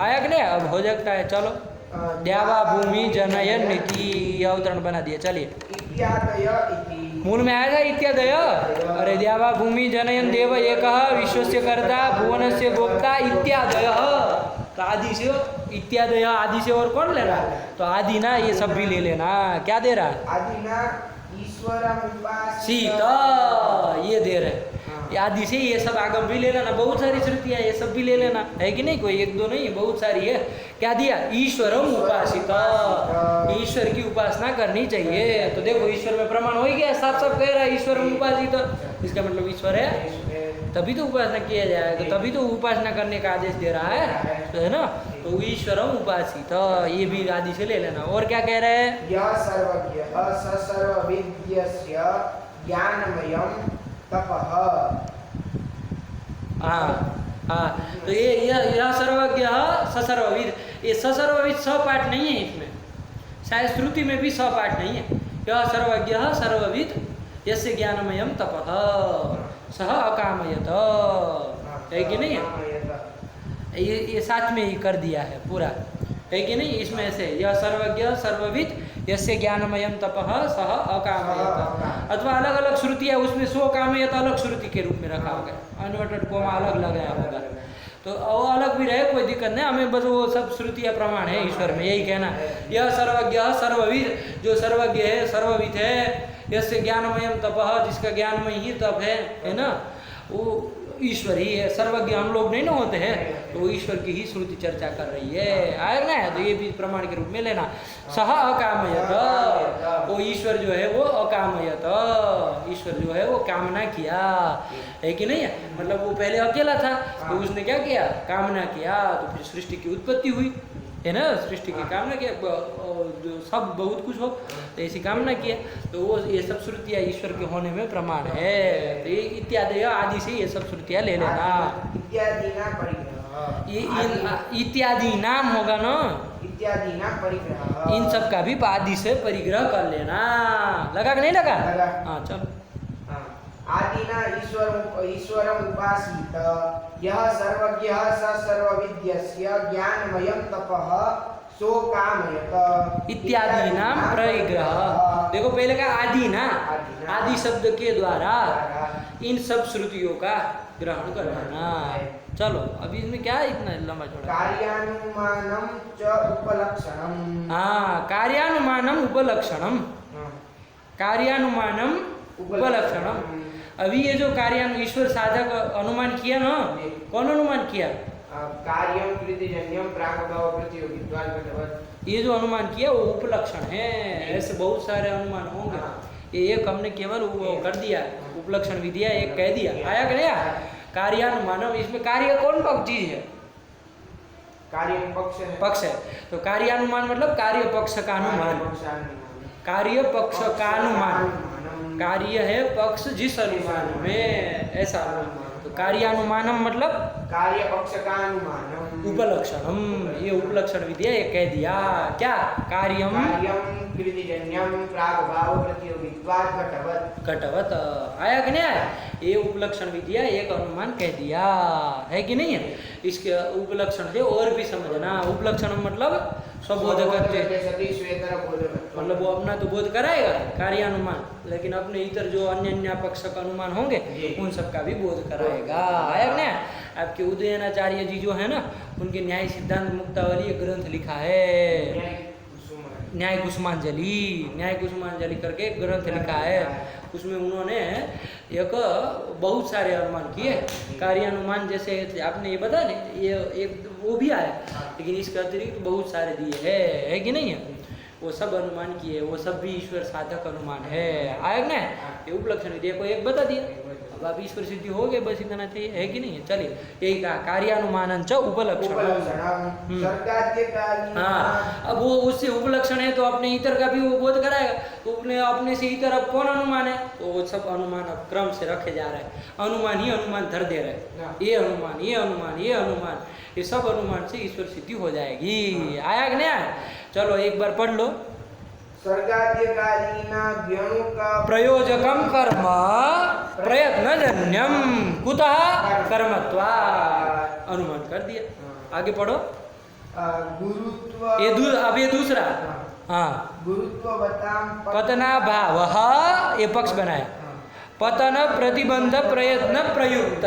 आया कि नहीं? अब हो जाता है। चलो द्यावा भूमि जनयन नीति अवतरण बना दिया। चलिए मूल में आएगा इत्यादय। अरे द्यावा भूमि जनयन देव एक विश्वस्य कर्ता भुवनस्य गोप्ता इत्यादय, तो आदि से इत्यादय, आदि से और कौन ले रहा है? तो आदि ना ये सब भी ले लेना। क्या दे रहा है? आदि ना सीता, ये दे रहे आदि से ये सब आगम भी ले लेना। बहुत सारी श्रुतियाँ ये सब भी ले लेना, है कि नहीं? कोई एक दो नहीं, बहुत सारी है। क्या दिया? ईश्वरम उपासिता, ईश्वर की उपासना करनी चाहिए। तो देखो ईश्वर में प्रमाण हो ही गया, साफ साफ कह रहा है ईश्वरम उपासिता, इसका मतलब ईश्वर है, तभी तो उपासना किया जाएगा, तो तभी तो उपासना करने का आदेश दे रहा है, तो है ना? तो ईश्वरम उपासित, ये भी आदि से ले लेना। और क्या कह रहे हैं? यह सर्वज्ञ स सर्वविद्यस्य ज्ञानमयम तपः। हाँ हाँ, तो ये यह सर्वज्ञ स सर्वविद, ये स सर्वविद स पाठ नहीं है इसमें, शायद श्रुति में भी स पाठ नहीं है। यह सर्वज्ञ सर्वविद यस्य ज्ञानमयम तपः सह अकामयत, है कि नहीं है? ये साथ में ही कर दिया है पूरा, है कि नहीं? इसमें से यह सर्वज्ञ सर्वविद यस्य ज्ञानमयम तपः सह अकामयत, अथवा अलग अलग श्रुतियाँ उसमें सो कामयत अलग श्रुति के रूप में रखा होगा, अनवर्टेड कोमा अलग लगाया होगा, तो वो अलग भी रहे, कोई दिक्कत नहीं, हमें बस वो सब श्रुतियाँ प्रमाण है ईश्वर में, यही कहना। यह सर्वज्ञ सर्वविद, जो सर्वज्ञ है सर्वविद है, यस्य ज्ञानमयम तपः, जिसका ज्ञानमय ही तप है ना, वो ईश्वर ही है। सर्वज्ञ हम लोग नहीं ना होते हैं, तो वो ईश्वर की ही श्रुति चर्चा कर रही है, आया ना? तो ये भी प्रमाण के रूप में लेना। सह अकामयत, वो ईश्वर जो है वो अकामयत, ईश्वर जो है वो कामना किया, है कि नहीं है? मतलब वो पहले अकेला था, तो उसने क्या किया? कामना किया, तो फिर सृष्टि की उत्पत्ति हुई, है ना? सृष्टि की कामना किया, जो सब बहुत कुछ हो, तो ऐसी कामना किया, तो वो ये सब श्रुतियाँ ईश्वर के होने में प्रमाण है। तो ये इत्यादि आदि से ये सब श्रुतियाँ ले लेना। इत्यादि ना परिग्रह, ये इत्यादि नाम होगा ना, इत्यादि ना परिग्रह, इन सब का भी आदि से परिग्रह कर लेना। लगा कि नहीं लगा? हाँ चलो। आदिना ईश्वरम उपासित यह सर्वज्ञ स सर्वविद्यस्य ज्ञानमयम तपः सो कामयत इत्यादि नाम परिग्रह। देखो पहले का आदि ना, आदि शब्द के द्वारा इन सब श्रुतियों का ग्रहण कर लेना। चलो अभी इसमें क्या है इतना लंबा चौड़ा? कार्यानुमानम च उपलक्षणम। हाँ, कार्यानुमानम उपलक्षणम, कार्यानुमानम उपलक्षणम। अभी ये जो कार्यानु ईश्वर साधक अनुमान किया ना, कौन अनुमान किया? कार्यम कृतिजन्यम प्रागभाव प्रतियोगित्वात् घटवत्, ये जो अनुमान किया वो उपलक्षण है। ऐसे बहुत सारे अनुमान होंगे, ये एक हमने केवल वो कर दिया, उपलक्षण भी दिया, एक कह दिया, आया कि नहीं? कार्यानुमानम, इसमें कार्य कौन पक्ष चीज है? कार्य पक्ष है, पक्ष है, तो कार्यानुमान मतलब कार्य पक्ष का अनुमान, कार्य पक्ष का अनुमान, कार्य है पक्ष जिस अनुमान में, ऐसा अनुमान। तो कार्यानुमानम मतलब कार्य पक्ष का अनुमानम उपलक्षणम, ये उपलक्षण विधिया ये कह दिया। क्या? कार्यम कृतिजन्यम प्रागभाव प्रतियोगित्वात् घटवत्, घटवत्, आया कि नहीं आया? ये उपलक्षण विधिया एक अनुमान कह दिया, है कि नहीं है? इसके उपलक्षण से और भी समझना। उपलक्षण मतलब स्वबोधक, मतलब वो अपना तो बोध कराएगा कार्यानुमान, लेकिन अपने इतर जो अन्य पक्ष का अनुमान होंगे उन सब का भी बोध कराएगा, आया कि नहीं? आपके उदयनाचार्य जी जो है ना, उनके न्याय सिद्धांत मुक्तावली एक ग्रंथ लिखा है, न्याय कुसुमांजलि, न्याय कुसुमांजलि करके एक ग्रंथ लिखा है। उसमें उन्होंने एक बहुत सारे अनुमान किए, कार्यानुमान जैसे आपने ये बता नहीं, ये एक वो भी आया, लेकिन इसके अतिरिक्त बहुत सारे दिए है कि नहीं है? वो सब अनुमान किए, वो सब भी ईश्वर साधक अनुमान है, आया कि नहीं? ये उपलक्षण दिया, कोई एक बता दिया, अब आप ईश्वर सिद्धि हो गए, बस इतना चाहिए, है कि नहीं है? चलिए यही कहा, कार्यानुमान च उपलक्षण। हाँ, अब वो उससे उपलक्षण है तो अपने इतर का भी वो बोध कराएगा, तो अपने से इतर अब कौन अनुमान है? तो वो सब अनुमान अब क्रम से रखे जा रहे हैं, अनुमान ही अनुमान धर दे रहे, ये अनुमान, ये अनुमान, ये अनुमान, ये सब अनुमान से ईश्वर सिद्धि हो जाएगी, आया कि नहीं आया? चलो एक बार पढ़ लो। प्रयोजकम कर्म प्रयत्नजन्यम कुतः कर्मत्वात्, अनुमान कर दिया। आगे पढ़ो। गुरुत्व, अब ये दूसरा, हाँ, पतना भाव, ये पक्ष बनाया, पतन प्रतिबंध प्रयत्न प्रयुक्त,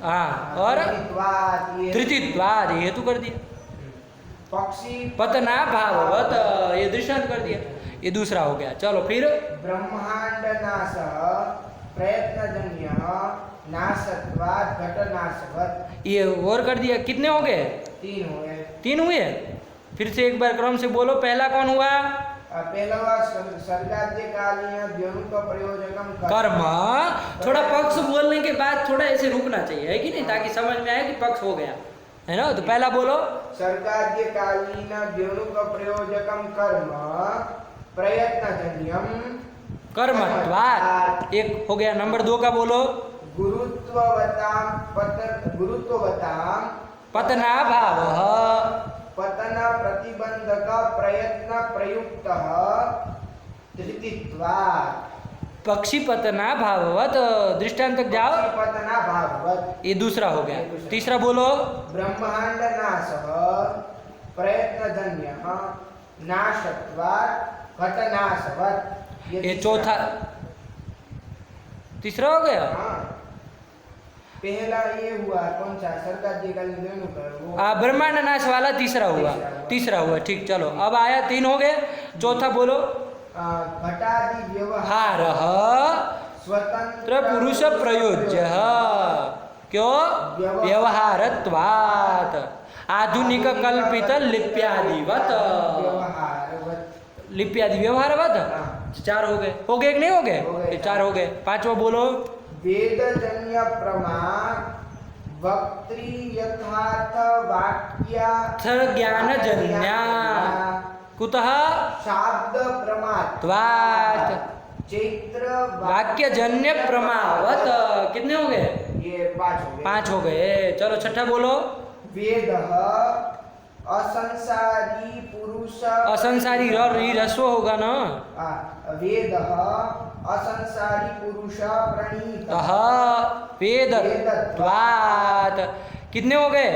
हाँ, और तृतीयत्वाद ये हेतु कर दिया, पतना भाववत ये दृष्टांत कर दिया, ये दूसरा हो गया। चलो फिर ब्रह्मांड नाश प्रयत्नजन्य नाशत्वात् घट नाशवत्, ये और कर दिया। कितने हो गए? 3 हुए। 3 हुए। फिर से एक बार क्रम से बोलो, पहला कौन हुआ? पहला हुआ सर्गाद्यकालीन द्वनुक प्रयोजकम कर्म। थोड़ा पक्ष बोलने के बाद थोड़ा ऐसे रुकना चाहिए, है कि नहीं, ताकि समझ में आए कि पक्ष हो गया, है ना। तो पहला बोलो सर्गाद्यकालीन द्योनुक प्रयोजकम कर्म प्रयत्नजन्यम कर्मत्वात्, एक हो गया। नंबर 2 का बोलो गुरुत्ववतां पतनाभावः पतन प्रतिबंधक प्रयत्न प्रयुक्तः धृतित्वात्। पक्षी पतनाभाववत्, दृष्टांत तक जाओ। पतनाभाववत्, ये दूसरा हो गया। तीसरा बोलो ब्रह्मांड नाशः प्रयत्नजन्यः नाशत्वात् घटनाशवत्। ये चौथा, तीसरा हो गया। हाँ। पहला ये हुआ कौन सा, सर्गाद्यकालीन द्योनुक, वो ब्रह्मांड नाश वाला तीसरा हुआ। तीसरा हुआ, ठीक। चलो अब आया 3 हो गए। चौथा बोलो घटादि व्यवहार स्वतंत्र पुरुष प्रयोज्य, क्यों? व्यवहारत्वात्, आधुनिक कल्पित लिप्यादिवत, लिप्यादि व्यवहारवत। 4 हो गए। हो गए कि नहीं हो गए? 4 हो गए। 5वां बोलो वेदजन्य प्रमा वक्त्री यथार्थ वाक्या ज्ञानजन्या कुतः शाब्द प्रमात्वात् चैत्र वाक्यजन्य प्रमावत। कितने हो गए? ये 5 हो गए। 5 हो गए। चलो छठा बोलो वेदः असंसारी पुरुष, असंसारी रस्व होगा ना। वेदः असंसारी पुरुष प्रणीतः वेदत्वात्। कितने हो गए?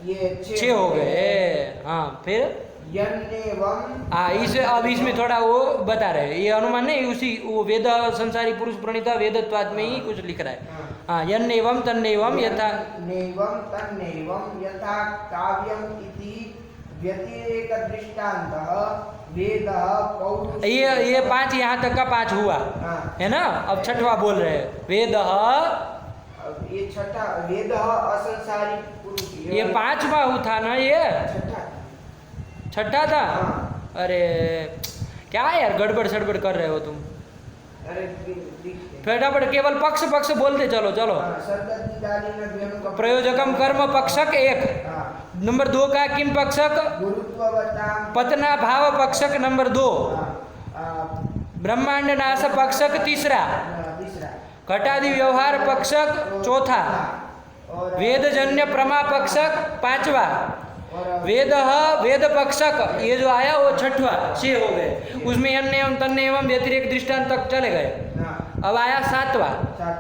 ये 6 हो गए। हाँ, फिर इस अब इसमें थोड़ा वो बता रहे हैं, ये अनुमान नहीं, उसी वो वेद संसारी पुरुष प्रणीता वेदत्वात् में ही कुछ लिख रहा है। हाँ, यन्नेवं तन्नेवं यथा नेवं तन्नेवं यथा काव्यम इति व्यतिरेक दृष्टान्तः वेदः पौरुष। ये 5 यहाँ तक का 5 हुआ है ना। अब छठवा बोल रहे हैं वेदः, ये छठा वेदः असंसारी पुरुष, ये 5वां था ना, ये छठा था। अरे क्या यार, गड़बड़ सड़बड़ कर रहे हो तुम। अरे फटाफट केवल पक्ष पक्ष बोलते चलो। चलो प्रयोजकम कर्म पक्षक 1, नंबर 2 का किम पक्षक पतना भाव पक्षक नंबर 2, ब्रह्मांड नाश पक्षक 3, घटादि व्यवहार पक्षक 4, वेदजन्य प्रमा पक्षक 5वां, वेद पक्षक ये जो आया वो 6वां। 6 हो गए। उसमें अन्य एवं तन्य एवं व्यतिरेक दृष्टांत तक चले गए। अब आया 7वां,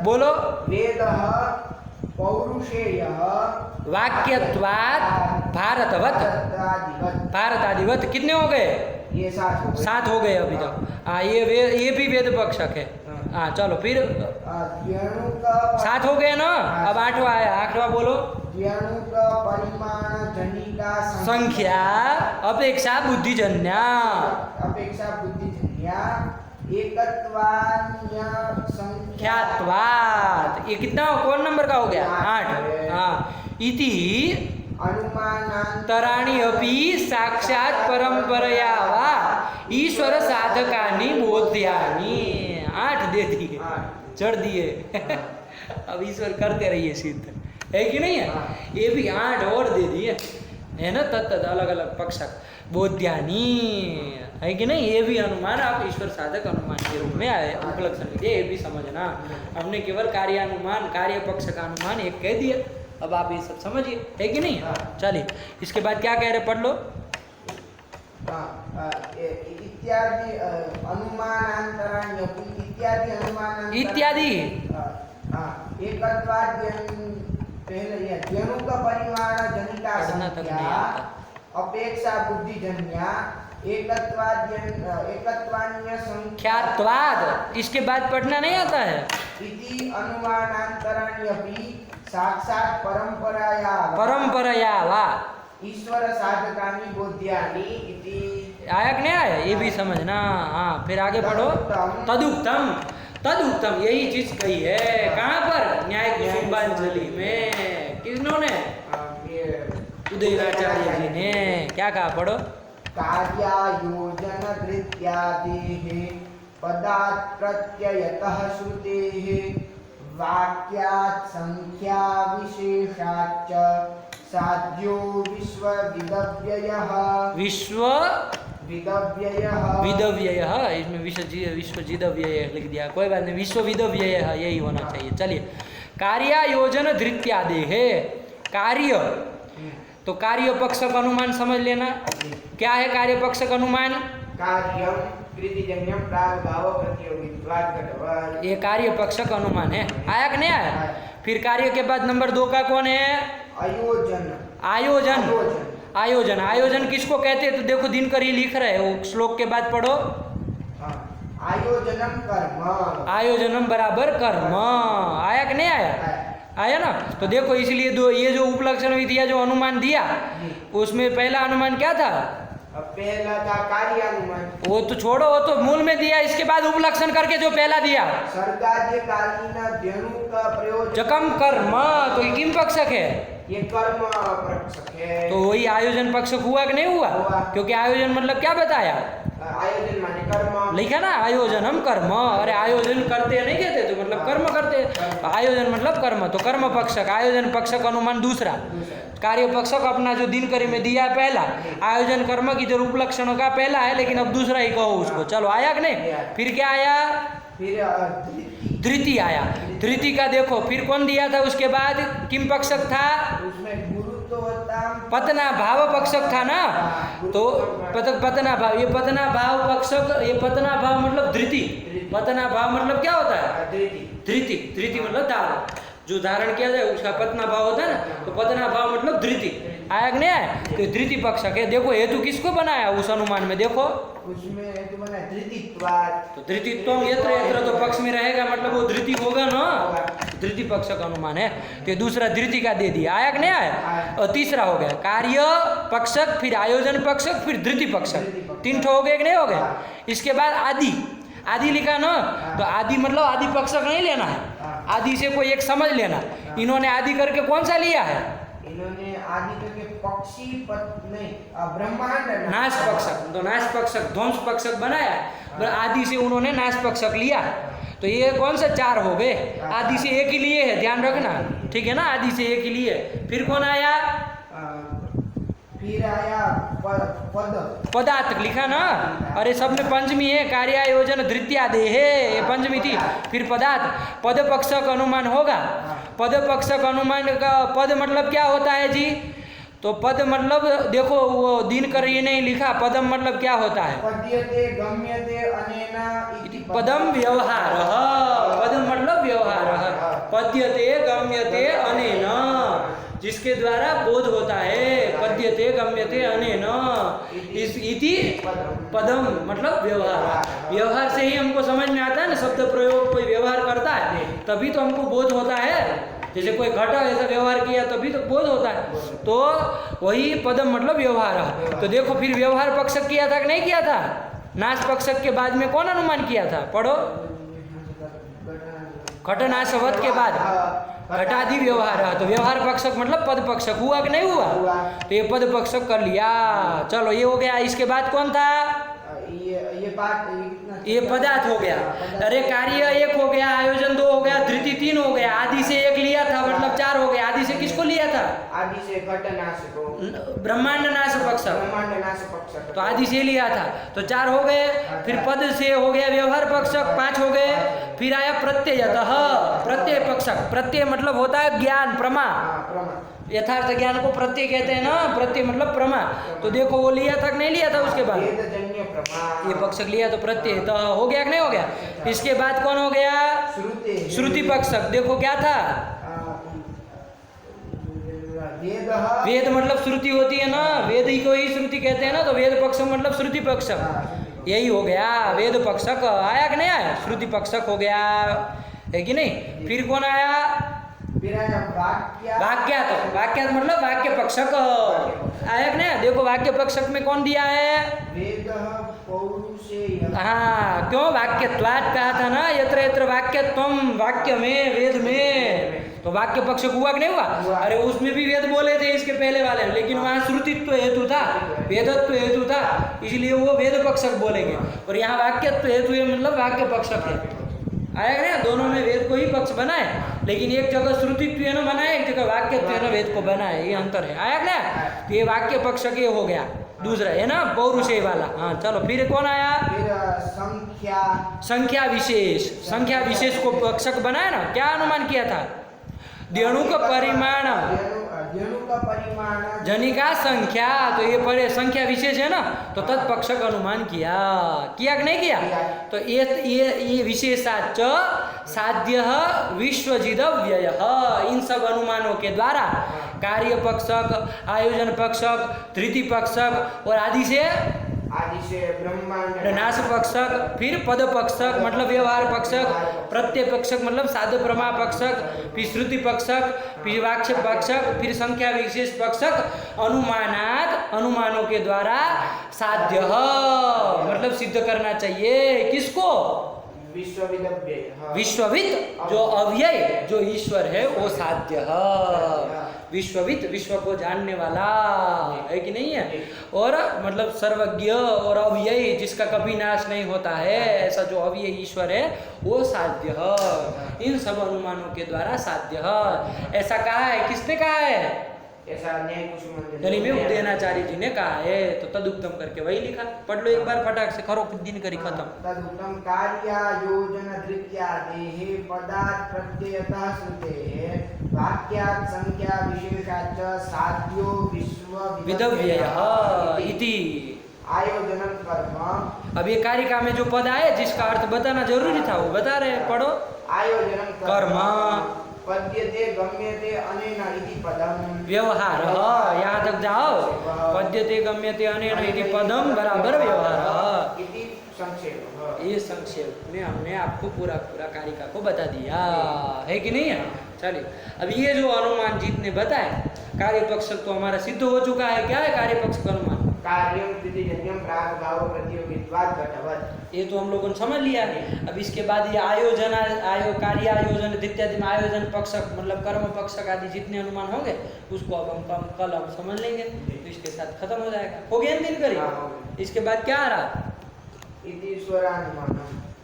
बोलो वेदः पौरुषेयः वाक्यत्वात् भारतवत्, भारतादिवत। कितने हो गए? ये 7 हो गए अभी तक। ये भी वेद पक्षक है। हाँ चलो फिर 7 हो गए ना। अब 8वां आया। 8वां बोलो परिमाण जनिका संख्या अपेक्षा बुद्धिजन्या, अपेक्षा बुद्धिजन्या एकत्वान्य संख्यात्वात्। ये कितना, कौन नंबर का हो गया? 8। हाँ, इति अनुमानांतराणि अपि साक्षात् परंपरया वा ईश्वर साधकानि बोध्यानि। 8 दे दिए, चढ़ दिए। अब ईश्वर करते रहिए सिद्ध, है कि नहीं है? ये भी 8 और दे दिए, है ना। तत्त अलग अलग पक्षक बोध्यानी, है कि नहीं? ये भी अनुमान आप ईश्वर साधक अनुमान के रूप में आए उपलक्षण के, ये भी समझना। हमने केवल कार्यानुमान, कार्य पक्ष का अनुमान एक कह दिया। अब आप ये सब समझिए, है कि नहीं? चलिए इसके बाद क्या कह रहे, पढ़ लो। इत्यादि अनुमानांतराण्य इत्यादि अनुमान इत्यादि पहले जनु का परिमाण जनिका संख्या अपेक्षा बुद्धिजन्या एकत्वान्य संख्यात्वाद। इसके बाद पढ़ना नहीं आता है। इति अनुमानांतराण्यपि साक्षात् परंपराया वा ईश्वर साधकानि बोध्यानि इति। आया कि नहीं आया, ये भी समझना। हाँ फिर आगे पढ़ो। तदुक्तम, तदुक्तम यही चीज कही है। कहाँ पर? न्याय कुसुम्बांजलि में। किन्होंने? उदयनाचार्य जी ने। क्या कहा, पढ़ो। कार्यायोजन धृत्यादेः पदात् प्रत्ययतः श्रुतेः वाक्यात् संख्या विशेषाच्च साध्यो विश्व विदव्ययः विश्व विदव्ययः विदव्ययः, इसमें विश्व जिदव्यय लिख दिया, कोई बात नहीं, विश्व विदव्ययः यही होना चाहिए। चलिए, कार्यायोजन धृत्यादि है कार्य, तो कार्य पक्षक अनुमान समझ लेना। क्या है कार्य पक्षक अनुमान? कार्यम कृतिजन्यम प्रागभाव प्रतियोगित्वात् घटवत्, ये कार्य पक्षक अनुमान है। आया कि नहीं आया? फिर कार्य के बाद नंबर 2 का कौन है? आयोजन। आयोजन। आयोजन, आयोजन किसको कहते हैं? तो देखो दिनकर ही लिख रहे हो, श्लोक के बाद पढ़ो। आयोजनम कर्म, आयोजनम बराबर कर्म। आया कि नहीं आया? आया ना? तो देखो इसलिए ये जो उपलक्षण विधिया जो अनुमान दिया, उसमें पहला अनुमान क्या था? पहला था कार्यानुमान, वो तो छोड़ो, वो तो मूल में दिया, इसके बाद उपलक्षण करके जो पहला दिया सर्गाद्य कालीन धेनु का प्रयोजन जकम कर्म, तो ये किम पक्षक है? ये कर्म पक्षक है। तो वही आयोजन पक्षक हुआ कि नहीं हुआ? क्योंकि आयोजन मतलब क्या बताया? आयोजन माने कर्म, लिखा ना आयोजन हम कर्म। अरे आयोजन करते नहीं कहते, तो मतलब कर्म करते, आयोजन मतलब कर्म, तो कर्म पक्षक, आयोजन पक्षक अनुमान दूसरा। कार्य पक्षक अपना जो दिनकरी में दिया है पहला, आयोजन कर्म की जो उपलक्षणों का पहला है, लेकिन अब दूसरा ही कहो उसको। चलो आया कि नहीं? फिर क्या आया? फिर धृति आया। धृति का देखो फिर कौन दिया था उसके बाद? किम पक्षक था? उसमें गुरुत्वता पतना भाव पक्षक था ना, तो पतना भाव, ये पतना भाव पक्षक, ये पतना भाव मतलब धृति, पतना भाव मतलब क्या होता है? धृति, धृति मतलब धारण, जो धारण किया जाए उसका पतना भाव होता है ना, तो पतना भाव मतलब धृति। आया कि नहीं आया? तो धृति पक्षक है। देखो हेतु किसको बनाया उस अनुमान में? देखो उसमें हेतु बना धृतित्वात्, तो धृतित्वम यत्र यत्र, तो पक्ष में रहेगा मतलब वो धृति होगा ना, धृति पक्षक अनुमान है। तो दूसरा धृति का दे दिया। आया कि नहीं आया? और तीसरा हो गया कार्य पक्षक, फिर आयोजन पक्षक, फिर धृति पक्षक, 3 हो गए कि नहीं हो गए? इसके बाद आदि, आदि लिखा ना, तो आदि मतलब आदि पक्षक नहीं लेना है, आदि से कोई एक समझ लेना। इन्होंने आदि करके कौन सा लिया है? इन्होंने आदि करके पक्षी नहीं ब्रह्मांड नाश पक्षक, तो नाश पक्षक ध्वंस पक्षक बनाया, आदि से उन्होंने नाश पक्षक लिया। तो ये कौन सा 4 हो गए? आदि से एक ही लिए है, ध्यान रखना, ठीक है ना? आदि से एक ही लिए। फिर कौन आया? फिर आया पद, पदार्थ लिखा ना, अरे सब में पंचमी है, कार्यायोजन धृत्यादि है, ये पंचमी थी। फिर पदार्थ, पद पक्षक अनुमान होगा। पद पक्षक अनुमान का पद मतलब क्या होता है जी? तो पद मतलब देखो वो दिनकर ये नहीं लिखा, पदम मतलब क्या होता है? पद्यते गम्यते अनेना इति पदम व्यवहार, पदम मतलब व्यवहार, पद्यते गम्यते अनेना, जिसके द्वारा बोध होता है, पद्यते गम्यते अनेन, इति पदम मतलब व्यवहार। व्यवहार से ही हमको समझ में आता है ना, शब्द प्रयोग कोई व्यवहार करता है तभी तो हमको बोध होता है। जैसे कोई घटा ऐसा व्यवहार किया तभी तो बोध होता है, तो वही पदम मतलब व्यवहार। तो देखो फिर व्यवहार पक्षक किया था कि नहीं किया था? नाश पक्षक के बाद में कौन अनुमान किया था? पढ़ो, घटनाशवत के बाद घटादि व्यवहार, तो व्यवहार पक्षक मतलब पद पक्षक हुआ कि नहीं हुआ? तो ये पद पक्षक कर लिया। चलो ये हो गया। इसके बाद कौन था? ये पदार्थ हो गया। अरे कार्य 1 हो गया, आयोजन 2 हो गया, धृति 3 हो गया, आदि से 1 लिया था मतलब 4 हो गया। आदि से किसको लिया था? आदि से घटनाश को, ब्रह्मांड नाश पक्षक, ब्रह्मांड नाश पक्षक, तो आदि से लिया था, तो 4 हो गए। फिर पद से हो गया व्यवहार पक्षक, 5 हो गए। फिर आया प्रत्ययतः, प्रत्यय पक्षक, प्रत्यय मतलब होता है ज्ञान, प्रमा, यथार्थ ज्ञान को प्रत्यय कहते हैं ना, प्रत्यय मतलब प्रमा। तो देखो वो लिया था कि नहीं लिया था? उसके बाद ये पक्षक लिया, तो प्रत्यय तो हो गया कि नहीं हो गया? इसके बाद कौन हो गया? श्रुति पक्षक। देखो क्या था? वेद मतलब श्रुति होती है ना, वेद ही को ही श्रुति कहते हैं ना, तो वेद पक्षक मतलब श्रुति पक्षक, यही हो गया वेद पक्षक। आया कि नहीं आया? श्रुति पक्षक हो गया, है कि नहीं? फिर कौन आया? वाक्यात, वाक्यात मतलब वाक्य पक्षक। आया कि नहीं? देखो वाक्य पक्षक में कौन दिया है? हाँ, क्यों? वाक्यत्वात् कहा था ना, यत्र यत्र वाक्यत्वम, वाक्य में, वेद में, तो वाक्य पक्षक हुआ कि नहीं हुआ? अरे उसमें भी वेद बोले थे इसके पहले वाले, लेकिन वहाँ श्रुतित्व हेतु था, वेदत्व हेतु था, इसलिए वो वेद पक्षक बोलेंगे। और यहाँ वाक्यत्व हेतु है मतलब वाक्य पक्षक है। आया कि नहीं? दोनों में वेद को ही पक्ष बनाए, लेकिन एक जगह श्रुतित्व न बनाए, एक जगह वाक्यत्व न वेद को बनाए, ये अंतर है। आया क्या? तो ये वाक्य पक्ष के हो गया, दूसरा है ना पौरुषेय वाला। हाँ चलो, फिर कौन आया? फिर संख्या संख्या विशेष। संख्या विशेष को पक्षक बनाया ना, क्या अनुमान किया था? देणु का परिमाण, देणु का परिमाण, जनिका संख्या, तो ये पढ़े संख्या विशेष है ना, तो तत्पक्षक अनुमान किया कि नहीं किया? तो ये विशेषाच साध्य विश्वजिद व्यय, इन सब अनुमानों के द्वारा कार्य पक्षक, आयोजन पक्षक, तृतीय पक्षक और आदि से ब्रह्मांड नाश पक्षक, फिर पद पक्षक मतलब व्यवहार पक्षक, प्रत्यय पक्षक मतलब साध प्रमा पक्षक, फिर श्रुति पक्षक, फिर वाक्य पक्षक, फिर संख्या विशेष पक्षक, अनुमानात, अनुमानों के द्वारा साध्य मतलब सिद्ध करना चाहिए। किसको? विश्वविद, जो अव्यय जो ईश्वर है वो साध्य है। विश्वविद, विश्व को जानने वाला है कि नहीं है? और मतलब सर्वज्ञ और अव्यय, जिसका कभी नाश नहीं होता है, ऐसा जो अव्यय ईश्वर है वो साध्य है। इन सब अनुमानों के द्वारा साध्य है, ऐसा कहा है। किसने कहा है? ऐसा न्याय कुसुम यानी में उदयनाचार्य जी ने कहा है। तो तदुक्तम करके वही लिखा, पढ़ लो एक बार फटाक से, करो दिन करी खत्म। तदुक्तम कार्यायोजन धृत्यादेः पदात् प्रत्ययतः श्रुतेः वाक्यात् संख्या विशेषाच्च साध्यो विधव्ययः इति। आयोजनम कर्म, अब ये कारिका में जो पद आए जिसका अर्थ बताना जरूरी था वो बता रहे हैं, पढ़ो। आयोजनम कर्म पद्यते गम्यते अनेन इति पदम व्यवहार, यहाँ तक जाओ। पद्यते गम्यते अनेन इति पदम बराबर व्यवहार, इति संक्षेप। ये संक्षेप में हमने आपको पूरा कारिका को बता दिया है कि नहीं है? चलिए, अब ये जो अनुमान जीत ने बताया, कार्य पक्ष तो हमारा सिद्ध हो चुका है। क्या है कार्य पक्ष का अनुमान? कार्यम प्रतिजन्यम प्राग भाव प्रतियोगित्वात् घटवत्, ये तो हम लोगों ने समझ लिया है। अब इसके बाद ये आयोजन, कार्य आयोजन इत्यादि में आयोजन पक्षक मतलब कर्म पक्षक आदि जितने अनुमान होंगे उसको अब हम कल हम समझ लेंगे, तो इसके साथ खत्म हो जाएगा। हो गया दिन करिए। इसके बाद क्या आ रहा?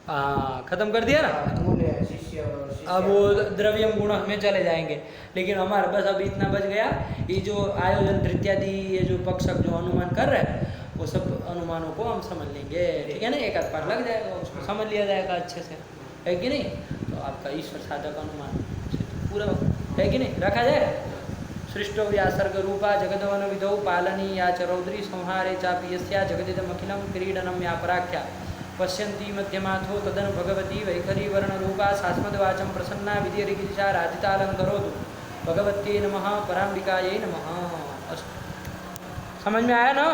हाँ, खत्म कर दिया ना। अब वो द्रव्यम गुण में चले जाएंगे, लेकिन हमारा बस अब इतना बच गया। ये जो आयोजन इत्यादि ये जो पक्षक जो अनुमान कर रहे हैं वो सब अनुमानों को हम समझ लेंगे, ठीक है ना? एक आध पाठ लग जाएगा, उसको समझ लिया जाएगा अच्छे से, है कि नहीं? तो आपका ईश्वर साधक अनुमान पूरा है कि नहीं? रखा जाए। सृष्टो व्यासर्ग रूपा जगदवन विधौ पालनी या च रौद्री संहारे चापि यस्या जगदिदमखिलं क्रीडनं या पराख्या पश्यन्ती मध्यमाथो तदनु भगवती वैखरी वर्णरूपा शास्मद्वाचं प्रसन्ना विधिरिगिरिशा राधितालङ्करोतु भगवत्यै नमः पराम्बिकायै नमः। समझ में आया ना?